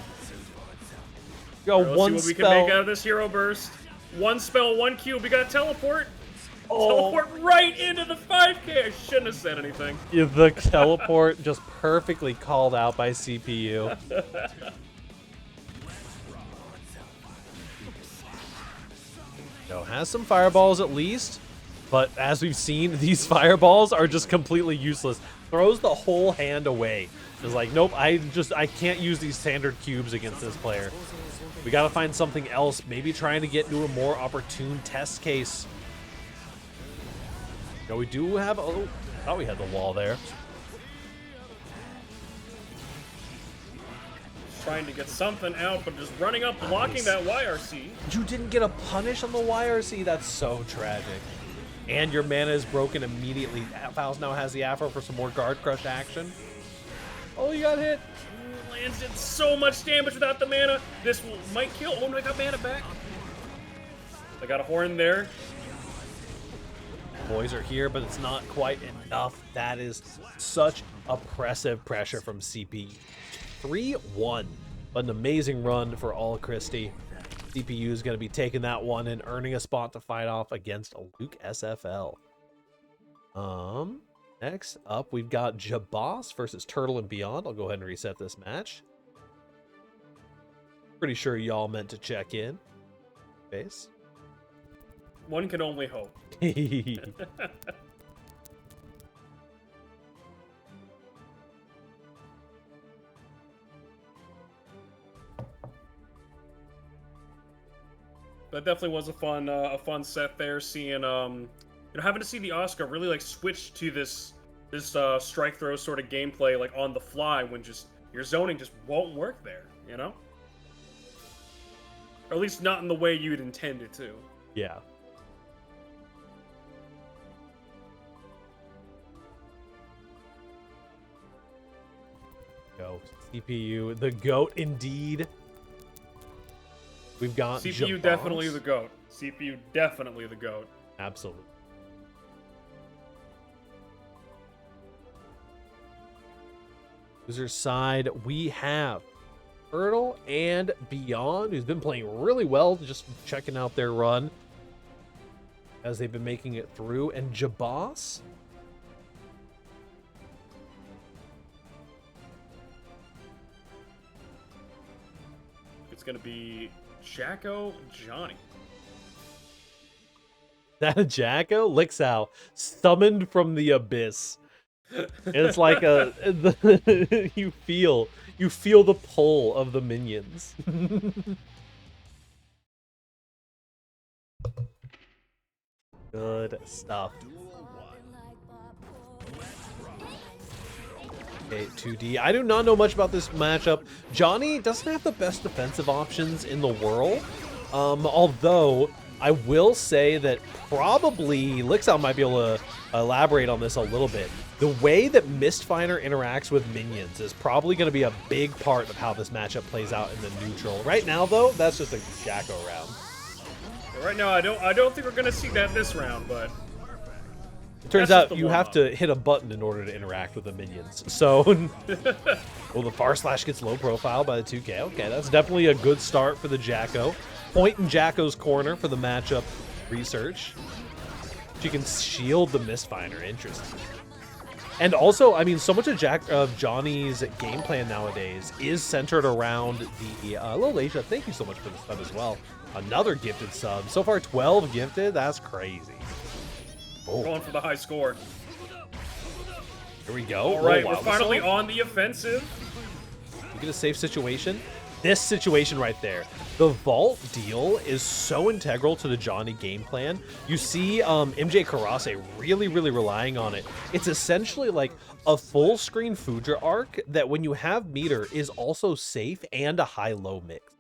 got Let's one see what we spell. can make out of this hero burst. One spell, one cube. We got teleport. Oh. Teleport right into the 5K. I shouldn't have said anything. Yeah, the teleport just perfectly called out by CPU. No, has some fireballs at least, but as we've seen, these fireballs are just completely useless. Throws the whole hand away. It's like, nope, I can't use these standard cubes against this player. We gotta find something else, maybe trying to get into a more opportune test case. No, we do have, oh, I thought we had the wall there. Trying to get something out, but just running up, blocking that YRC. You didn't get a punish on the YRC? That's so tragic. And your mana is broken immediately. Faust now has the Afro for some more guard crush action. Oh, you got hit. Lands did so much damage without the mana. This might kill. Oh, no, I got mana back. I got a horn there. Boys are here, but it's not quite enough. That is such oppressive pressure from CP. 3-1. But an amazing run for All Christie. CPU is going to be taking that one and earning a spot to fight off against Lukesfl. Next up, we've got Jabos versus Turtl and Beyond. I'll go ahead and reset this match. Pretty sure y'all meant to check in. Base. One can only hope. That definitely was a fun set there. Seeing, having to see the Oscar really like switch to this strike throw sort of gameplay like on the fly when just your zoning just won't work there, you know? Or at least not in the way you'd intend it to. Yeah. Go CPU, the GOAT indeed. We've got CPU Jabos. definitely the GOAT. CPU definitely the GOAT. Absolutely. User side, we have Turtl and Beyond, who's been playing really well, just checking out their run. as they've been making it through. And Jabos, It's going to be Jacko Johnny. that Jacko Lukesfl summoned from the abyss. It's like you feel the pull of the minions. Good stuff. Okay, 2D. I do not know much about this matchup. Johnny doesn't have the best defensive options in the world. Although I will say that probably Lukesfl might be able to elaborate on this a little bit. The way that Mistfinder interacts with minions is probably going to be a big part of how this matchup plays out in the neutral. Right now, though, that's just a Jacko round. Right now, I don't think we're going to see that this round, but it turns out you have to hit a button in order to interact with the minions. So, well, the far slash gets low profile by the 2K. Okay, that's definitely a good start for the Jacko. Point in Jacko's corner for the matchup research. She can shield the Mistfinder. Interesting. And also, I mean, so much of Johnny's game plan nowadays is centered around the Lolasia. Thank you so much for the sub as well. Another gifted sub. So far, 12 gifted. That's crazy. Oh. Going for the high score. Here we go. All right, we're finally on the offensive. You get a safe situation. This situation right there. The vault deal is so integral to the Johnny game plan. You see MJ Karase really relying on it. It's essentially like a full screen Foudre arc that when you have meter is also safe and a high-low mix.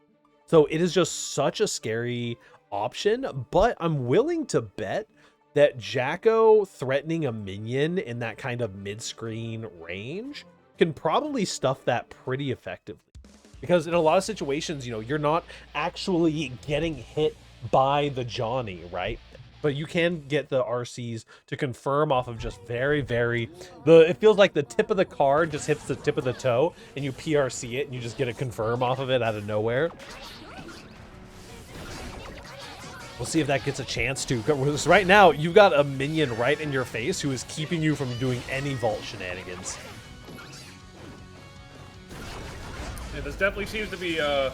So it is just such a scary option, but I'm willing to bet that Jacko threatening a minion in that kind of mid-screen range can probably stuff that pretty effectively. Because in a lot of situations, you know, you're not actually getting hit by the Johnny, right? But you can get the RCs to confirm off of just it feels like the tip of the card just hits the tip of the toe and you PRC it and you just get a confirm off of it out of nowhere. We'll see if that gets a chance to. Right now, you've got a minion right in your face who is keeping you from doing any vault shenanigans. Yeah, this definitely seems to be a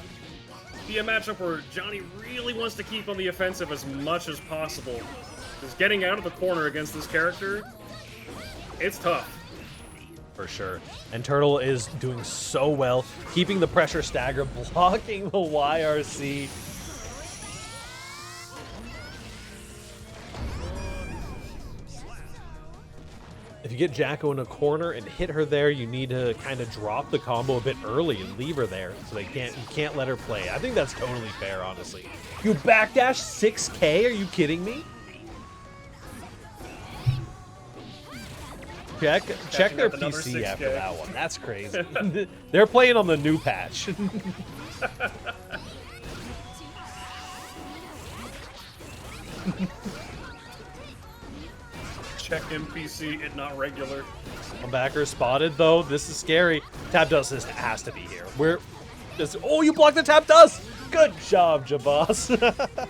matchup where Johnny really wants to keep on the offensive as much as possible. Because getting out of the corner against this character, it's tough. For sure. And Turtl is doing so well, keeping the pressure stagger, blocking the YRC. If you get Jacko in a corner and hit her there, you need to kind of drop the combo a bit early and leave her there so you can't let her play. I think that's totally fair, honestly. You backdash 6K? Are you kidding me? Check their PC after that one. That's crazy. They're playing on the new patch. Check NPC, it not regular. Backer spotted though. This is scary. Tap dust has to be here. Oh, you blocked the tap dust. Good job, Jabos.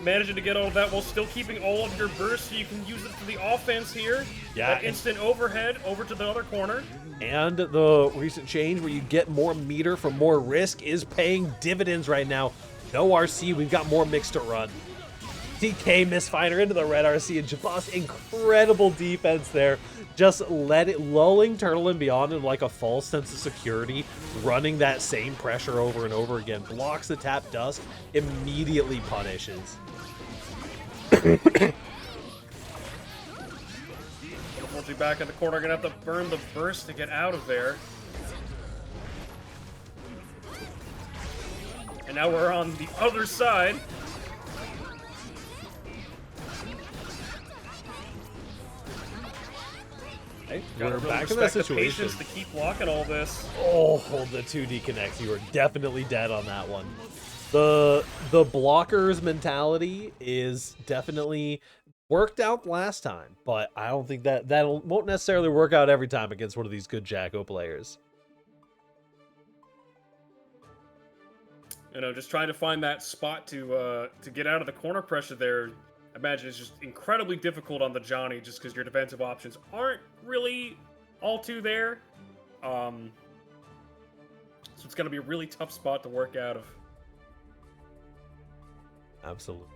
Managing to get all of that while still keeping all of your bursts so you can use it for the offense here. Yeah. That instant overhead over to the other corner. And the recent change where you get more meter for more risk is paying dividends right now. No RC, we've got more mix to run. DK Mistfinder into the red RC and Jabos, incredible defense there. Just lulling Turtl and Beyond in like a false sense of security, running that same pressure over and over again. Blocks the tap dust, immediately punishes. Unfortunately, back in the corner, gonna have to burn the burst to get out of there. And now we're on the other side. We're back in that situation. The patience to keep blocking all this. Oh, the 2D connects. You were definitely dead on that one. The blockers mentality is definitely worked out last time, but I don't think that won't necessarily work out every time against one of these good Jacko players. You know, just trying to find that spot to get out of the corner pressure there. I imagine it's just incredibly difficult on the Johnny just because your defensive options aren't really all too there. So it's going to be a really tough spot to work out of. Absolutely.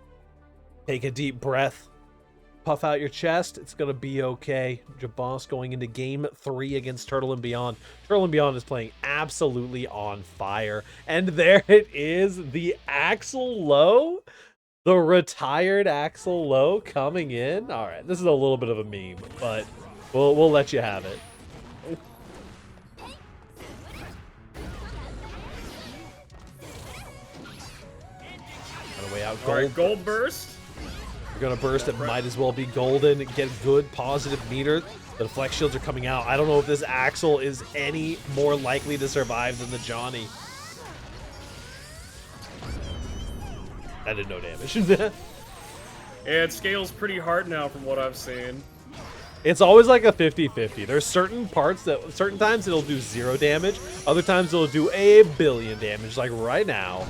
Take a deep breath. Puff out your chest. It's going to be okay. Jabos going into game 3 against Turtl and Beyond. Turtl and Beyond is playing absolutely on fire. And there it is. The Axel Low. The retired Axel Low coming in. All right. This is a little bit of a meme, but we'll let you have it. On the way out, All right, gold burst. You're gonna burst, it might as well be golden. Get good positive meter. The deflect shields are coming out. I don't know if this Axel is any more likely to survive than the Johnny. That did no damage. Yeah, it scales pretty hard now from what I've seen. It's always like a 50-50. There's certain parts that certain times it'll do 0 damage, other times it'll do 1 billion damage, like right now.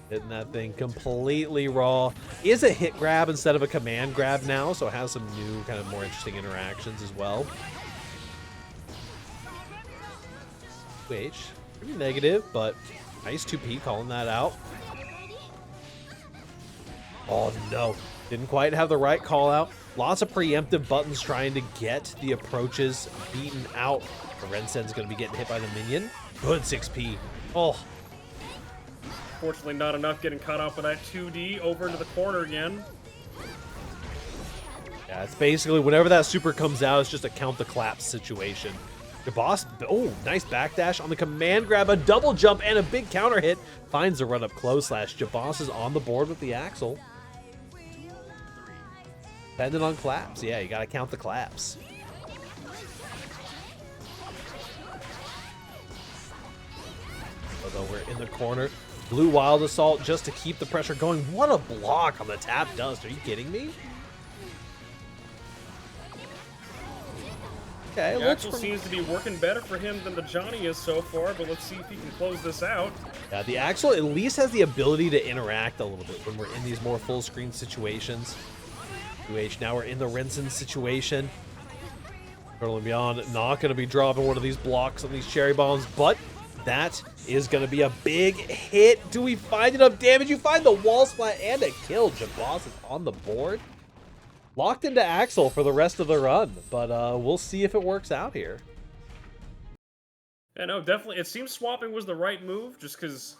Hitting that thing completely raw. Is a hit grab instead of a command grab now, so it has some new, kind of more interesting interactions as well. Pretty negative, but nice 2P calling that out. Oh no, didn't quite have the right call out. Lots of preemptive buttons trying to get the approaches beaten out. The Rensen's going to be getting hit by the minion. Good 6P. Oh. Fortunately, not enough getting caught up with that 2D over into the corner again. Yeah, it's basically whenever that super comes out, it's just a count the claps situation. The boss, oh, nice backdash on the command grab, a double jump, and a big counter hit. Finds the run up close slash. Jabos is on the board with the Axel. Depending on claps. Yeah, you got to count the claps. Although we're in the corner. Blue Wild Assault just to keep the pressure going. What a block on the tap dust. Are you kidding me? Okay, The Axel seems to be working better for him than the Johnny is so far, but let's see if he can close this out. Yeah, the Axel at least has the ability to interact a little bit when we're in these more full screen situations. 2H, now we're in the Rensen situation. Turtl and Beyond not going to be dropping one of these blocks on these cherry bombs, but that is going to be a big hit. Do we find enough damage? You find the wall splat and a kill. Jabos is on the board. Locked into Axel for the rest of the run, but we'll see if it works out here. Yeah, no, definitely. It seems swapping was the right move, just because,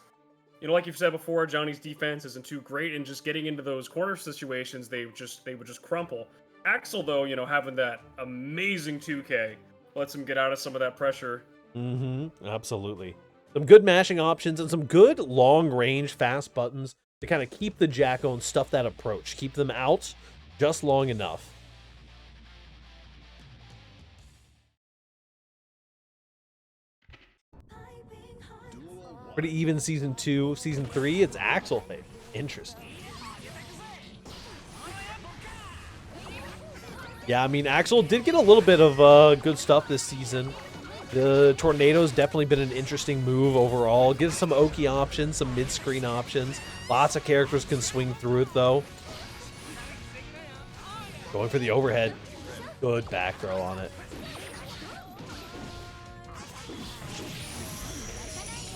you know, like you've said before, Johnny's defense isn't too great, and just getting into those corner situations, they would just crumple. Axel, though, you know, having that amazing 2K lets him get out of some of that pressure. Mm-hmm. Absolutely. Some good mashing options and some good long-range fast buttons to kind of keep the Jacko and stuff that approach. Keep them out just long enough. Pretty even season 2. Season 3, it's Axel fate. Interesting. Yeah, I mean, Axel did get a little bit of good stuff this season. The Tornado's definitely been an interesting move overall. Gives some Oki options, some mid-screen options. Lots of characters can swing through it, though. Going for the overhead. Good back throw on it.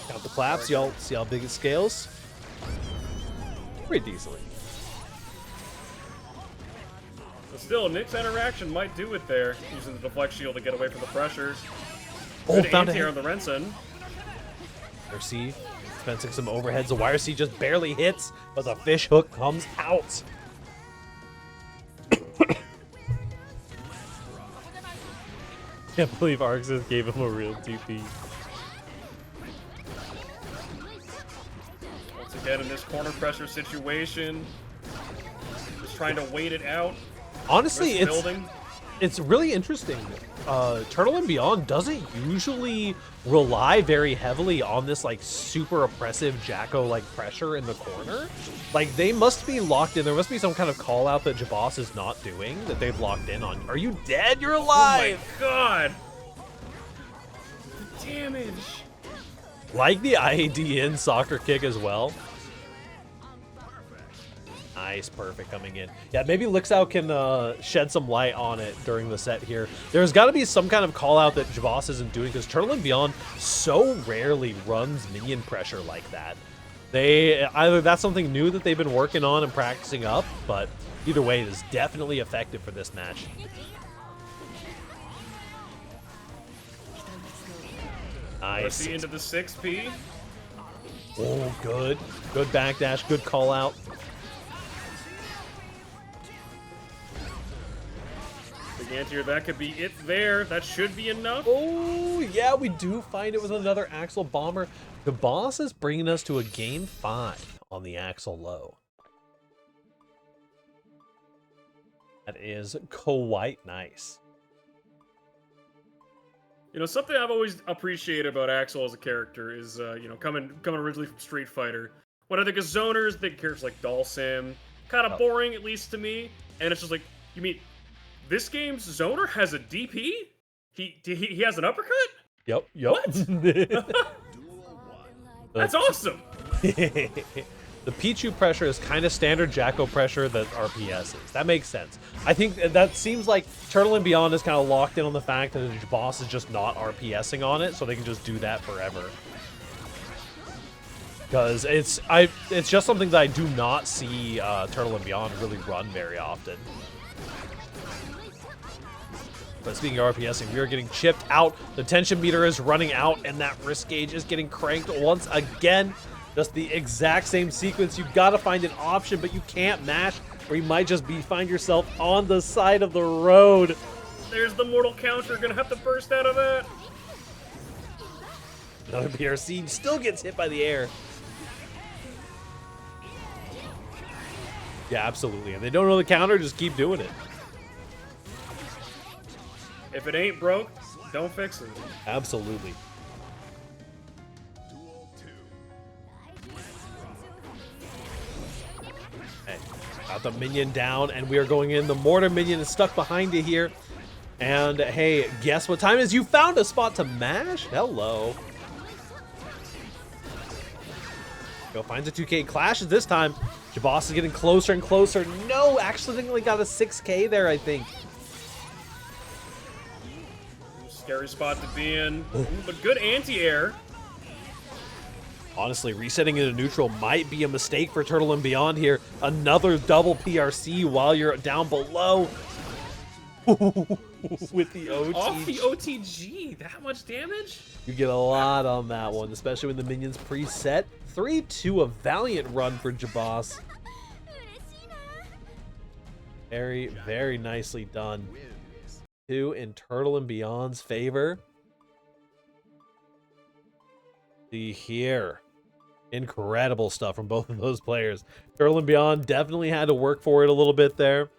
Count the claps. Y'all see how big it scales? Pretty decently. But still, Nick's interaction might do it there, using the deflect shield to get away from the pressure. Oh, Good found a anti-air hit. on the Rensen. YRC dispensing some overheads. The YRC just barely hits, but the fish hook comes out. Can't believe Arxis gave him a real TP. Once again, in this corner pressure situation, just trying to wait it out. Honestly, Risk building. it's really interesting. Turtl and Beyond doesn't usually rely very heavily on this like super oppressive Jacko like pressure in the corner. Like they must be locked in. There must be some kind of call out that Jabos is not doing that they've locked in on. Are you dead? You're alive. Oh my god! The damage. Like the IAD in soccer kick as well. Nice, perfect coming in. Yeah, maybe Lukesfl can shed some light on it during the set here. There's got to be some kind of call out that Jboss isn't doing because Turtl and Beyond so rarely runs minion pressure like that. Either that's something new that they've been working on and practicing up, but either way, it is definitely effective for this match. Nice. Into the 6P. Oh, good. Good backdash, good call out. Big anti-air, that could be it there. That should be enough. Oh, yeah, we do find it was another Axel bomber. The boss is bringing us to a game 5 on the Axel low. That is quite nice. You know, something I've always appreciated about Axel as a character is, you know, coming originally from Street Fighter. When I think of zoners, think characters like Dalsim, kind of boring, at least to me. And it's just like, you mean, this game's zoner has a DP? He has an uppercut? Yep. What? That's awesome! The Pichu pressure is kind of standard Jacko pressure that RPS is. That makes sense. I think that seems like Turtl and Beyond is kind of locked in on the fact that the boss is just not RPSing on it, so they can just do that forever. Because it's just something that I do not see Turtl and Beyond really run very often. But speaking of RPSing, we are getting chipped out. The tension meter is running out, and that wrist gauge is getting cranked once again. Just the exact same sequence. You've got to find an option, but you can't mash, or you might just find yourself on the side of the road. There's the mortal counter. Gonna have to burst out of that. Another PRC still gets hit by the air. Yeah, absolutely. And they don't know the counter, just keep doing it. If it ain't broke, don't fix it. Absolutely. Okay, got the minion down, and we are going in. The mortar minion is stuck behind you here. And hey, guess what time it is? You found a spot to mash? Hello. Go finds a 2K, clashes this time. Jboss is getting closer and closer. No, accidentally got a 6K there, I think. Scary spot to be in, but good anti-air. Honestly, resetting into neutral might be a mistake for Turtl and Beyond here. Another double PRC while you're down below. With the OTG. Off the OTG, that much damage? You get a lot on that one, especially when the minions preset. 3-2, a valiant run for Jboss. Very, very nicely done. 2 in Turtl and Beyond's favor. See here. Incredible stuff from both of those players. Turtl and Beyond definitely had to work for it a little bit there.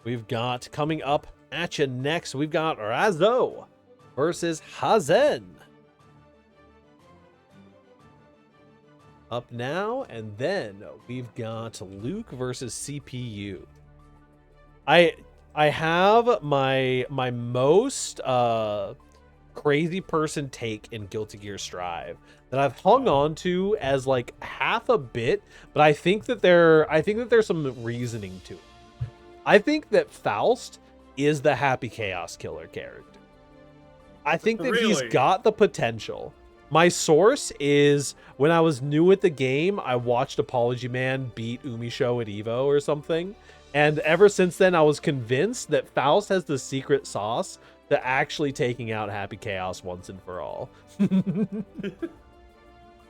We've got coming up at you next, we've got Razzo versus Hazen. Up now, and then we've got Luke versus CPU. I have my most crazy person take in Guilty Gear Strive that I've hung on to as like half a bit, but I think that there's some reasoning to it. I think that Faust is the Happy Chaos Killer character. I think that he's got the potential. My source is when I was new at the game, I watched Apology Man beat Umisho at Evo or something. And ever since then, I was convinced that Faust has the secret sauce to actually taking out Happy Chaos once and for all.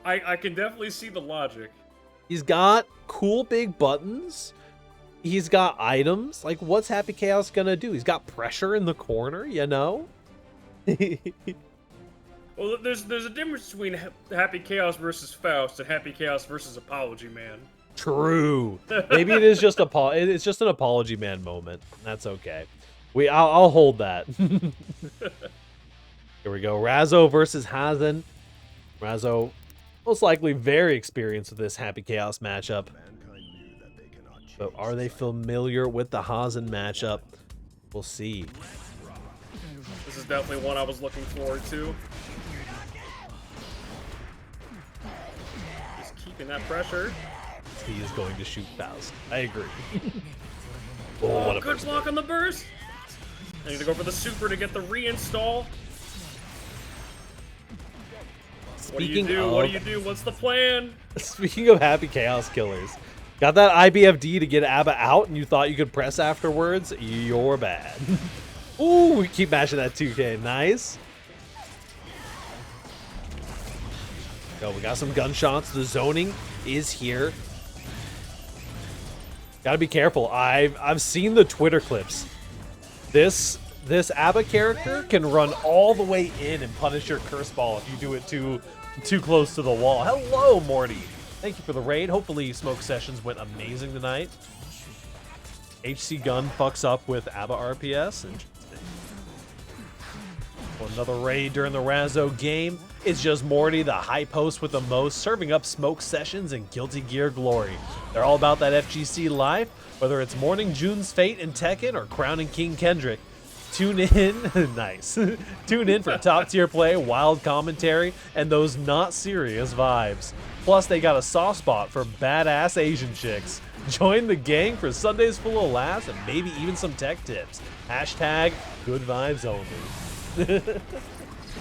I can definitely see the logic. He's got cool big buttons. He's got items. Like, what's Happy Chaos gonna do? He's got pressure in the corner, you know? Well, there's a difference between Happy Chaos versus Faust and Happy Chaos versus Apology Man. True. Maybe it is just it's just an Apology Man moment. That's okay. I'll hold that. Here we go. Razzo versus Hazen. Razzo most likely very experienced with this Happy Chaos matchup. But are they familiar with the Hazen matchup? We'll see. This is definitely one I was looking forward to. Just keeping that pressure. he is going to shoot Faust. I agree. Oh, what a good burst block bait. on the burst. I need to go for the super to get the reinstall. What do you do? What do you do? What's the plan? Speaking of happy chaos killers, got that IBFD to get ABBA out and you thought you could press afterwards? You're bad. Ooh, we keep mashing that 2K. Nice. Go, we got some gunshots. The zoning is here. Gotta be careful. I've seen the Twitter clips. This ABBA character can run all the way in and punish your curse ball if you do it too close to the wall. Hello, Morty. Thank you for the raid. Hopefully Smoke Sessions went amazing tonight. HC Gun fucks up with ABBA RPS. Interesting. Well, another raid during the Razzo game. It's just Morty, the high post with the most, serving up Smoke Sessions and Guilty Gear glory. They're all about that FGC life, whether it's Morning June's Fate in Tekken or crowning King Kendrick. Tune in, nice. Tune in for top tier play, wild commentary, and those not serious vibes. Plus, they got a soft spot for badass Asian chicks. Join the gang for Sundays full of laughs and maybe even some tech tips. Hashtag good vibes only.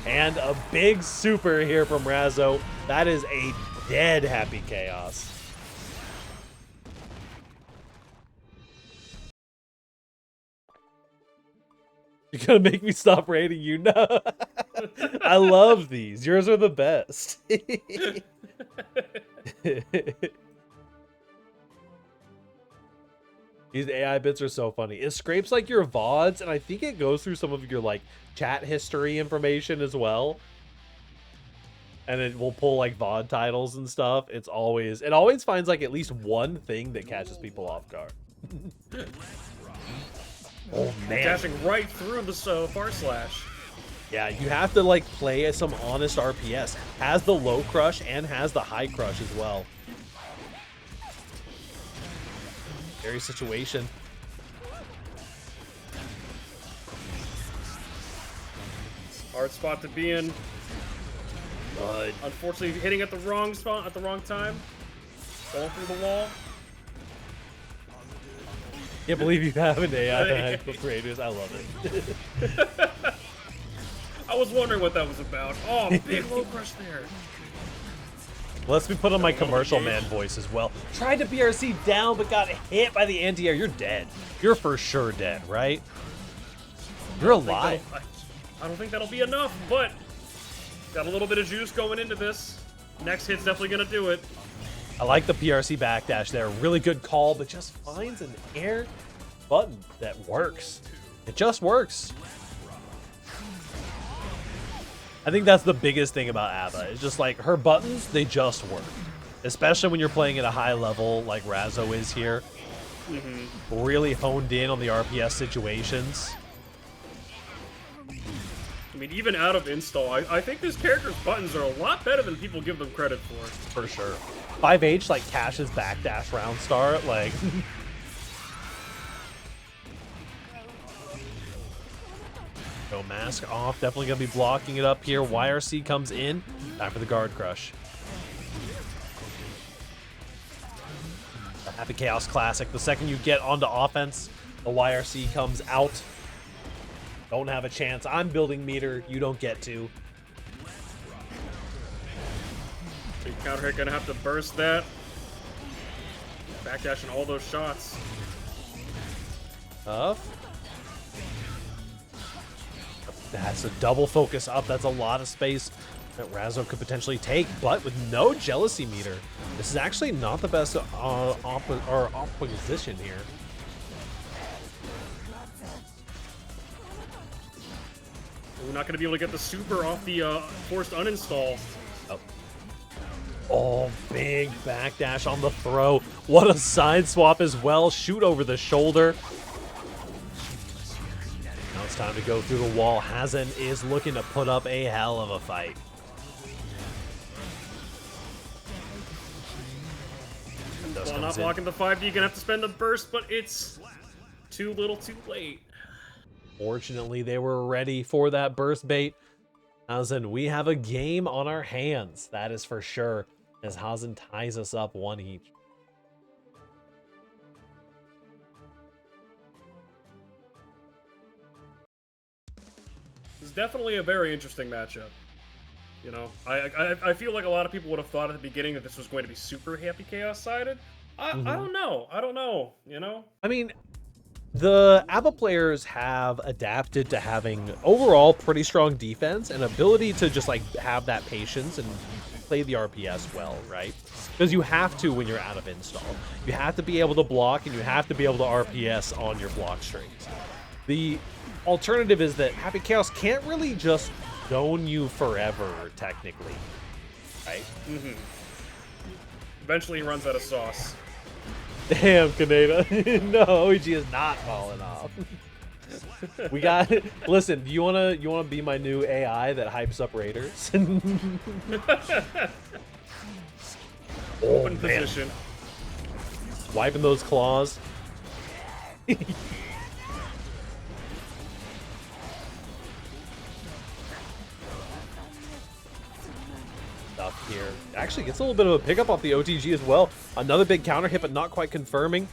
And a big super here from Razzo. That is a dead happy chaos. You're gonna make me stop rating you? No. I love these. Yours are the best. These AI bits are so funny. It scrapes like your VODs, and I think it goes through some of your like chat history information as well. And it will pull like VOD titles and stuff. It always finds like at least one thing that catches people off guard. Oh man. Dashing right through the far slash. Yeah, you have to like play some honest RPS. Has the low crush and has the high crush as well. Scary situation. Hard spot to be in. But Unfortunately, hitting at the wrong spot at the wrong time. Falling through the wall. can't believe you have an AI creators. I love it. I was wondering what that was about. Oh, big low crush there. Let's be put on my commercial man voice as well. Tried to BRC down, but got hit by the anti-air. You're dead. You're for sure dead, right? You're alive. I don't think that'll be enough, but got a little bit of juice going into this. Next hit's definitely gonna do it. I like the PRC backdash there. Really good call, but just finds an air button that works. It just works. I think that's the biggest thing about ABBA. It's just like her buttons, they just work. Especially when you're playing at a high level like Razzo is here. Really honed in on the RPS situations. I mean, even out of install, I think this character's buttons are a lot better than people give them credit for. For sure. 5H like Cash's backdash round start, like no mask off, definitely gonna be blocking it up here. YRC comes in, time for the guard crush. The Happy Chaos Classic. The second you get onto offense, the YRC comes out. Don't have a chance. I'm building meter, you don't get to. Big counter hit, gonna have to burst that. Backdashing all those shots. Up. That's a double focus up. That's a lot of space that Razzo could potentially take, but with no jealousy meter. This is actually not the best opposition here. We're not gonna be able to get the super off the forced uninstall. Oh, big backdash on the throw. What a side swap as well. Shoot over the shoulder. Now it's time to go through the wall. Hazen is looking to put up a hell of a fight. While not blocking the 5D, you're gonna have to spend the burst, but it's too little too late. Fortunately, they were ready for that burst bait. Hazen, we have a game on our hands. That is for sure, as Hazen ties us up 1 each. It's definitely a very interesting matchup. You know, I feel like a lot of people would have thought at the beginning that this was going to be super Happy Chaos sided. I don't know. I don't know. You know. I mean, the ABBA players have adapted to having overall pretty strong defense and ability to just like have that patience and play the RPS well, right? Because you have to when you're out of install. You have to be able to block and you have to be able to RPS on your block strings. The alternative is that Happy Chaos can't really just zone you forever, technically, right? Eventually he runs out of sauce. Damn, Kaneda. No, OEG is not falling off. We got listen, do you wanna be my new AI that hypes up Raiders? Open position. Wiping those claws. Stuff here. Actually gets a little bit of a pickup off the OTG as well. Another big counter hit, but not quite confirming.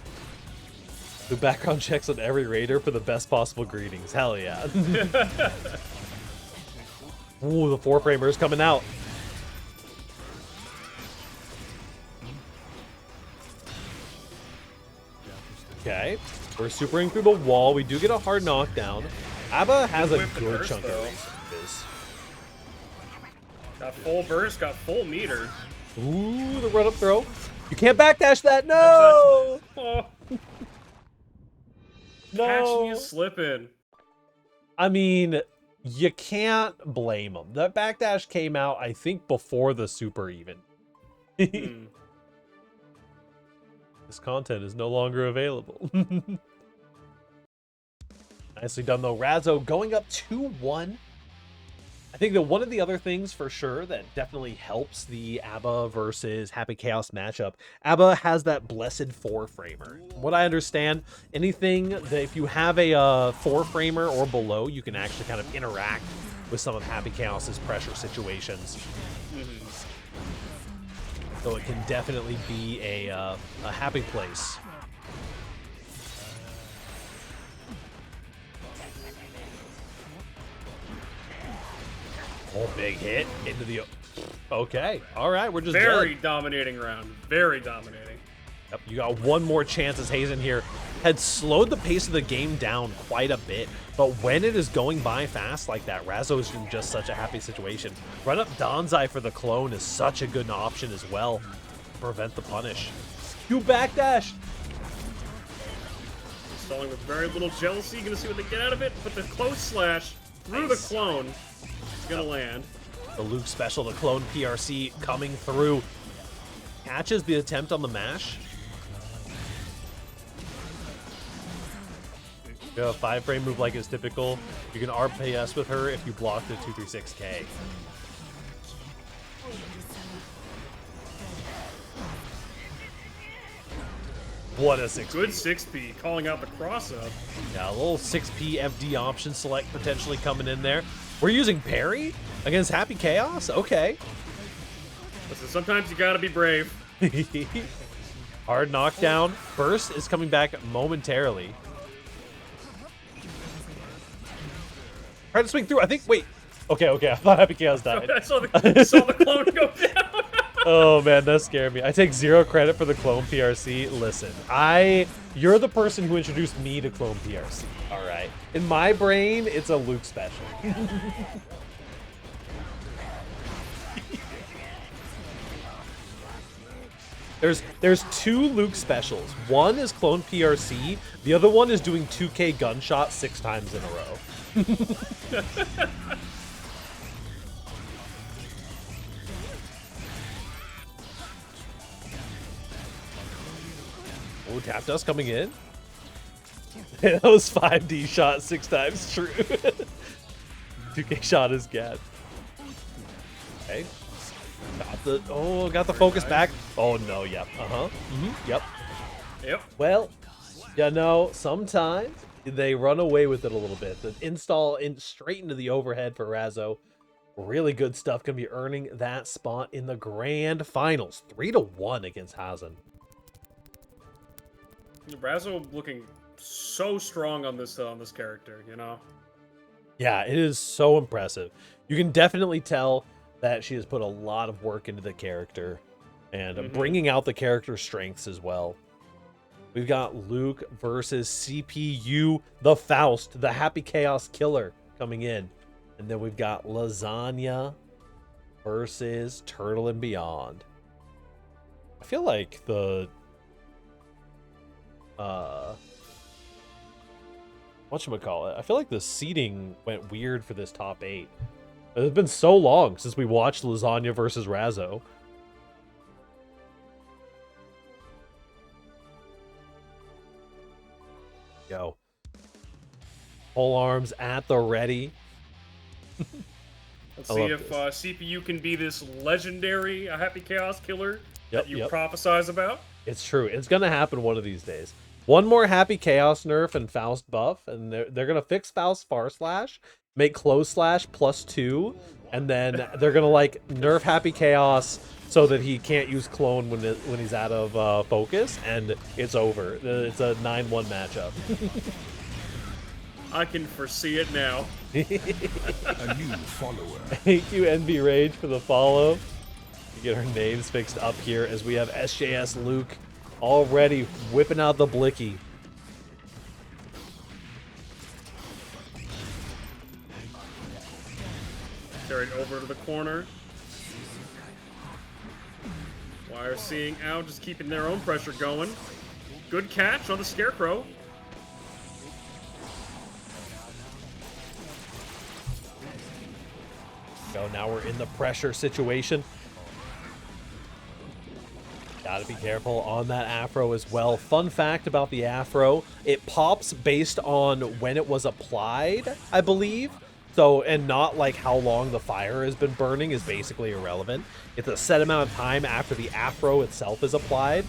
Do background checks on every raider for the best possible greetings. Hell yeah. Ooh, the 4-framer's coming out. Okay, we're supering through the wall. We do get a hard knockdown. ABBA has a good chunk of resources. Got full burst, got full meter. Ooh, the run-up throw. You can't backdash that. No! Oh, No! catching you slipping. I mean, you can't blame him. That backdash came out, I think, before the super even. This content is no longer available. Nicely done, though. Razzo going up 2-1. I think that one of the other things for sure that definitely helps the ABBA versus Happy Chaos matchup, ABBA has that blessed 4-framer. From what I understand, anything that if you have a 4-framer or below, you can actually kind of interact with some of Happy Chaos's pressure situations. So it can definitely be a happy place. Oh, big hit into the... Okay, all right, we're just very dead. dominating round. Very dominating. Yep, you got one more chance as Hazen here had slowed the pace of the game down quite a bit, but when it is going by fast like that, Razzo is in just such a happy situation. Run up Donzai for the clone is such a good option as well to prevent the punish. You backdash! Stalling with very little jealousy, gonna see what they get out of it, but the close slash through the clone is gonna land. The Luke special, the clone PRC coming through. Catches the attempt on the mash. A 5-frame move like is typical. You can RPS with her if you block the 236K. What a 6P. Good 6P, calling out the cross-up. Yeah, a little 6P FD option select potentially coming in there. We're using parry against Happy Chaos? Okay. Listen, sometimes you gotta be brave. Hard knockdown. Burst is coming back momentarily. Try to swing through. I think. Wait. Okay. I thought Happy Chaos died. I saw the clone go down. Oh man, that scared me. I take 0 credit for the clone PRC. Listen, you're the person who introduced me to clone PRC. All right. In my brain, it's a Luke special. There's 2 Luke specials. One is clone PRC. The other one is doing 2K gunshot 6 times in a row. Oh, tap dust coming in. That was 5D shot 6 times. True. 2K shot is gat. Okay. Got the focus back. Oh no, yep. Yep. Yep. Well, you know, sometimes they run away with it a little bit. The install straight into the overhead for Razzo. Really good stuff. Gonna be earning that spot in the grand finals. 3-1 against Hazen. Razzo looking so strong on this character, you know. Yeah, it is so impressive. You can definitely tell that she has put a lot of work into the character and bringing out the character strengths as well. We've got Luke versus CPU, the Faust, the Happy Chaos Killer coming in. And then we've got Lasagna versus Turtl and Beyond. I feel like the whatchamacallit? I feel like the seating went weird for this top 8. It's been so long since we watched Lasagna versus Razzo. Go. Pole arms at the ready. Let's see if CPU can be this legendary Happy Chaos Killer that you prophesize about. It's true. It's going to happen one of these days. One more Happy Chaos nerf and Faust buff, and they're going to fix Faust Far Slash, make Close Slash +2, and then they're going to like nerf Happy Chaos so that he can't use Clone when he's out of focus, and it's over. It's a 9-1 matchup. I can foresee it now. A new follower. Thank you, NB Rage, for the follow. We get our names fixed up here as we have SJS Luke already whipping out the blicky. Carried over to the corner. Wire seeing out, just keeping their own pressure going. Good catch on the Scarecrow. Go, now we're in the pressure situation. Gotta be careful on that Afro as well. Fun fact about the Afro, it pops based on when it was applied, I believe. So, and not like how long the fire has been burning is basically irrelevant. It's a set amount of time after the Afro itself is applied.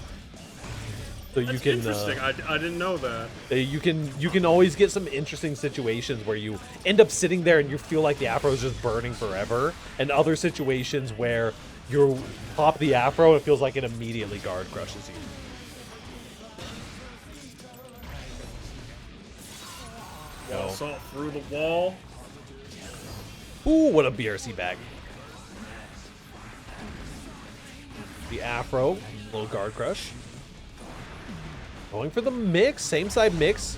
So That's you can interesting. I didn't know that. You can always get some interesting situations where you end up sitting there and you feel like the Afro is just burning forever, and other situations where you pop the Afro and it feels like it immediately guard crushes you. Wall assault through the wall. Ooh, what a BRC bag. The Afro, little guard crush. Going for the mix, same side mix.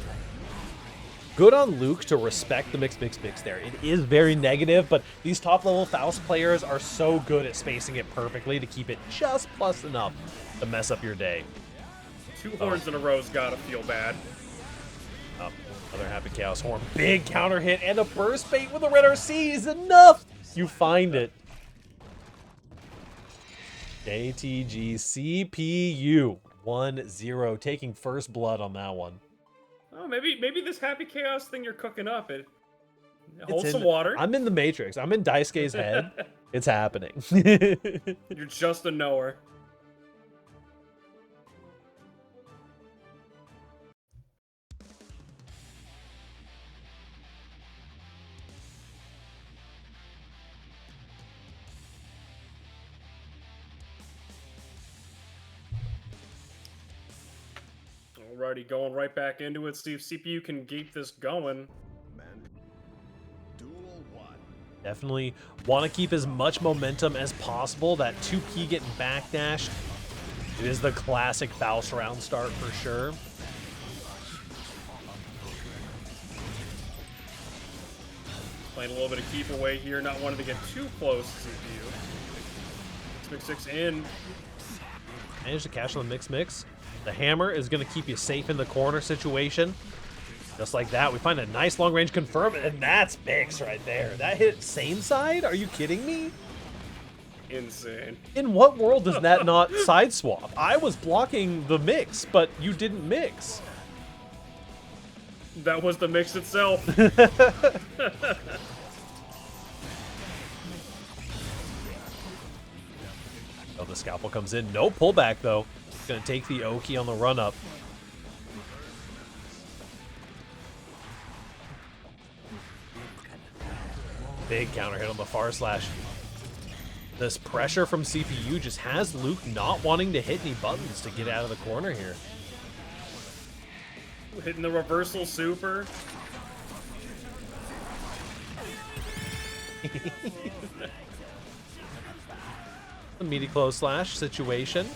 Good on Luke to respect the mix there. It is very negative, but these top level Faust players are so good at spacing it perfectly to keep it just plus enough to mess up your day. 2 horns in a row's gotta feel bad. Another Happy Chaos Horn. Big counter hit and a burst bait with a red RC is enough. You find it. JTG CPU 1-0, taking first blood on that one. Oh, maybe this Happy Chaos thing you're cooking up, it holds some water. I'm in the Matrix. I'm in Daisuke's head. It's happening. You're just a knower. Alrighty, going right back into it. See if CPU can keep this going. Duel 1. Definitely want to keep as much momentum as possible. That 2P getting backdashed. It is the classic Faust round start for sure. Playing a little bit of keep away here, not wanting to get too close to CPU. 6 in. Managed to cash on the mix. The hammer is going to keep you safe in the corner situation. Just like that, we find a nice long-range confirm, and that's mix right there. That hit same side? Are you kidding me? Insane. In what world does that not side swap? I was blocking the mix, but you didn't mix. That was the mix itself. Oh, the scalpel comes in. No pullback, though. Going to take the Oki on the run-up. Big counter hit on the far slash. This pressure from CPU just has Luke not wanting to hit any buttons to get out of the corner here. Hitting the reversal super. The meaty close slash situation.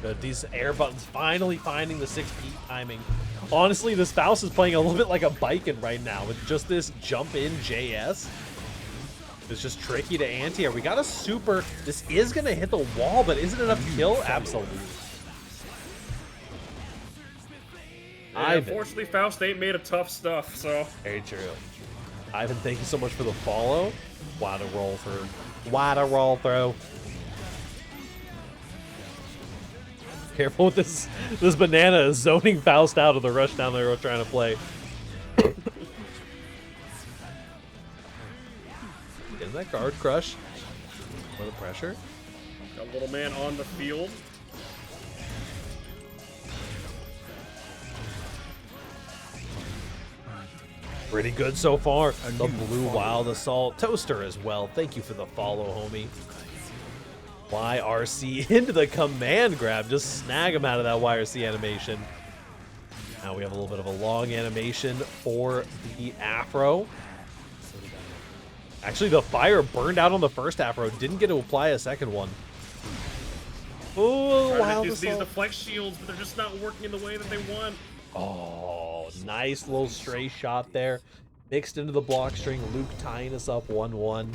Good. These air buttons finally finding the 6-beat timing. Honestly, this Faust is playing a little bit like a Biken right now with just this jump in JS. It's just tricky to anti-air. We got a super. This is going to hit the wall, but is it enough to kill? Absolutely. Yeah, unfortunately, Faust ain't made of tough stuff, so. Very true. Ivan, thank you so much for the follow. What a roll through. What a roll through. Careful with this. This banana is zoning Faust out of the rush down there we're trying to play. Getting that guard crush. For the pressure. Got a little man on the field. Pretty good so far. The blue wild assault. Toaster as well. Thank you for the follow, homie. YRC into the command grab. Just snag him out of that YRC animation. Now we have a little bit of a long animation for the Afro. Actually, the fire burned out on the first Afro. Didn't get to apply a second one. Oh, wow. These deflect shields, but they're just not working in the way that they want. Oh, nice little stray shot there. Mixed into the block string. Luke tying us up 1-1.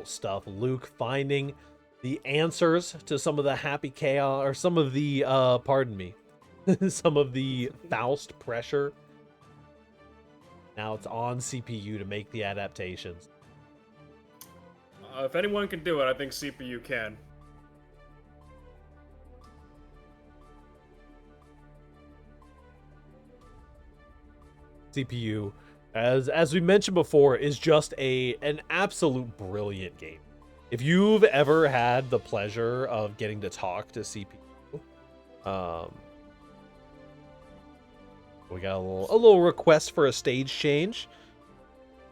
Stuff. Luke finding the answers to some of the happy chaos, or some of the, pardon me, some of the Faust pressure. Now it's on CPU to make the adaptations. If anyone can do it, I think CPU can. CPU, as we mentioned before, is just an absolute brilliant game. If you've ever had the pleasure of getting to talk to CPU, we got a little request for a stage change.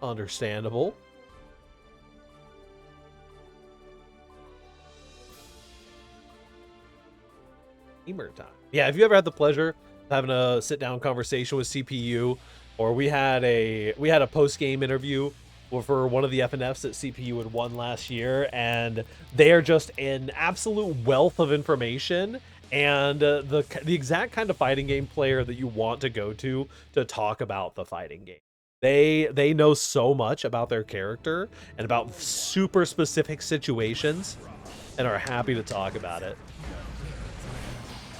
Understandable. Gamer time. Yeah, if you ever had the pleasure of having a sit-down conversation with CPU, or we had a post-game interview for one of the FNFs that CPU had won last year, and they are just an absolute wealth of information and the exact kind of fighting game player that you want to go to talk about the fighting game. They know so much about their character and about super specific situations and are happy to talk about it.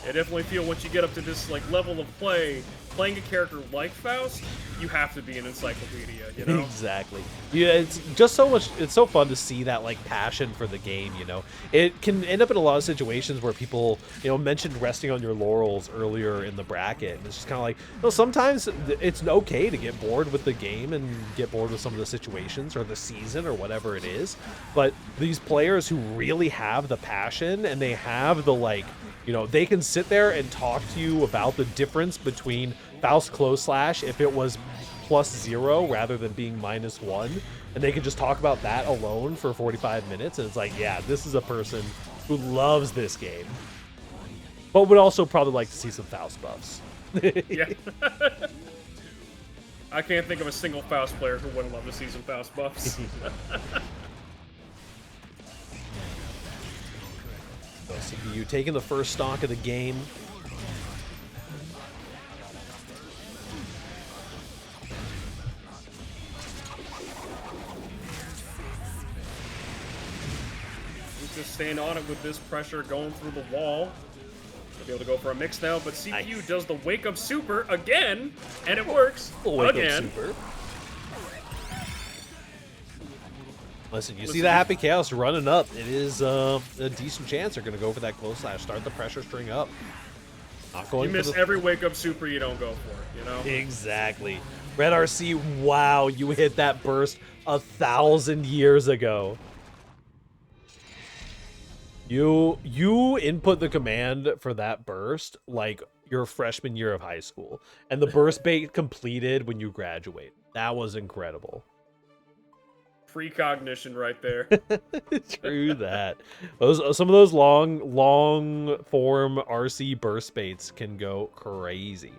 I definitely feel once you get up to this like level of playing a character like Faust, you have to be an encyclopedia, you know? Exactly. Yeah, it's just so much. It's so fun to see that like passion for the game. You know, it can end up in a lot of situations where people, mentioned resting on your laurels earlier in the bracket, and it's just kind of like, sometimes it's okay to get bored with the game and get bored with some of the situations or the season or whatever it is. But these players who really have the passion and they have the they can sit there and talk to you about the difference between Faust close slash if it was +0 rather than being -1, and they can just talk about that alone for 45 minutes, and it's like, yeah, this is a person who loves this game, but would also probably like to see some Faust buffs. Yeah. I can't think of a single Faust player who wouldn't love to see some Faust buffs. So CPU taking the first stock of the game. Just staying on it with this pressure going through the wall. They'll be able to go for a mix now, but CPU does the wake up super again, and it works again. Listen, you see the Happy Chaos running up. It is a decent chance they're going to go for that close slash. Start the pressure string up. Not going you miss every wake up super you don't go for, you know? Exactly. Red RC, wow, you hit that burst 1,000 years ago. You input the command for that burst like your freshman year of high school, and the burst bait completed when you graduate. That was incredible. Precognition right there. True that. Some of those long form RC burst baits can go crazy.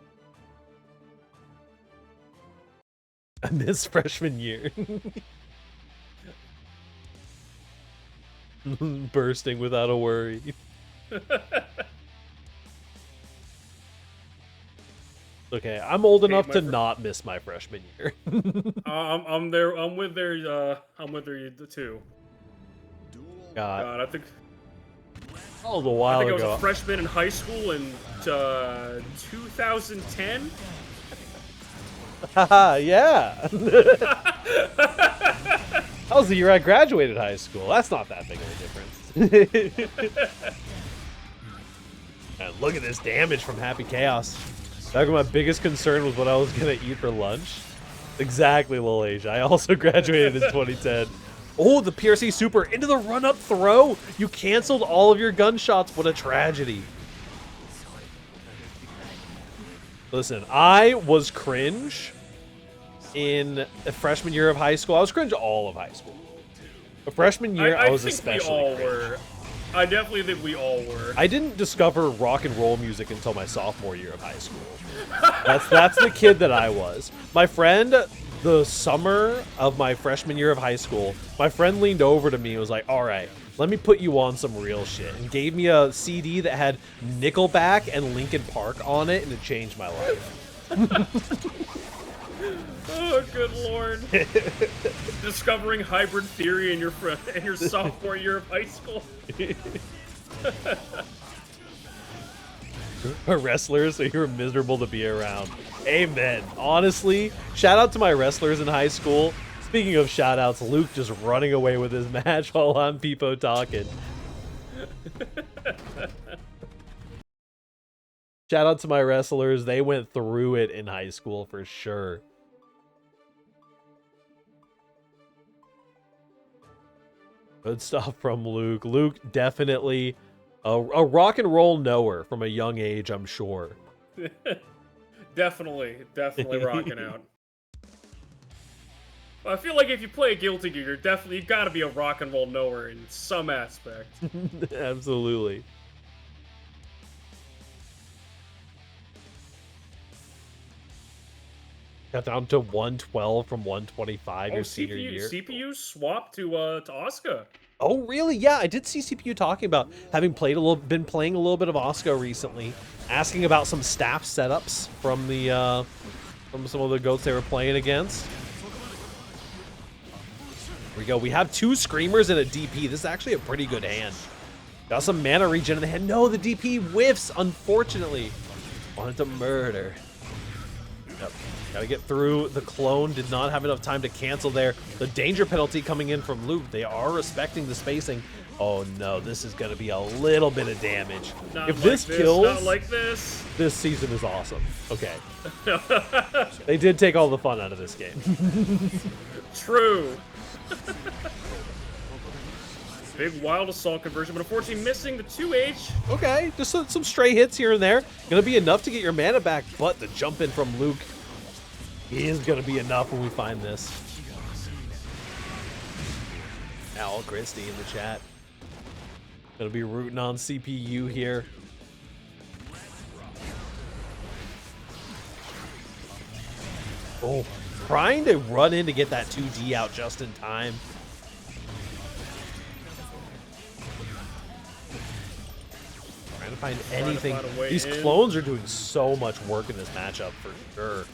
I miss freshman year. Bursting without a worry. Okay, I'm old enough to not miss my freshman year. I'm there. I'm with there. I'm with there too. God, I think. Oh, a while I think ago. I was a freshman in high school in 2010. Haha, yeah. That was the year I graduated high school. That's not that big of a difference. And look at this damage from Happy Chaos. Back when my biggest concern was what I was gonna eat for lunch. Exactly, Lil Asia. I also graduated in 2010. Oh, the PRC super into the run-up throw. You canceled all of your gunshots. What a tragedy. Listen, I was cringe in the freshman year of high school. I was cringe all of high school. The freshman year, I was especially we all cringe. were. I definitely think we all were. I didn't discover rock and roll music until my sophomore year of high school. That's the kid that I was. My friend, the summer of my freshman year of high school, my friend leaned over to me and was like, all right, let me put you on some real shit, and gave me a CD that had Nickelback and Linkin Park on it, and it changed my life. Oh, good lord. Discovering hybrid theory in your sophomore year of high school. Wrestlers, so you're miserable to be around. Amen. Honestly, shout out to my wrestlers in high school. Speaking of shout outs, Luke just running away with his match while I'm Peepo talking. Shout out to my wrestlers. They went through it in high school for sure. Good stuff from Luke. Luke, definitely a rock and roll knower from a young age, I'm sure. Definitely rocking out. I feel like if you play Guilty Gear, you've got to be a rock and roll knower in some aspect. Absolutely. Got down to 112 from 125 your senior year. CPU swapped to Asuka. Oh, really? Yeah, I did see CPU talking about having been playing a little bit of Asuka recently, asking about some staff setups from the from some of the goats they were playing against. Here we go. We have 2 screamers and a DP. This is actually a pretty good hand. Got some mana regen in the hand. No, the DP whiffs, unfortunately. Wanted to murder. Yep. Gotta get through. The clone did not have enough time to cancel there. The danger penalty coming in from Luke. They are respecting the spacing. Oh no, this is gonna be a little bit of damage. If this kills, not like this season is awesome. Okay. They did take all the fun out of this game. True. Big wild assault conversion, but unfortunately missing the 2H. Okay, just some stray hits here and there. Gonna be enough to get your mana back, but the jump in from Luke is gonna be enough when we find this. Owl Christie in the chat. Gonna be rooting on CPU here. Oh, trying to run in to get that 2D out just in time. Trying to find anything. These clones are doing so much work in this matchup for sure.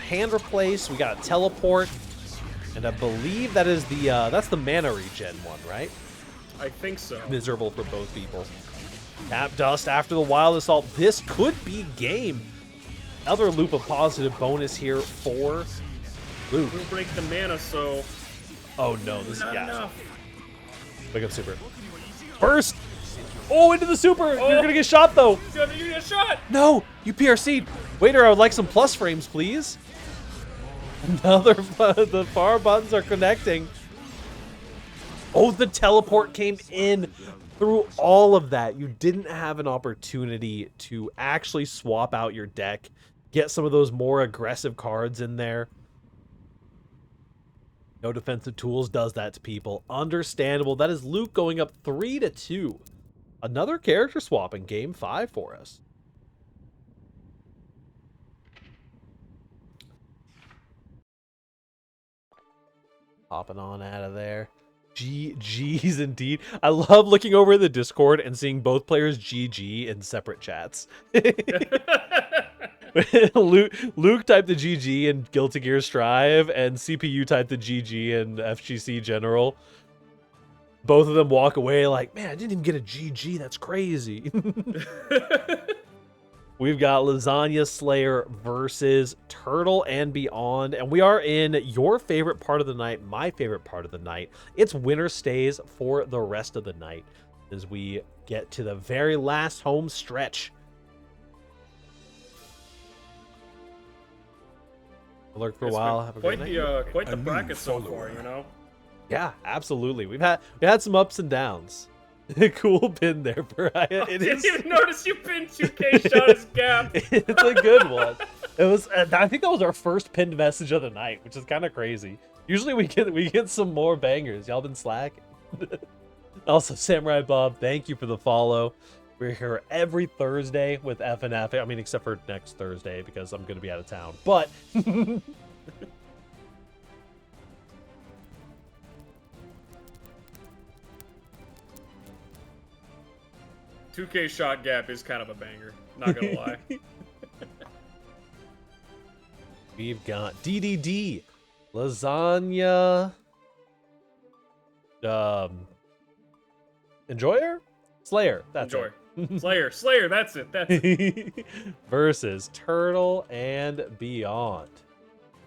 Hand replace, we got a teleport, and I believe that is the that's the mana regen one, right? I think so. Miserable for both people. Tap dust after the wild assault. This could be game. Another loop of positive bonus here for Luke. We'll break the mana, so. Oh no, this is enough. Wake up super. Burst! Oh, into the super! Oh. You're gonna get shot though! You're gonna get shot! No! You PRC'd! Waiter, I would like some plus frames, please. Another, the far buttons are connecting. Oh, the teleport came in through all of that. You didn't have an opportunity to actually swap out your deck get some of those more aggressive cards in there. No defensive tools does that to people. Understandable. That is Luke going up 3-2. Another character swap in game 5 for us. Hopping on out of there. GG's indeed. I love looking over the Discord and seeing both players GG in separate chats. Luke typed the GG in Guilty Gear Strive, and CPU typed the GG in FGC General. Both of them walk away like, man, I didn't even get a GG. That's crazy. We've got Lasagna Slayer versus Turtl and Beyond, and we are in your favorite part of the night, my favorite part of the night. It's winner stays for the rest of the night as we get to the very last home stretch. Lurk for a while. Have a great night. Quite the bracket so far, you know. Yeah, absolutely. We had some ups and downs. Cool pin there, Brian. I didn't even notice you pinned 2K shot his gap. It's a good one. It was. I think that was our first pinned message of the night, which is kind of crazy. Usually we get some more bangers. Y'all been slacking. Also, Samurai Bob, thank you for the follow. We're here every Thursday with FNF. I mean, except for next Thursday because I'm going to be out of town. But 2K shot gap is kind of a banger, not gonna lie. We've got DDD, Lasagna, Enjoyer? Slayer, that's Enjoy. it. Slayer, that's it. That's it. Versus Turtl and Beyond.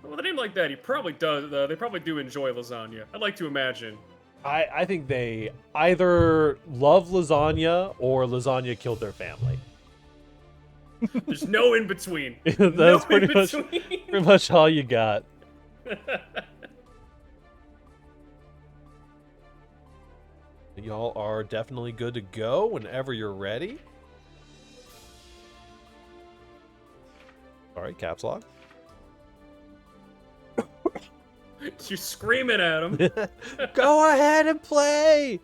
With a name like that, he probably does. They probably do enjoy lasagna. I'd like to imagine. I think they either love lasagna or lasagna killed their family. There's no in between. That's pretty much all you got. Y'all are definitely good to go whenever you're ready. All right, caps lock. You're screaming at him. Go ahead and play.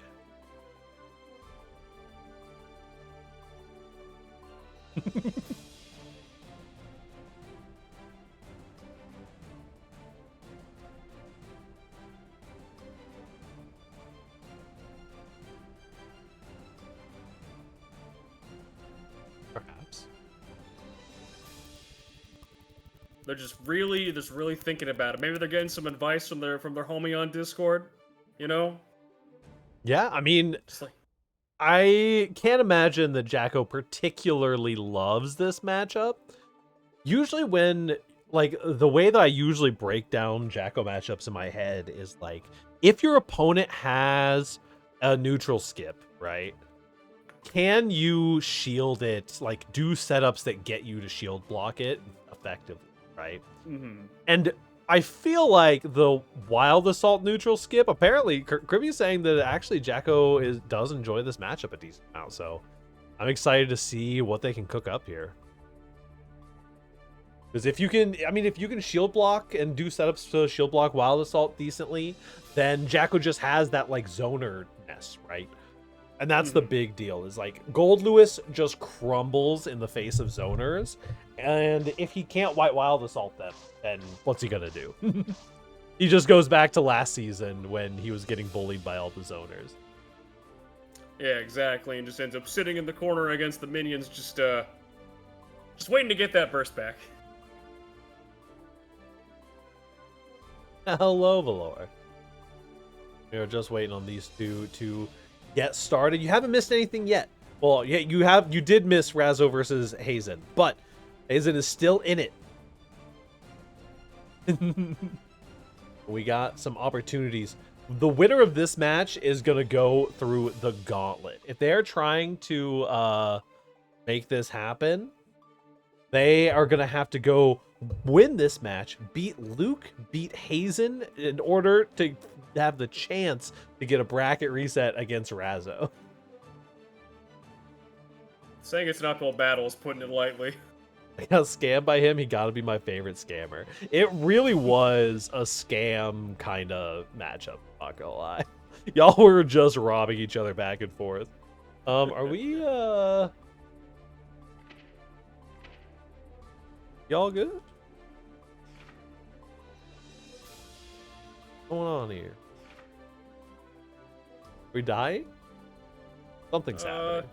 Perhaps. They're just really thinking about it. Maybe they're getting some advice from their homie on Discord. You know? Yeah, I mean, Just like, I can't imagine that Jacko particularly loves this matchup. Usually when, like, the way that I usually break down Jacko matchups in my head is, like, if your opponent has a neutral skip, right? Can you shield it, like, do setups that get you to shield block it effectively, right? mm-hmm. And I feel like the Wild Assault neutral skip, apparently, Kribby's saying that actually Jacko does enjoy this matchup a decent amount, so I'm excited to see what they can cook up here. Because if you can shield block and do setups to shield block Wild Assault decently, then Jacko just has that, like, zoner-ness, right? And that's the big deal, is, like, Gold Lewis just crumbles in the face of zoners, and if he can't White Wild Assault them, then what's he gonna do? He just goes back to last season when he was getting bullied by all the zoners. Yeah, exactly, and just ends up sitting in the corner against the minions, just waiting to get that burst back. Hello, Valor. We're just waiting on these two to get started. You haven't missed anything yet. Well, yeah, you did miss Razzo versus Hazen, but Hazen is still in it. We got some opportunities. The winner of this match is going to go through the gauntlet. If they're trying to make this happen, they are going to have to go win this match, beat Luke, beat Hazen in order to have the chance to get a bracket reset against Razzo. Saying it's an uphill battle is putting it lightly. I got scammed by him. He got to be my favorite scammer. It really was a scam kind of matchup. Not gonna lie, y'all were just robbing each other back and forth. Are we y'all good? What's going on here? We dying? Something's happening.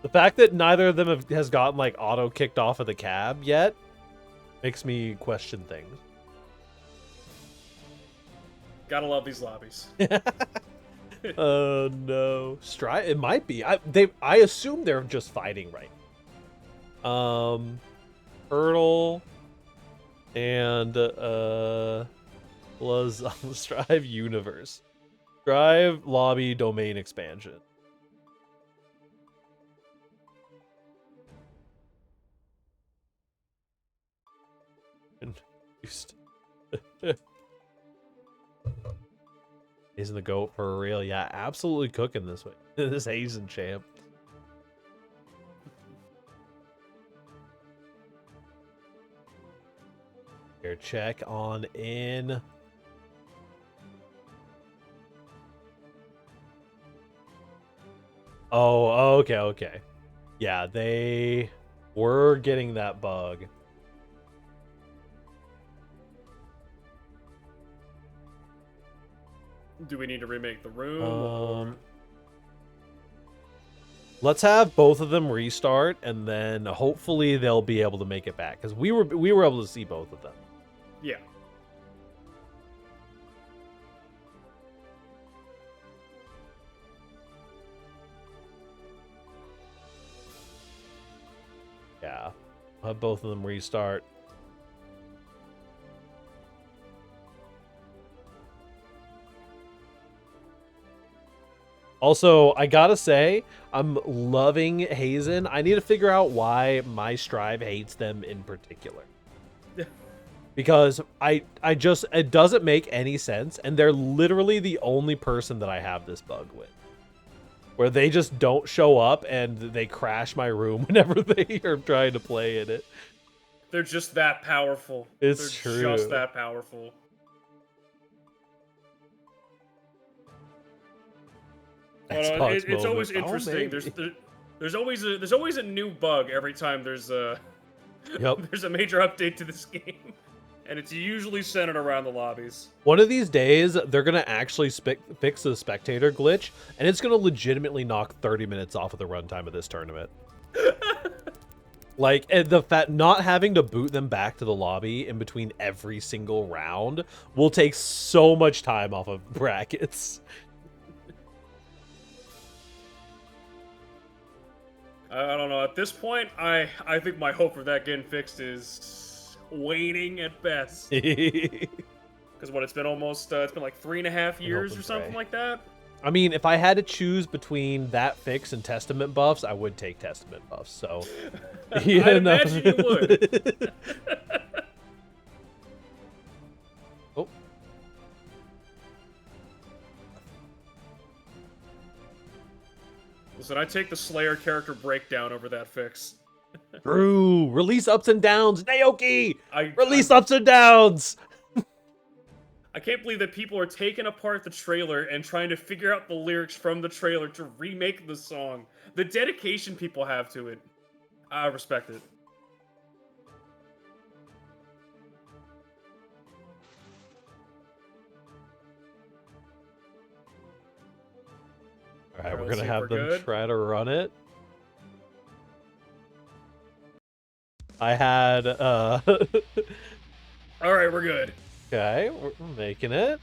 The fact that neither of them has gotten like auto kicked off of the cab yet makes me question things. Gotta love these lobbies. Oh no, Stride. It might be. I assume they're just fighting right. Turtl and was on the Strive universe. Strive lobby domain expansion. Hazen the GOAT for real. Yeah, absolutely cooking this way. This Hazen champ. Here, check on in. Oh, okay. Yeah, they were getting that bug. Do we need to remake the room? Let's have both of them restart, and then hopefully they'll be able to make it back, because we were able to see both of them. Yeah. Yeah, I'll have both of them restart. Also, I gotta say, I'm loving Hazen. I need to figure out why my Strive hates them in particular. Because it doesn't make any sense, and they're literally the only person that I have this bug with. Where they just don't show up, and they crash my room whenever they are trying to play in it. They're just that powerful. They're true. Just that powerful. It's always interesting. There's always a new bug every time there's a there's a major update to this game, and it's usually centered around the lobbies. One of these days, they're gonna actually fix the spectator glitch, and it's gonna legitimately knock 30 minutes off of the runtime of this tournament. Like, the fact not having to boot them back to the lobby in between every single round will take so much time off of brackets. I don't know. At this point, I think my hope for that getting fixed is waning at best. Because it's been almost it's been like 3.5 years or something like that. I mean, if I had to choose between that fix and Testament buffs, I would take Testament buffs. So, I'd imagine you would. Oh. Listen, I take the Slayer character breakdown over that fix. Drew, release ups and downs. Naoki, release ups and downs. I can't believe that people are taking apart the trailer and trying to figure out the lyrics from the trailer to remake the song. The dedication people have to it. I respect it. All right, we're going to have them try to run it. I had... All right, we're good. Okay, we're making it.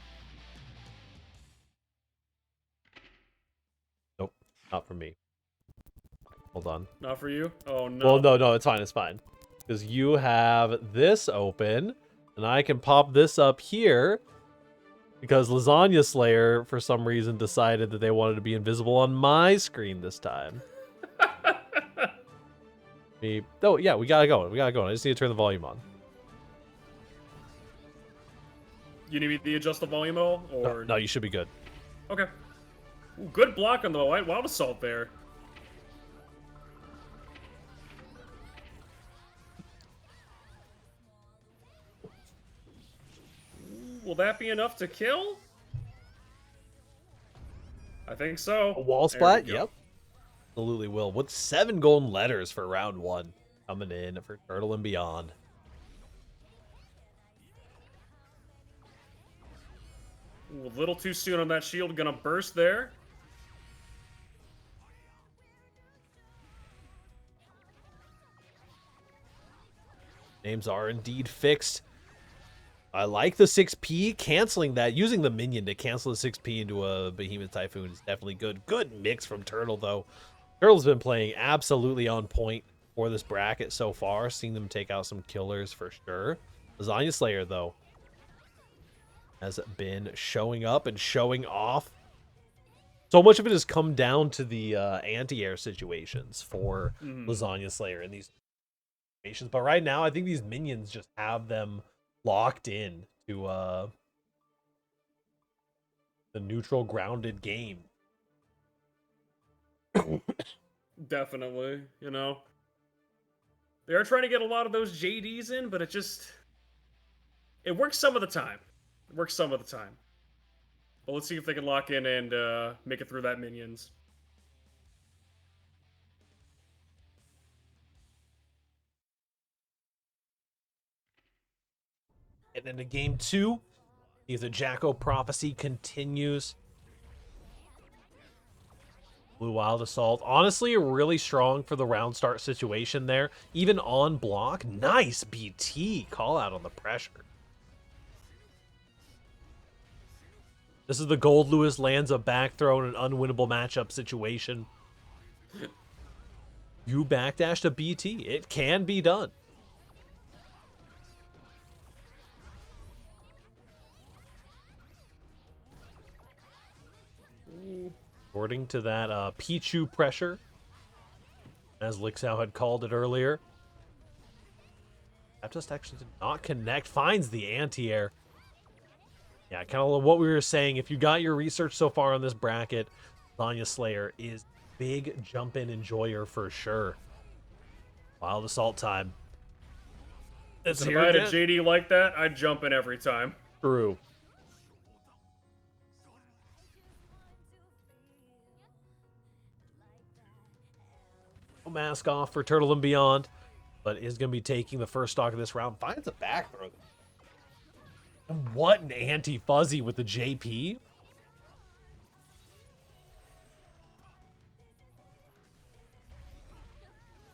Nope, not for me. Hold on. Not for you? Oh, no. Well, no, it's fine, it's fine. Because you have this open, and I can pop this up here. Because Lasagna Slayer, for some reason, decided that they wanted to be invisible on my screen this time. Oh, yeah, we gotta go. I just need to turn the volume on. You need me to adjust the volume at all? Or... No, you should be good. Okay. Ooh, good block on the Wild Assault there. Will that be enough to kill? I think so. A wall There splat? we go. Yep. Absolutely will. With 7 golden letters for round 1 coming in for Turtl and Beyond. Ooh, a little too soon on that shield. Gonna burst there. Names are indeed fixed. I like the 6P. Canceling that, using the minion to cancel the 6P into a Behemoth Typhoon is definitely good. Good mix from Turtl, though. Turtl's been playing absolutely on point for this bracket so far. Seeing them take out some killers for sure. Lasagna Slayer, though, has been showing up and showing off. So much of it has come down to the anti-air situations for Lasagna Slayer in these situations. But right now, I think these minions just have them locked in to the neutral grounded game. Definitely, you know. They are trying to get a lot of those JDs in, but it works some of the time. It works some of the time. But let's see if they can lock in and make it through that minions. And into game 2, see if the Jacko prophecy continues. Blue Wild Assault. Honestly, really strong for the round start situation there. Even on block. Nice BT call out on the pressure. This is the Gold Lewis lands a back throw in an unwinnable matchup situation. You backdash to BT. It can be done. According to that Pichu pressure, as Lukesfl had called it earlier. That just actually did not connect. Finds the anti-air. Yeah, kind of what we were saying. If you got your research so far on this bracket, Lasagna Slayer is big jump-in enjoyer for sure. Wild Assault time. If I had a JD like that, I'd jump in every time. True. Mask off for Turtl and Beyond, but is going to be taking the first stock of this round. Finds a back throw. And what an anti-fuzzy with the JP.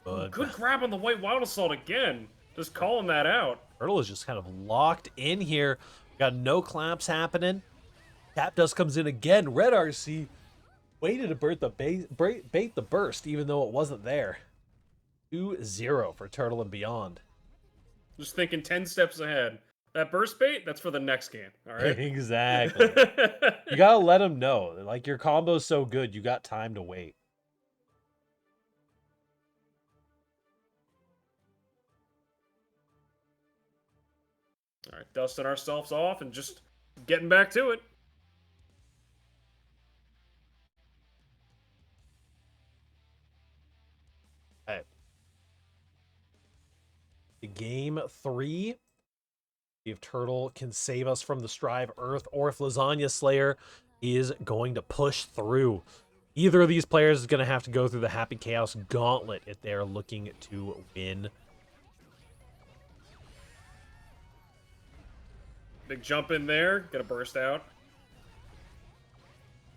But good grab on the White Wild Assault again. Just calling that out. Turtl is just kind of locked in here. Got no claps happening. Tap Dust comes in again. Red RC waited to bait the burst, even though it wasn't there. 2-0 for Turtl and Beyond. Just thinking 10 steps ahead. That burst bait, that's for the next game, all right? Exactly. You gotta let them know. Like, your combo's so good, you got time to wait. All right, dusting ourselves off and just getting back to it. Okay. Game 3. If Turtl can save us from the Strive Earth, or if Lasagna Slayer is going to push through. Either of these players is going to have to go through the Happy Chaos Gauntlet if they're looking to win. Big jump in there. Gonna burst out.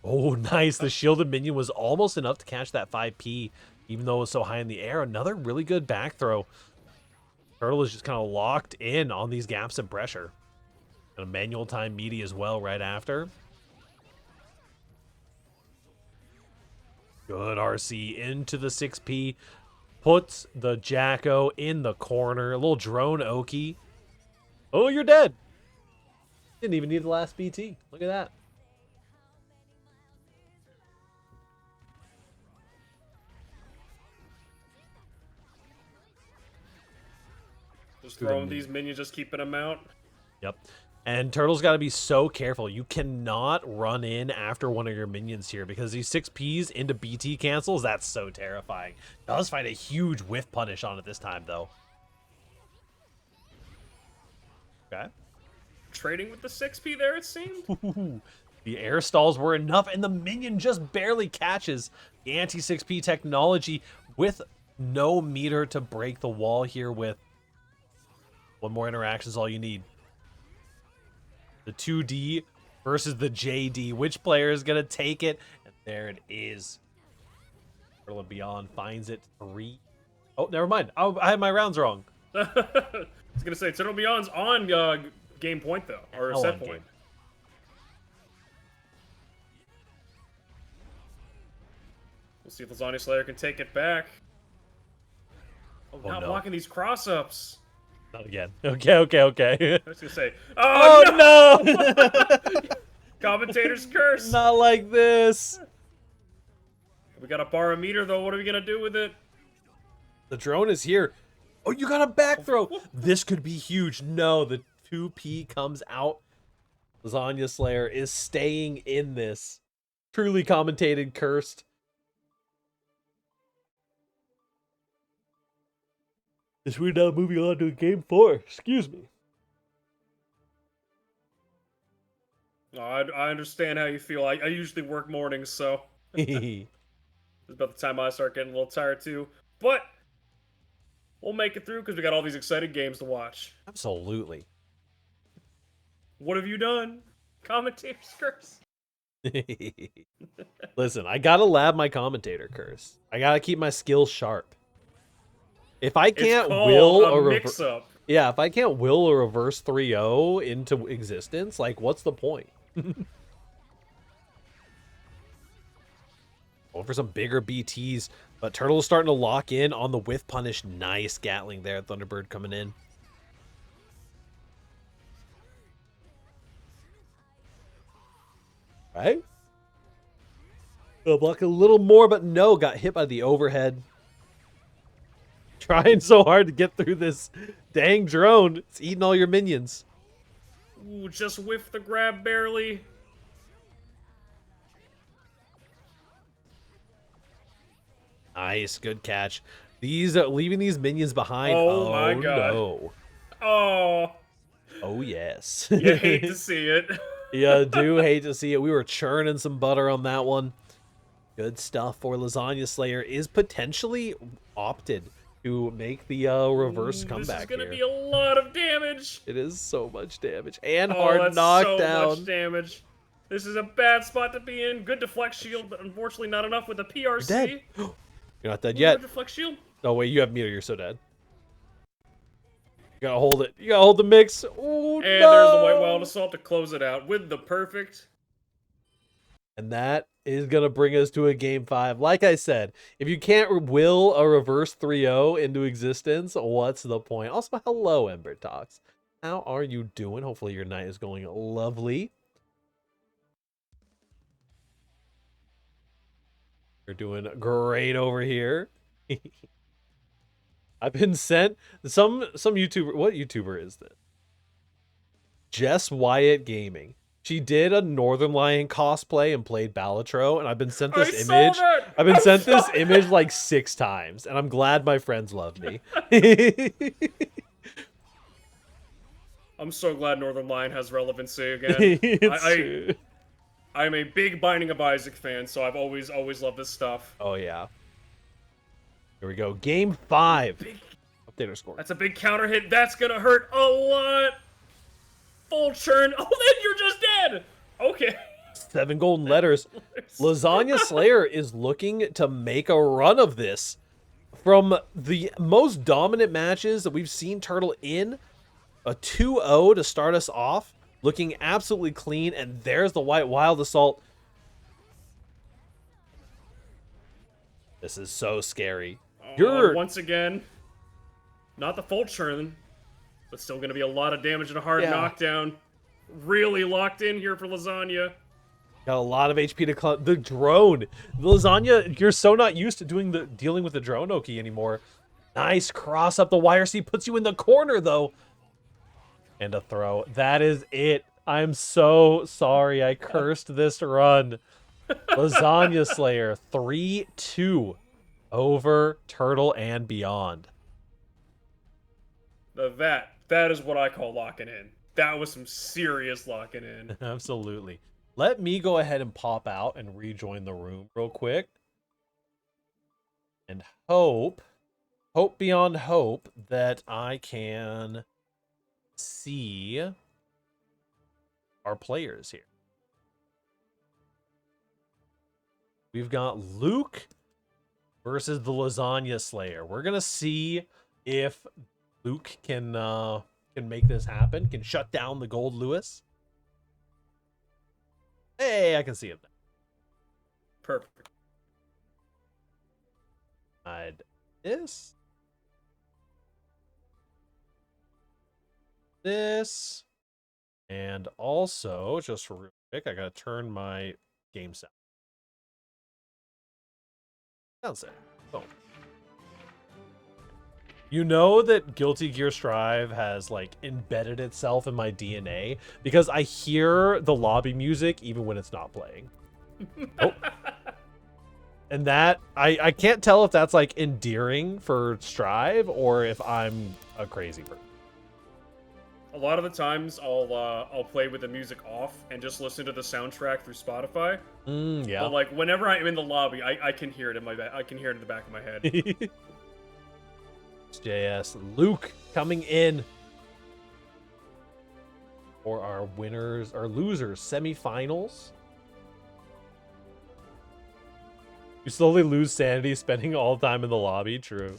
Oh, nice. The shielded minion was almost enough to catch that 5P, even though it was so high in the air. Another really good back throw. Turtl is just kind of locked in on these gaps of pressure. And a manual time meaty as well right after. Good RC into the 6P. Puts the Jacko in the corner. A little drone Oki. Oh, you're dead. Didn't even need the last BT. Look at that. Just throwing these minions, just keeping them out. Yep. And Turtl's got to be so careful. You cannot run in after one of your minions here, because these 6Ps into BT cancels, that's so terrifying. Does find a huge whiff punish on it this time, though. Okay. trading with the 6P there, it seemed. The air stalls were enough, and the minion just barely catches the anti-6P technology with no meter to break the wall here with. One more interaction is all you need. The 2D versus the JD. Which player is going to take it? And there it is. Turtl and Beyond finds it 3. Oh, never mind. Oh, I had my rounds wrong. I was going to say, Turtl Beyond's on game point, though. Or set point. Game. We'll see if Lasagna Slayer can take it back. Oh, not blocking these cross-ups. Not again. Okay. I was going to say, oh no! Commentator's curse. Not like this. We got a bar a meter, though. What are we going to do with it? The drone is here. Oh, you got a back throw. This could be huge. No, the 2P comes out. Lasagna Slayer is staying in this. Truly commentated cursed. This we're now moving on to game 4. Excuse me. I understand how you feel. I usually work mornings, so it's about the time I start getting a little tired too. But we'll make it through because we got all these exciting games to watch. Absolutely. What have you done? Commentator's curse. Listen, I gotta lab my commentator curse. I gotta keep my skills sharp. If I can't will a mix-up. Yeah, if I can't will a reverse 3-0 into existence, like, what's the point? Going for some bigger BTs, but Turtl is starting to lock in on the whiff punish. Nice Gatling there. Thunderbird coming in. Right? I'll block a little more, but no, got hit by the overhead. Trying so hard to get through this dang drone. It's eating all your minions. Ooh, just whiffed the grab barely. Nice, good catch. These leaving these minions behind. Oh my god. No. Oh yes. You hate to see it. Yeah, do hate to see it. We were churning some butter on that one. Good stuff for Lasagna Slayer is potentially opted to make the reverse comeback. This is gonna be a lot of damage. It is so much damage and hard knockdown. So much damage. This is a bad spot to be in. Good deflect shield, but unfortunately not enough with the PRC. You're dead. You're not dead yet. Deflect shield. No wait, you have meter. You're so dead. You gotta hold it. You gotta hold the mix. Oh, and there's the White Wild Assault to close it out with the perfect. And that is going to bring us to a game 5. Like I said, if you can't will a reverse 3-0 into existence, what's the point? Also, hello, Ember Talks. How are you doing? Hopefully your night is going lovely. You're doing great over here. I've been sent some YouTuber. What YouTuber is this? Jess Wyatt Gaming. She did a Northern Lion cosplay and played Balatro, and I've been sent this image. I've been sent this image like 6 times, and I'm glad my friends love me. I'm so glad Northern Lion has relevancy again. I'm a big Binding of Isaac fan, so I've always loved this stuff. Oh yeah. Here we go. Game 5. Updater score. That's a big counter hit. That's gonna hurt a lot. Full churn. Oh, then you're just dead. Okay. 7 golden letters. Lasagna Slayer is looking to make a run of this. From the most dominant matches that we've seen Turtl in, a 2-0 to start us off, looking absolutely clean, and there's the White Wild Assault. This is so scary. Once again, not the full churn, but still going to be a lot of damage and a hard knockdown. Really locked in here for Lasagna. Got a lot of HP to the drone. Lasagna, you're so not used to dealing with the drone Oki anymore. Nice cross up the YRC, puts you in the corner though. And a throw. That is it. I'm so sorry I cursed this run. Lasagna Slayer 3-2 over Turtl and Beyond. The That is what I call locking in. That was some serious locking in. Absolutely. Let me go ahead and pop out and rejoin the room real quick. And hope beyond hope that I can see our players here. We've got Luke versus the Lasagna Slayer. We're gonna see if Luke can make this happen. Can shut down the Gold Lewis. Hey, I can see him now. Perfect. This. And also, just real quick, I gotta turn my game sound. Sound set. Boom. You know that Guilty Gear Strive has like embedded itself in my DNA because I hear the lobby music even when it's not playing. Oh. And that I can't tell if that's like endearing for Strive or if I'm a crazy person. A lot of the times I'll play with the music off and just listen to the soundtrack through Spotify. Yeah. But like whenever I'm in the lobby, I can hear it in my back. I can hear it in the back of my head. JS Luke coming in for our winners or losers semifinals. You slowly lose sanity spending all time in the lobby. True.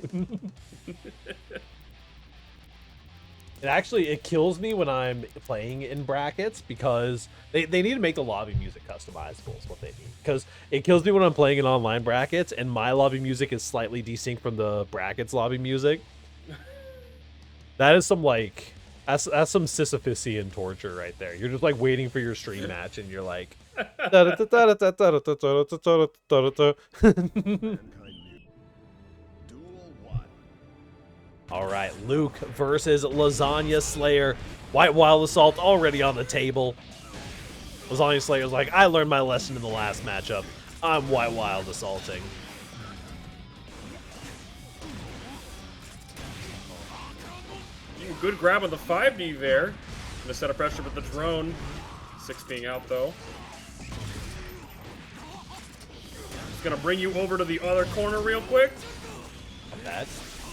It kills me when I'm playing in brackets because they need to make the lobby music customizable is what they need. Because it kills me when I'm playing in online brackets and my lobby music is slightly desynced from the brackets lobby music. That is some like that's some Sisyphusian torture right there. You're just like waiting for your stream match and you're like all right, Luke versus Lasagna Slayer. White Wild Assault already on the table. Lasagna Slayer's like, I learned my lesson in the last matchup. I'm White Wild Assaulting. Good grab on the 5D there. Gonna set a pressure with the drone. 6 being out though. Just gonna bring you over to the other corner real quick. Not bad.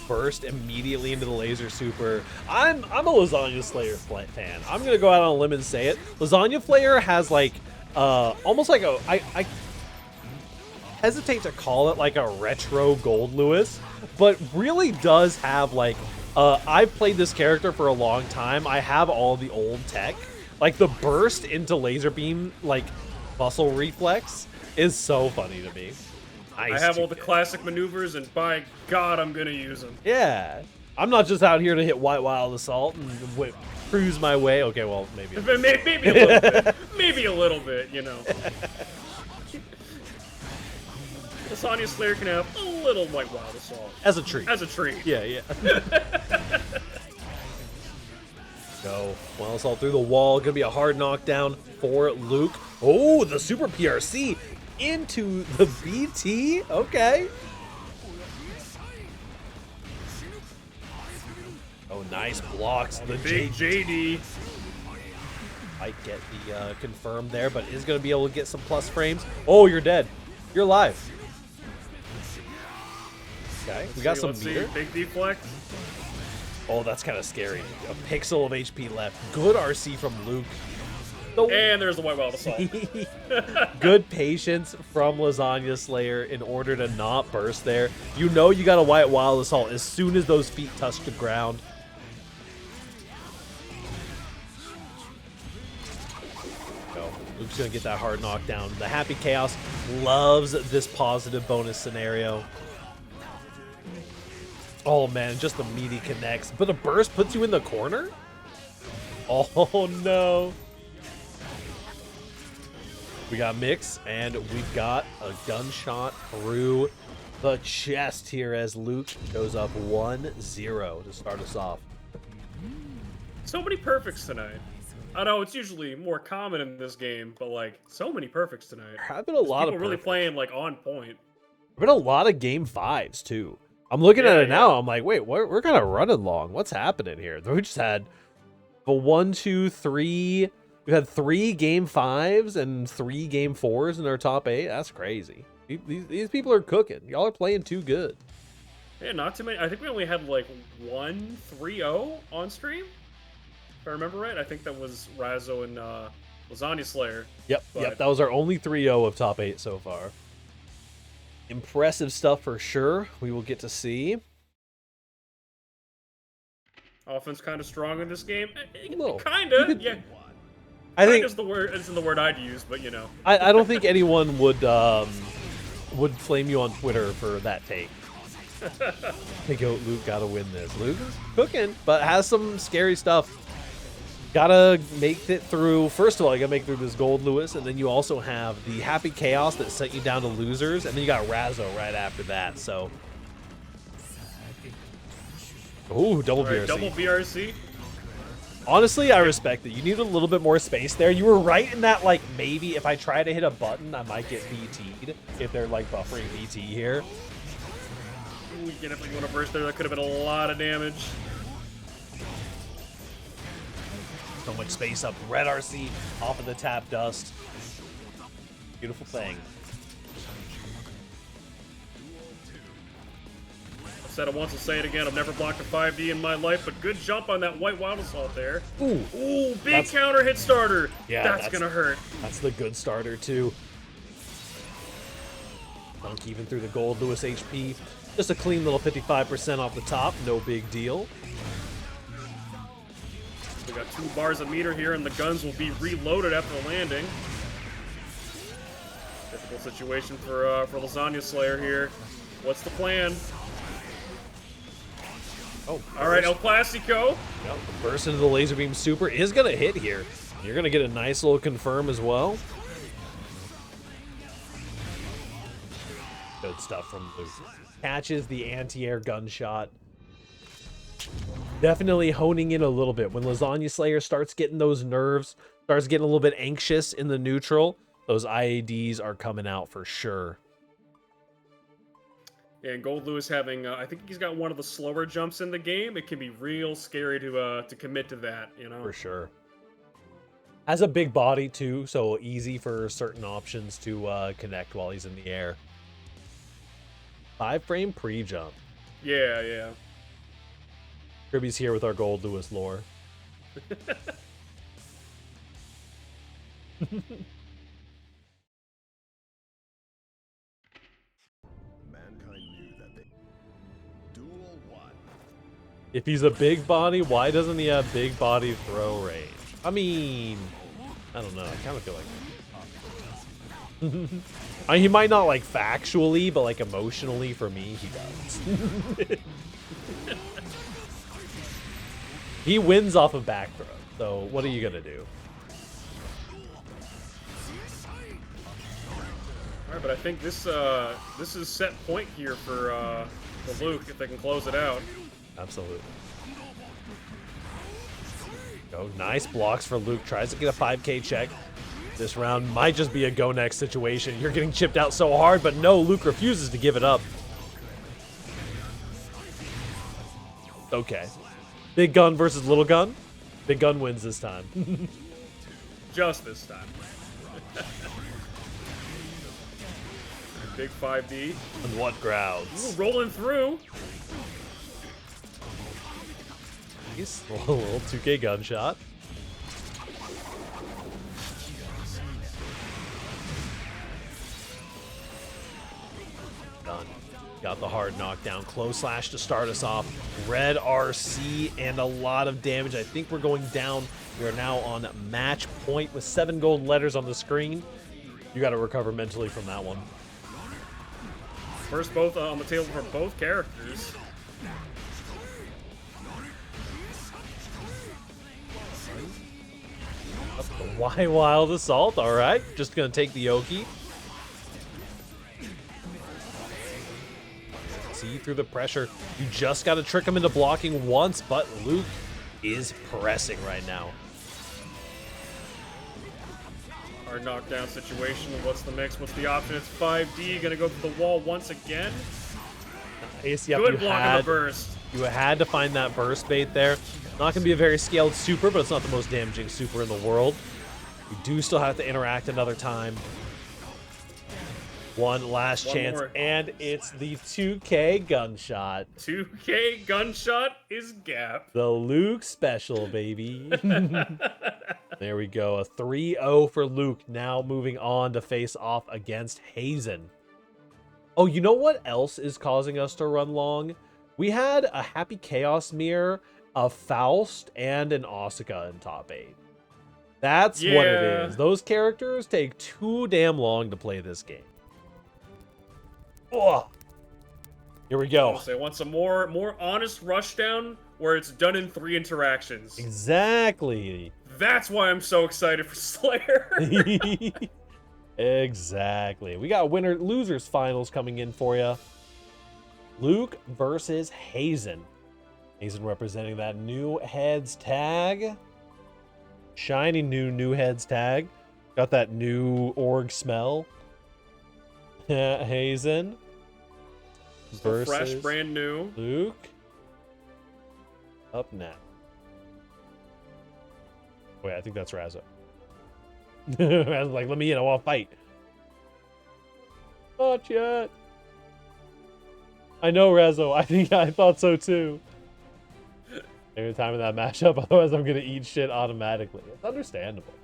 Burst immediately into the laser super. I'm a Lasagna Slayer fan. I'm gonna go out on a limb and say it. Lasagna Slayer has like almost like I hesitate to call it like a retro Gold Lewis, but really does have like I've played this character for a long time. I have all the old tech. Like the burst into laser beam like muscle reflex is so funny to me. I have all the classic maneuvers, and by God, I'm gonna use them. Yeah, I'm not just out here to hit White Wild Assault and cruise my way. Okay, well, maybe a little bit. Maybe a little bit, you know. Lasagna Slayer can have a little White Wild Assault. As a treat. As a treat. Yeah. Go. Wild Assault through the wall. Gonna be a hard knockdown for Luke. Oh, the Super PRC into the BT. Okay. Oh, nice blocks. The big JD. Might get the confirmed there, but is going to be able to get some plus frames. Oh, you're dead. You're alive. Okay, we got some meter. Big deflect. Oh, that's kind of scary. A pixel of HP left. Good RC from Luke. And there's the White Wild Assault. Good patience from Lasagna Slayer in order to not burst there. You know you got a White Wild Assault as soon as those feet touch the ground. Go. Luke's going to get that hard knockdown. The Happy Chaos loves this positive bonus scenario. Oh, man, just the meaty connects. But a burst puts you in the corner? Oh, no. We got Mix, and we've got a gunshot through the chest here as Luke goes up 1-0 to start us off. So many perfects tonight. I know it's usually more common in this game, but like so many perfects tonight. There have been a lot of people really playing like on point. There have been a lot of game 5s too. I'm looking at Yeah, it now. yeah. I'm like, wait, we're kind of running long. What's happening here? We just had the 1, 2, 3. We had 3 game 5s and 3 game 4s in our top 8. That's crazy. These people are cooking. Y'all are playing too good. Yeah, not too many. I think we only had like 1 3-0 on stream. If I remember right, I think that was Razzo and Lasagna Slayer. Yep, But that was our only 3-0 of top 8 so far. Impressive stuff for sure. We will get to see. offense kind of strong in this game. Little. Kinda, yeah. I think is the word. Isn't the word I'd use, but you know. I don't think anyone would flame you on Twitter for that take. Hey, Luke gotta win this. Luke is cooking, but has some scary stuff. Gotta make it through. First of all, you gotta make it through this gold Lewis, and then you also have the Happy Chaos that sent you down to losers, and then you got Razzo right after that. So, ooh, double BRC. Double BRC. Honestly, I respect it. You need a little bit more space there. You were right in that, like, maybe if I try to hit a button, I might get BT'd if they're, like, buffering BT here. Ooh, you definitely want to burst there. That could have been a lot of damage. So much space up. Red RC off of the tap dust. Beautiful thing. I've said it once, I'll say it again. I've never blocked a 5D in my life, but good jump on that white wild assault there. Ooh, Ooh, big counter hit starter. Yeah, that's gonna hurt. That's the good starter too. Dunk even through the gold Lewis HP. Just a clean little 55% off the top. No big deal. We got 2 bars of meter here, and the guns will be reloaded after the landing. Difficult situation for Lasagna Slayer here. What's the plan? Oh, all right, El Clasico. Yep, the burst into the laser beam super is gonna hit here. You're gonna get a nice little confirm as well. Good stuff from Luke. Catches the anti-air gunshot. Definitely honing in a little bit. When Lasagna Slayer starts getting those nerves, starts getting a little bit anxious in the neutral, those IADs are coming out for sure. Yeah, and Gold Lewis having, I think he's got one of the slower jumps in the game. It can be real scary to commit to that, you know? For sure. Has a big body too, so easy for certain options to connect while he's in the air. 5-frame pre-jump. Yeah, yeah. Kirby's here with our Gold Lewis lore. Mankind knew that they duel one. If he's a big body, why doesn't he have big body throw range? I mean, I don't know. I kind of feel like I mean, he might not like factually, but like emotionally for me, he does. He wins off of back throw, so what are you gonna do? All right, but I think this is set point here for Luke if they can close it out. Absolutely. Oh, nice blocks for Luke. Tries to get a 5K check. This round might just be a go next situation. You're getting chipped out so hard, but no, Luke refuses to give it up. Okay. Big gun versus little gun. Big gun wins this time. Just this time. Big 5D. And what grounds? Ooh, rolling through. Nice. A little 2K gunshot. Done. Got the hard knockdown. Close slash to start us off. Red RC and a lot of damage. I think we're going down. We are now on match point with 7 gold letters on the screen. You got to recover mentally from that one. First both on the table for both characters. Why Wild Assault? All right. Just going to take the Oki. See through the pressure. You just got to trick him into blocking once, but Luke is pressing right now. Hard knockdown situation. What's the mix? What's the option? It's 5D. Gonna go to the wall once again. Nice. Yep, Good block on the burst. You had to find that burst bait there. Not going to be a very scaled super, but it's not the most damaging super in the world. You do still have to interact another time. One last chance, more. and it's the 2K gunshot. 2K gunshot is gap. The Luke special, baby. There we go. A 3-0 for Luke. Now moving on to face off against Hazen. Oh, you know what else is causing us to run long? We had a Happy Chaos Mirror, a Faust, and an Asuka in top 8. That's what it is. Those characters take too damn long to play this game. Oh, here we go. So I want some more honest rushdown where it's done in 3 interactions. Exactly. That's why I'm so excited for Slayer. Exactly. We got winner-losers finals coming in for you. Luke versus Hazen. Hazen representing that new heads tag. Shiny new heads tag. Got that new org smell. Hazen versus fresh, brand new Luke. Up now. Wait, I think that's Razzo. Razzo's like, let me in, I want to fight. Not yet. I know, Razzo. I thought so too. Every time in that matchup, otherwise I'm gonna eat shit automatically. It's understandable.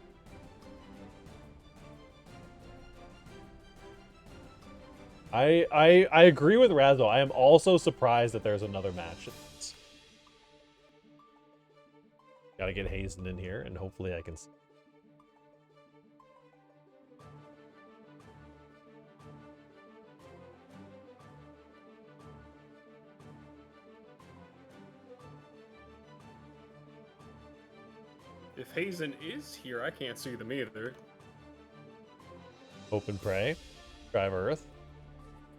I agree with Razzo. I am also surprised that there's another match. Gotta get Hazen in here, and hopefully I can... If Hazen is here, I can't see them either. Open prey. Drive Earth.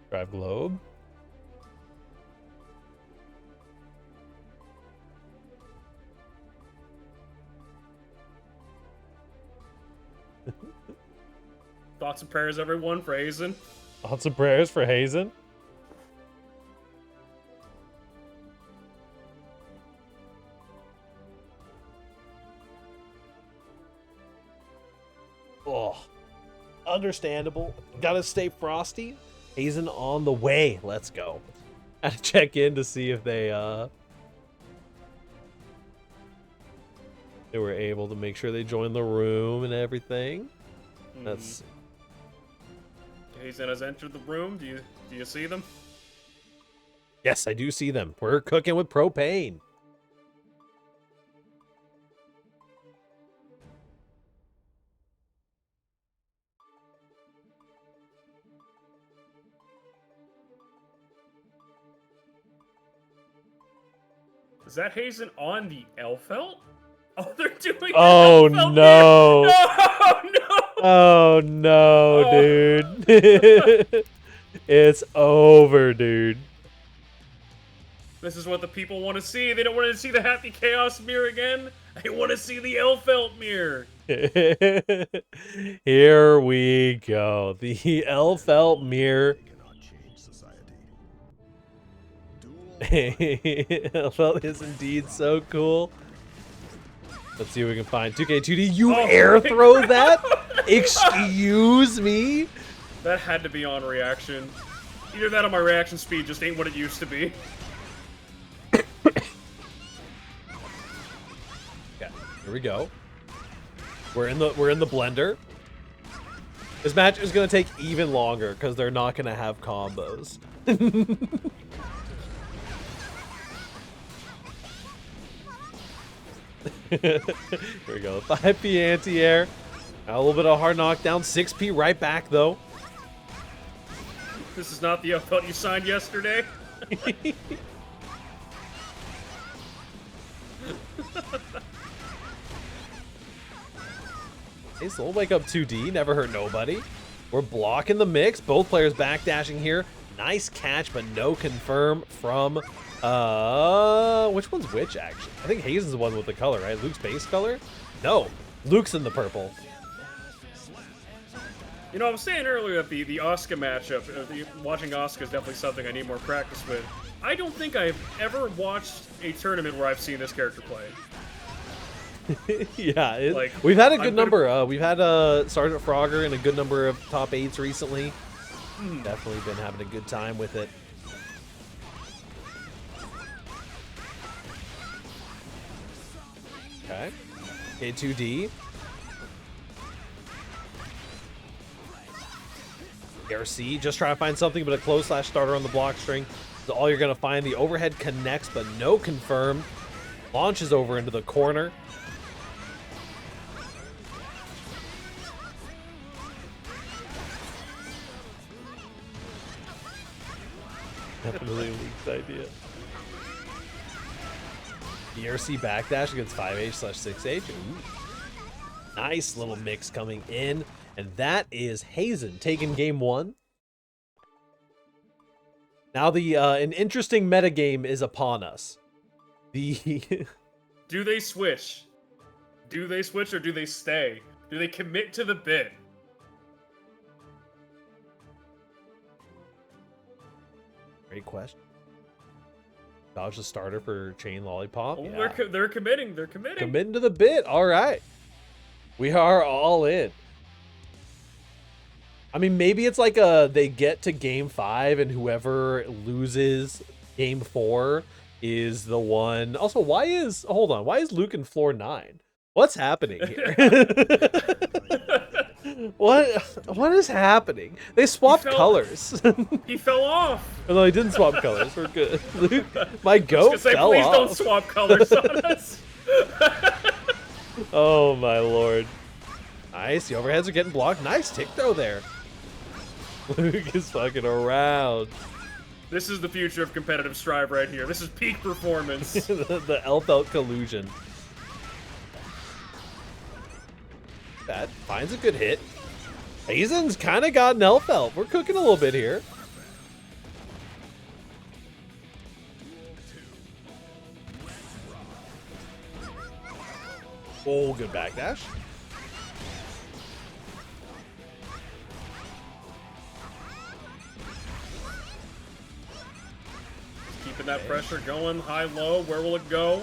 Drive Globe. Thoughts and prayers, everyone, for Hazen. Thoughts and prayers for Hazen. Oh, understandable. Gotta stay frosty. Hazen on the way. Let's go. Gotta check in to see if they were able to make sure they joined the room and everything. Let's see. Hazen has entered the room. Do you see them? Yes, I do see them. We're cooking with propane. Is that Hazen on the Elfelt? Oh, they're doing. Oh no! No, No! Oh no, dude. It's over, dude. This is what the people want to see. They don't want to see the Happy Chaos Mirror again. They want to see the Elfelt Mirror. Here we go. The Elfelt Mirror. Elfelt is indeed so cool. Let's see what we can find. 2K2D, you air throw that? Excuse me? That had to be on reaction. Either that or my reaction speed just ain't what it used to be. Okay, here we go. We're in the blender. This match is gonna take even longer because they're not gonna have combos. Here we go. 5P anti-air. A little bit of hard knockdown. 6P right back, though. This is not the Elfelt you signed yesterday. Hey, Soul Wake Up 2D. Never hurt nobody. We're blocking the mix. Both players backdashing here. Nice catch, but no confirm from... which one's which, actually? I think Hazen's the one with the color, right? Luke's base color? No, Luke's in the purple. You know, I was saying earlier that the Asuka matchup, watching Asuka is definitely something I need more practice with. I don't think I've ever watched a tournament where I've seen this character play. Yeah, Like, we've had a good number. We've had Sergeant Frogger in a good number of top 8s recently. Definitely been having a good time with it. Okay. K2D. RC, just trying to find something but a close slash starter on the block string. Is all you're going to find. The overhead connects, but no confirm. Launches over into the corner. Definitely a leaked idea. ERC backdash against 5H/6H. Nice little mix coming in. And that is Hazen taking game 1. Now an interesting metagame is upon us. Do they switch? Do they switch or do they stay? Do they commit to the bit? Great question. Dodge the starter for Chain Lollipop. Oh, Yeah. they're committing. They're committing. Committing to the bit. All right. We are all in. I mean, maybe it's like they get to game 5 and whoever loses game 4 is the one. Also, hold on, why is Lukesfl 9? What's happening here? What is happening? They swapped colors. He fell off. No, he didn't swap colors. We're good. Luke, my goat fell please off. don't swap colors on us. Oh my lord. Nice. The overheads are getting blocked. Nice tick throw there. Luke is fucking around. This is the future of competitive strive right here. This is peak performance. the L-Belt collusion. That finds a good hit. Hazen's kind of got an L-Belt. We're cooking a little bit here. Oh, good backdash. Keeping that pressure going, high-low. Where will it go?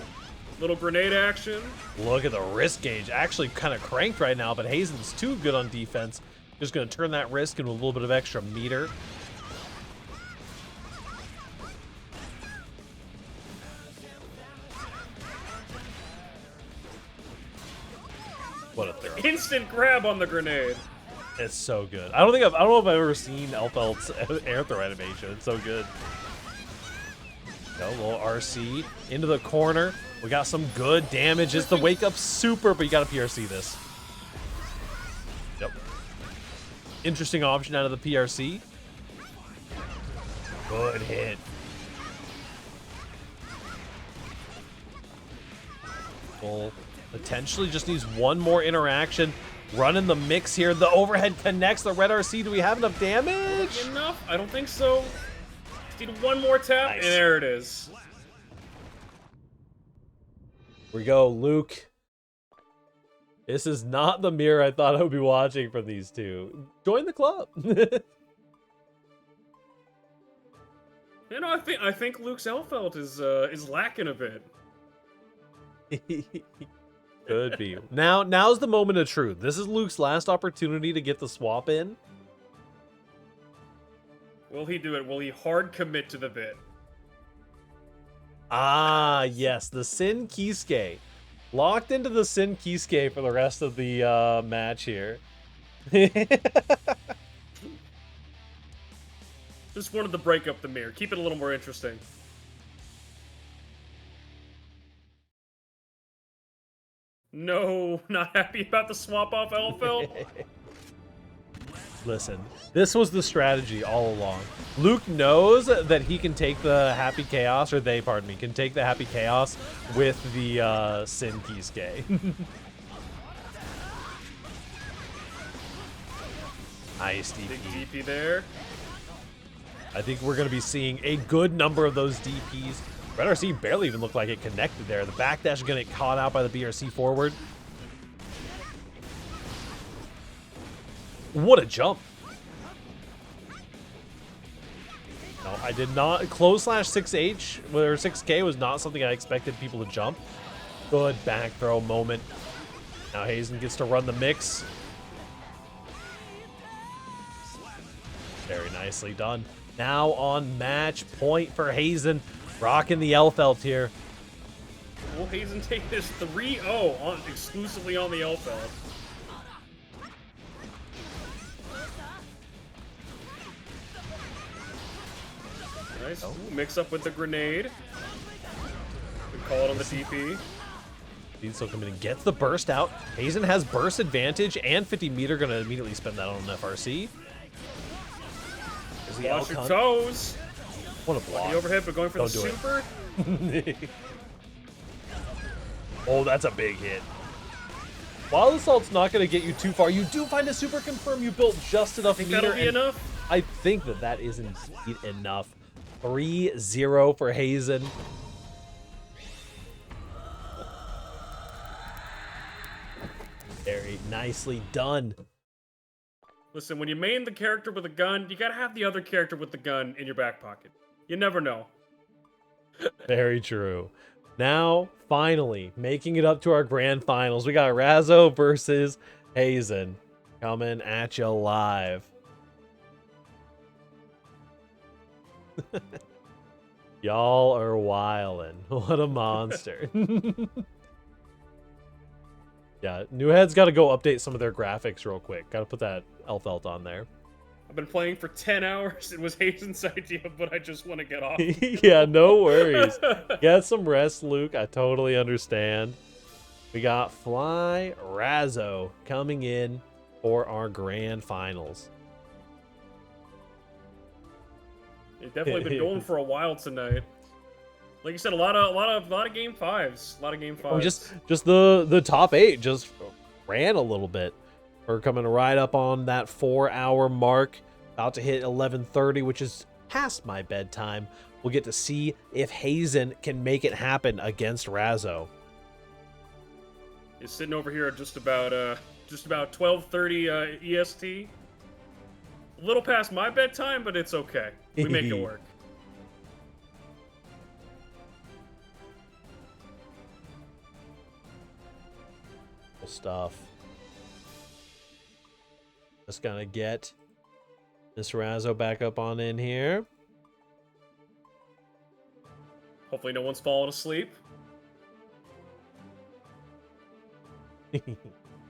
Little grenade action. Look at the risk gauge. Actually kind of cranked right now, but Hazen's too good on defense. Just going to turn that risk into a little bit of extra meter. What a throw. Instant grab on the grenade. It's so good. I don't know if I've ever seen L-Belt's air throw animation. It's so good. Go, little RC into the corner. We got some good damage. It's the wake up super, but you got to PRC this. Yep. Interesting option out of the PRC. Good hit. Well, potentially just needs one more interaction. Running the mix here. The overhead connects the red RC. Do we have enough damage? Enough? I don't think so. Just need one more tap, Nice. and there it is. Here we go, Luke. This is not the mirror I thought I would be watching from these two. Join the club. You know, I think Luke's Elfelt is lacking a bit. Could be. Now's the moment of truth. This is Luke's last opportunity to get the swap in. Will he do it? Will he hard commit to the bit? Ah, yes, the Sin Kisuke. Locked into the Sin Kisuke for the rest of the match here. Just wanted to break up the mirror. Keep it a little more interesting. No, not happy about the swap off Elfelt. Listen, this was the strategy all along. Luke knows that he can take the Happy Chaos, or they, pardon me, can take the Happy Chaos with the Sin Kisuke. Nice DP. Big DP there. I think we're going to be seeing a good number of those DPs. Red RC barely even looked like it connected there. The backdash is going to get caught out by the BRC forward. What a jump. No, I did not close slash 6H or 6K was not something I expected people to jump. Good back throw moment. Now Hazen gets to run the mix. Very nicely done. Now on match point for Hazen, rocking the L-Felt here. Will Hazen take this 3-0 on exclusively on the L-Felt? Nice. Mix up with the grenade. Good call it on the DP. He's still coming in, gets the burst out. Hazen has burst advantage and 50 meter, gonna immediately spend that on an FRC. Watch your toes. What a block. The overhead, but going for the super. Oh, that's a big hit. Wild Assault's not going to get you too far. You do find a super confirm. You built just enough meter. That'll be enough? I think that is indeed enough. 3-0 for Hazen. Very nicely done. Listen, when you main the character with a gun, you gotta have the other character with the gun in your back pocket. You never know. Very true. Now, finally, making it up to our grand finals. We got Razzo versus Hazen coming at you live. Y'all are wildin'. What a monster. Yeah, New Head's got to go update some of their graphics real quick. Got to put that L-Felt on there. I've been playing for 10 hours. It was Hazen's idea, but I just want to get off. Yeah, no worries. Get some rest, Luke. I totally understand. We got Fly Razzo coming in for our grand finals. They've definitely been going for a while tonight. Like you said, a lot of game fives. A lot of game fives. Oh, just the top 8 just ran a little bit. We're coming right up on that 4-hour mark. About to hit 11:30, which is past my bedtime. We'll get to see if Hazen can make it happen against Razzo. He's sitting over here at just about 12:30 EST. A little past my bedtime, but it's okay. We make it work. Stuff. Just gonna get this Razzo back up on in here. Hopefully no one's falling asleep.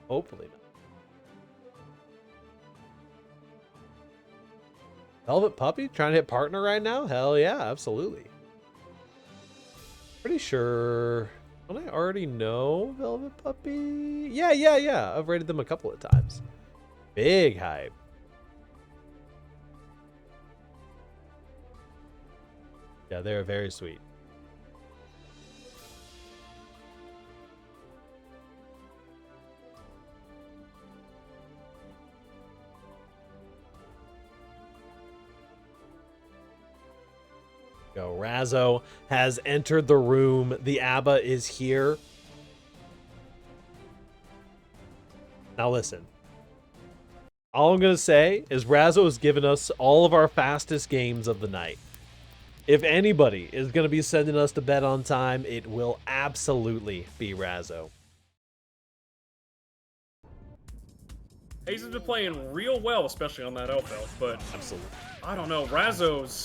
Hopefully not. Velvet Puppy trying to hit partner right now? Hell yeah, absolutely. Pretty sure... Don't I already know Velvet Puppy? Yeah. I've rated them a couple of times. Big hype. Yeah, they're very sweet. Go. Razzo has entered the room. The ABBA is here. Now listen. All I'm going to say is Razzo has given us all of our fastest games of the night. If anybody is going to be sending us to bed on time, it will absolutely be Razzo. Hazen's been playing real well, especially on that L-Felt, but Absolutely. I don't know. Razzo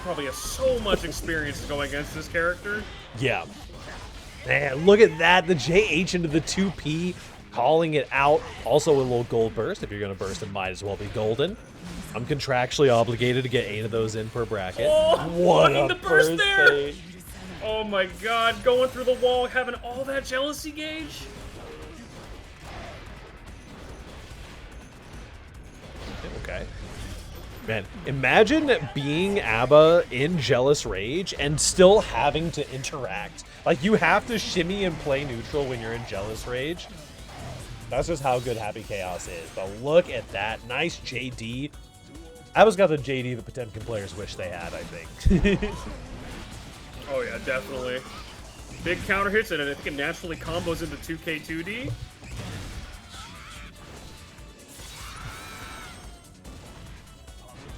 probably has so much experience going against this character. Yeah. Man, look at that. The JH into the 2P, calling it out. Also a little gold burst. If you're going to burst, it might as well be golden. I'm contractually obligated to get 8 of those in per bracket. Oh, what a the burst there! stage. Oh my god, going through the wall, having all that jealousy gauge. Okay. Man, imagine being ABBA in Jealous Rage and still having to interact. Like, you have to shimmy and play neutral when you're in Jealous Rage. That's just how good Happy Chaos is. But look at that. Nice JD. ABBA's got the JD the Potemkin players wish they had, I think. Oh yeah, definitely. Big counter hits, and I think it naturally combos into 2K2D.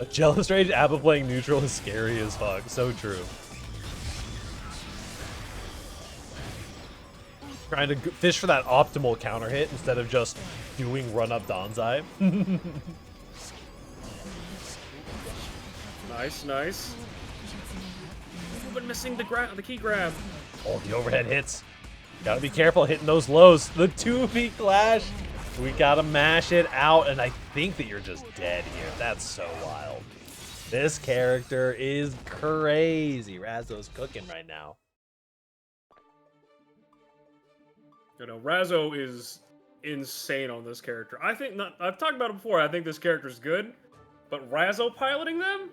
A Jealous Rage Abba playing neutral is scary as fuck. So true. Trying to fish for that optimal counter hit instead of just doing run-up Danzai. Nice, nice. We've been missing the key grab. Oh, the overhead hits. Gotta be careful hitting those lows. The 2P clash. We gotta mash it out, and I think that you're just dead here. That's so wild. This character is crazy. Razzo's cooking right now. You know, Razzo is insane on this character. I think I've talked about it before. I think this character's good, but Razzo piloting them,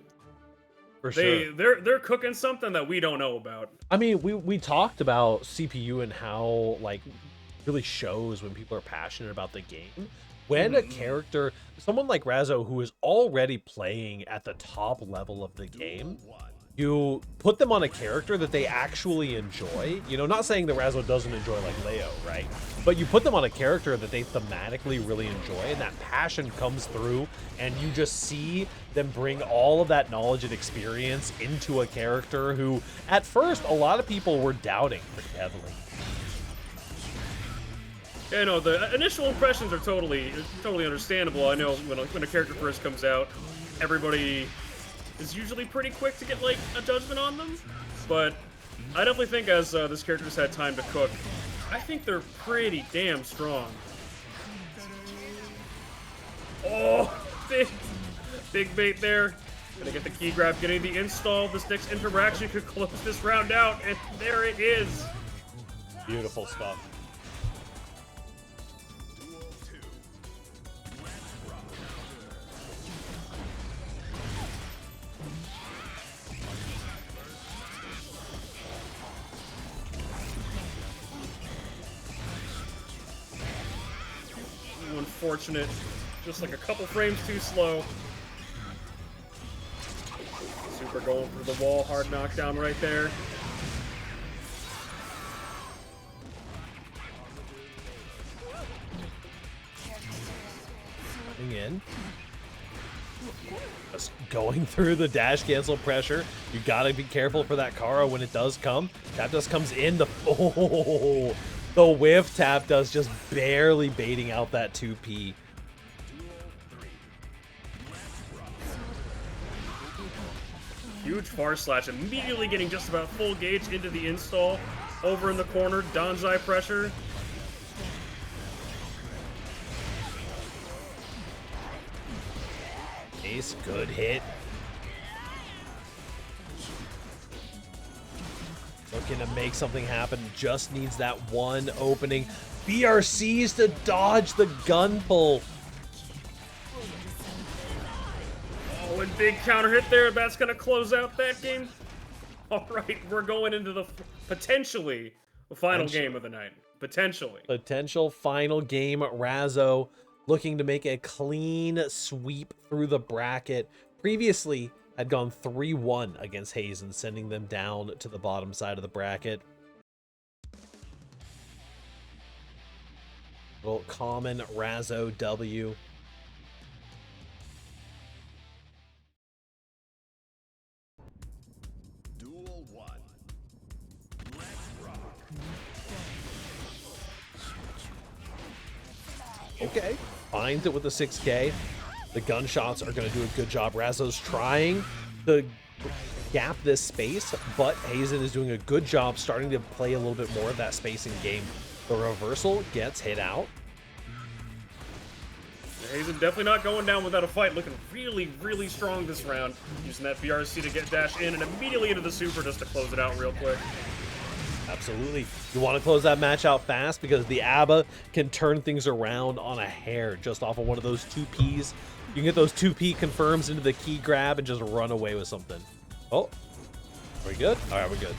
For sure. they're cooking something that we don't know about. I mean, we talked about CPU and how like really shows when people are passionate about the game. When a character, someone like Razzo, who is already playing at the top level of the game, you put them on a character that they actually enjoy. You know, not saying that Razzo doesn't enjoy like Leo, right? But you put them on a character that they thematically really enjoy, and that passion comes through, and you just see them bring all of that knowledge and experience into a character who, at first, a lot of people were doubting pretty heavily. Yeah, no, the initial impressions are totally understandable. I know when a character first comes out, everybody is usually pretty quick to get like a judgment on them, but I definitely think as this character has had time to cook, I think they're pretty damn strong. Oh, big bait there. Gonna get the key grab, getting the install. This next interaction could close this round out, and there it is. Beautiful stuff. Unfortunate. Just like a couple frames too slow. Super going for the wall. Hard knockdown right there. Coming in. Just going through the dash cancel pressure. You gotta be careful for that Kara when it does come. Tap dust comes in. The whiff tap dust just barely baiting out that 2P. Huge far slash, immediately getting just about full gauge into the install. Over in the corner, Danzai pressure. Ace, good hit. Looking to make something happen, just needs that one opening. BRCs to dodge the gun pull. Oh, and big counter hit there. That's going to close out that game. All right, we're going into the potentially the final game of the night. Potential final game. Razzo looking to make a clean sweep through the bracket. Previously had gone 3-1 against Hazen, sending them down to the bottom side of the bracket. Little common Razzo W. Duel 1. Let's rock. Okay, finds it with the 6K. The gunshots are going to do a good job. Razzo's trying to gap this space, but Hazen is doing a good job starting to play a little bit more of that spacing game. The reversal gets hit out. Hazen definitely not going down without a fight. Looking really strong this round. Using that BRC to get dash in and immediately into the super just to close it out real quick. Absolutely. You want to close that match out fast because the ABBA can turn things around on a hair just off of one of those 2Ps. You can get those 2P confirms into the key grab and just run away with something. Oh, are we good? All right, we're good.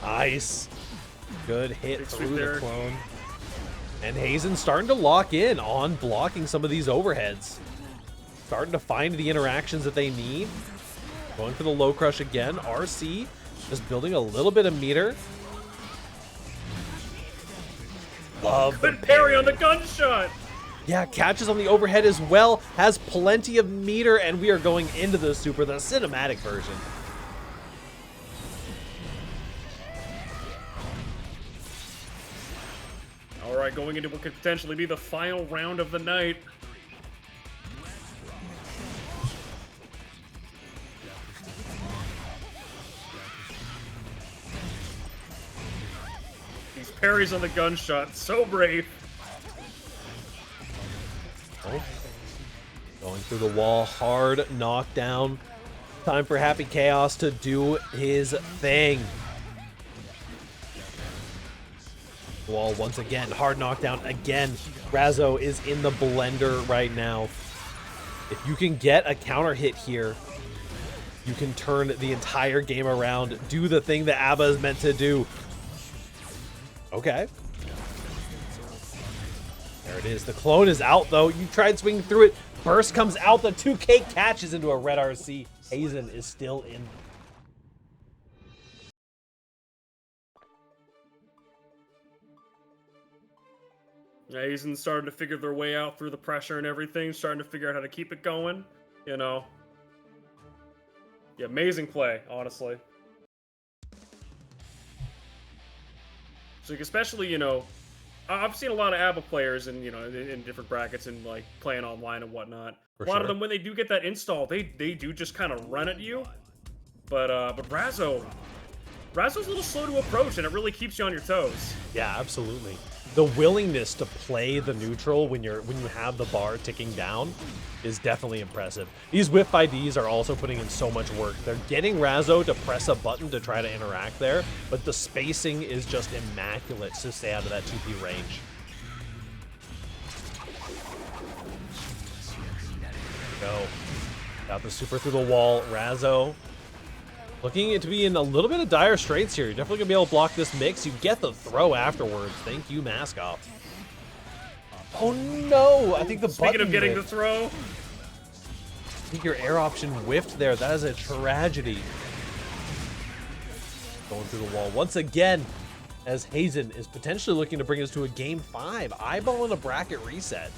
Nice. Good hit Big through sweep the there. clone. And Hazen's starting to lock in on blocking some of these overheads. Starting to find the interactions that they need. Going for the low crush again. RC just building a little bit of meter. Love Good parry on the gunshot. Yeah, catches on the overhead as well, has plenty of meter, and we are going into the super, the cinematic version. All right, going into what could potentially be the final round of the night. These parries on the gunshot, so brave. Oh. Going through the wall, hard knockdown. Time for Happy Chaos to do his thing. Wall once again, hard knockdown again. Razzo is in the blender right now. If you can get a counter hit here, you can turn the entire game around. Do the thing that ABBA is meant to do. Okay. There it is. The clone is out, though. You tried swinging through it. Burst comes out. The 2K catches into a red RC. Hazen is still in. Yeah, Hazen's starting to figure their way out through the pressure and everything, starting to figure out how to keep it going, you know. Yeah, amazing play, honestly. So, especially, you know, I've seen a lot of ABBA players in, you know, in different brackets and, like, playing online and whatnot. A lot of them, when they do get that install, they do just kind of run at you. But Razzo's a little slow to approach, and it really keeps you on your toes. Yeah, absolutely. The willingness to play the neutral when you have the bar ticking down is definitely impressive. These whip IDs are also putting in so much work. They're getting Razzo to press a button to try to interact there, but the spacing is just immaculate to stay out of that 2P range. Go. Got the super through the wall. Razzo looking to be in a little bit of dire straits here. You're definitely going to be able to block this mix. You get the throw afterwards. Thank you, Mask Off. Oh, no. I think the Speaking button of getting whiffed. the throw. I think your air option whiffed there. That is a tragedy. Going through the wall once again as Hazen is potentially looking to bring us to a game 5. Eyeballing a bracket reset.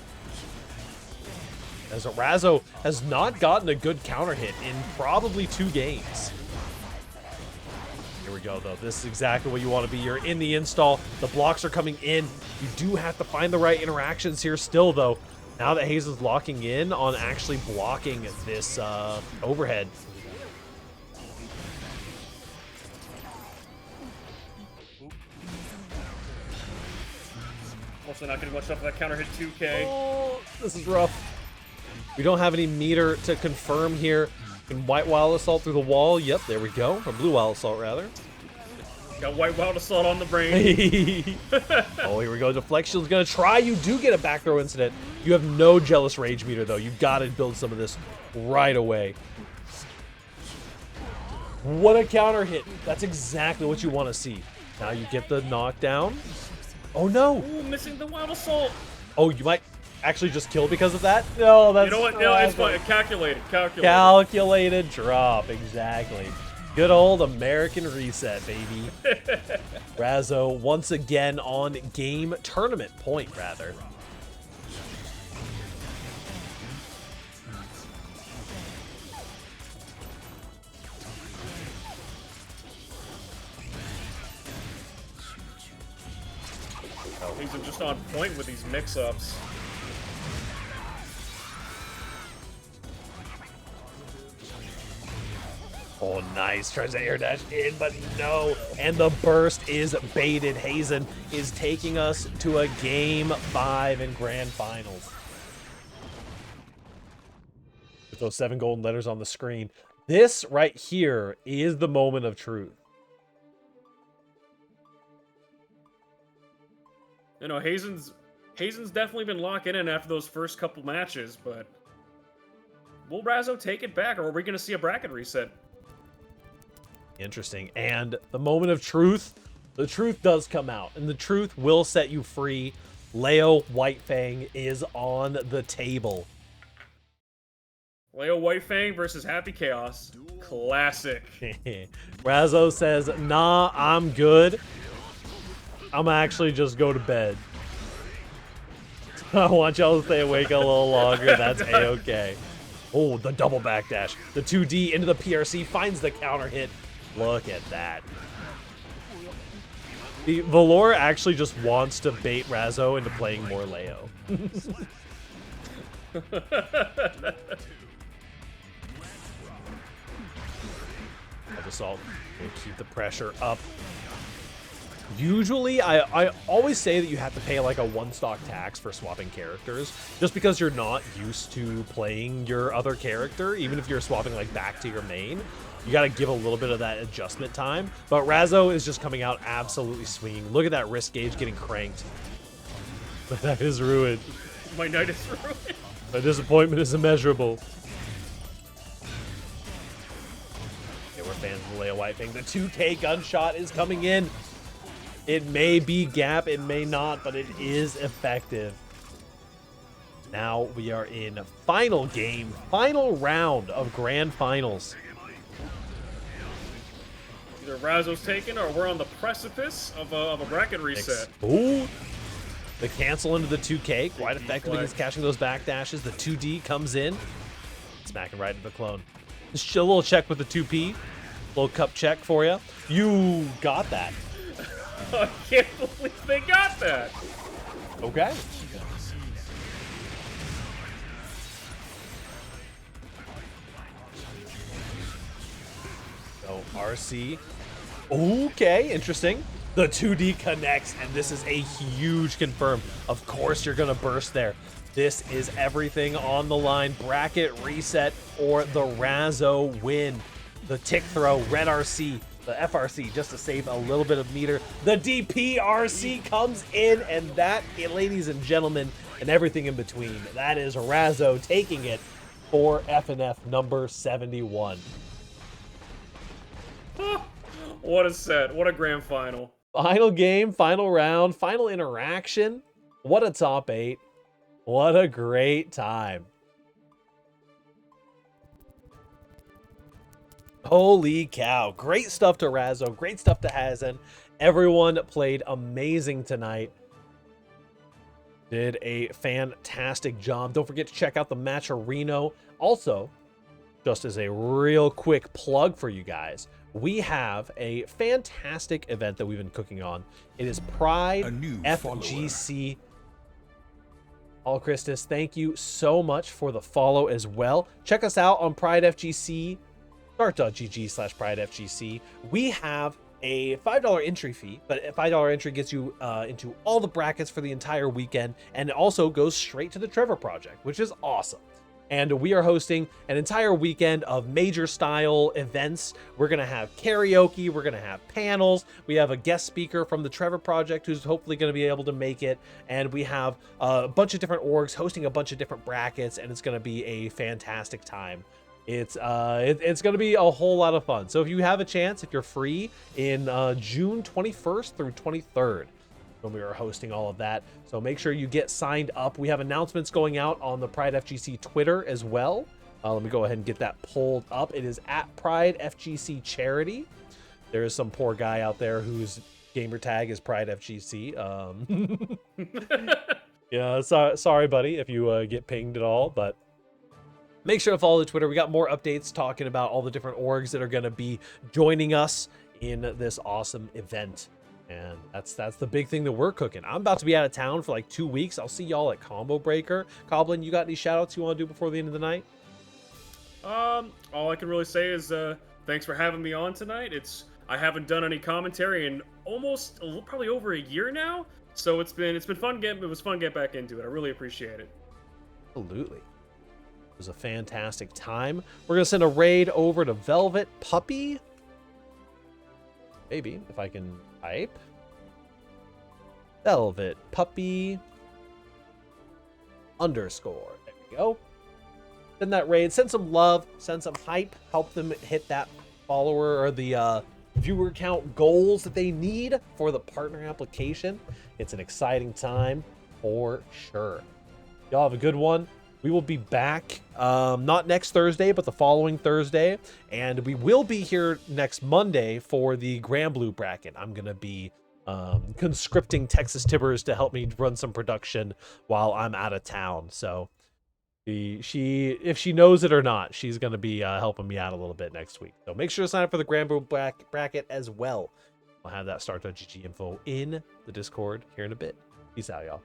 As Razzo has not gotten a good counter hit in probably 2 games. Here we go, though. This is exactly what you want to be. You're in the install. The blocks are coming in. You do have to find the right interactions here still, though. Now that Hazen's locking in on actually blocking this overhead. Also not getting much off of that counter hit 2K. Oh, this is rough. We don't have any meter to confirm here. Can White Wild Assault through the wall? Yep, there we go. Or Blue Wild Assault, rather. Got White Wild Assault on the brain. Oh, here we go. Deflect Shield's going to try. You do get a back throw incident. You have no Jealous Rage meter, though. You've got to build some of this right away. What a counter hit. That's exactly what you want to see. Now you get the knockdown. Oh, no. Ooh, missing the Wild Assault. Oh, you might actually just kill because of that? No, that's... You know what? No, it's fine. Calculated. Calculated drop, exactly. Good old American reset, baby. Razzo once again on game tournament point, rather. Things are just on point with these mix-ups. Oh, nice. Tries to air dash in, but no. And the burst is baited. Hazen is taking us to a game 5 in grand finals. With those 7 golden letters on the screen. This right here is the moment of truth. You know, Hazen's definitely been locking in after those first couple matches, but will Razzo take it back, or are we going to see a bracket reset? Interesting. And the moment of truth, the truth does come out, and the truth will set you free. Leo Whitefang is on the table. Leo Whitefang versus Happy Chaos. Classic. Razzo says, nah, I'm good. I'm actually just go to bed. I want y'all to stay awake a little longer. That's A-okay. Oh, the double backdash. The 2D into the PRC finds the counter hit. Look at that. The Valor actually just wants to bait Razzo into playing more Leo. Assault. We'll keep the pressure up. Usually, I always say that you have to pay like a one-stock tax for swapping characters, just because you're not used to playing your other character, even if you're swapping like back to your main. You got to give a little bit of that adjustment time. But Razzo is just coming out absolutely swinging. Look at that wrist gauge getting cranked. My night is ruined. My night is ruined. My disappointment is immeasurable. Okay, we're fans of the Leia wiping. The 2K gunshot is coming in. It may be gap, it may not, but it is effective. Now we are in final game, final round of grand finals. Either Razzo's taken or we're on the precipice of a bracket reset. Ooh. The cancel into the 2K, quite effective against catching those backdashes. The 2D comes in, smacking right into the clone. Just a little check with the 2P. Little cup check for you. You got that. I can't believe they got that. Okay. So RC. Okay, interesting. The 2D connects, and this is a huge confirm. Of course you're gonna burst there. This is everything on the line. Bracket reset or the Razzo win. The tick throw, red RC, the FRC just to save a little bit of meter. The DPRC comes in, and that, ladies and gentlemen, and everything in between, that is Razzo taking it for FNF number 71. What a set. What a grand final. Final game, final round, final interaction. What a top 8. What a great time. Holy cow. Great stuff to Razzo. Great stuff to Hazen. Everyone played amazing tonight. Did a fantastic job. Don't forget to check out the Matcherino. Also, just as a real quick plug for you guys, we have a fantastic event that we've been cooking on. It is Pride FGC. All Christus, thank you so much for the follow as well. Check us out on Pride FGC. Start.gg/PrideFGC. We have a $5 entry fee, but a $5 entry gets you into all the brackets for the entire weekend, and it also goes straight to the Trevor Project, which is awesome. And we are hosting an entire weekend of major style events. We're going to have karaoke. We're going to have panels. We have a guest speaker from the Trevor Project who's hopefully going to be able to make it. And we have a bunch of different orgs hosting a bunch of different brackets, and it's going to be a fantastic time. It's going to be a whole lot of fun. So if you have a chance, if you're free in June 21st through 23rd, when we are hosting all of that. So make sure you get signed up. We have announcements going out on the Pride FGC Twitter as well. Let me go ahead and get that pulled up. It is at Pride FGC Charity. There is some poor guy out there whose gamer tag is Pride FGC. Yeah, sorry, buddy, if you get pinged at all, but make sure to follow the Twitter. We got more updates talking about all the different orgs that are going to be joining us in this awesome event. And that's the big thing that we're cooking. I'm about to be out of town for like 2 weeks. I'll see y'all at Combo Breaker. Coblin, you got any shout outs you want to do before the end of the night? All I can really say is thanks for having me on tonight. I haven't done any commentary in probably over a year now. So it was fun getting back into it. I really appreciate it. Absolutely. It was a fantastic time. We're gonna send a raid over to Velvet Puppy. Maybe if I can type Velvet Puppy _ There we go. Send that raid, send some love, send some hype, help them hit that follower or the viewer count goals that they need for the partner application. It's an exciting time for sure. Y'all have a good one. We will be back, not next Thursday, but the following Thursday. And we will be here next Monday for the Grand Blue bracket. I'm going to be conscripting Texas Tibbers to help me run some production while I'm out of town. So she if she knows it or not, she's going to be helping me out a little bit next week. So make sure to sign up for the Grand Boom bracket as well. I'll have that start.gg info in the Discord here in a bit. Peace out, y'all.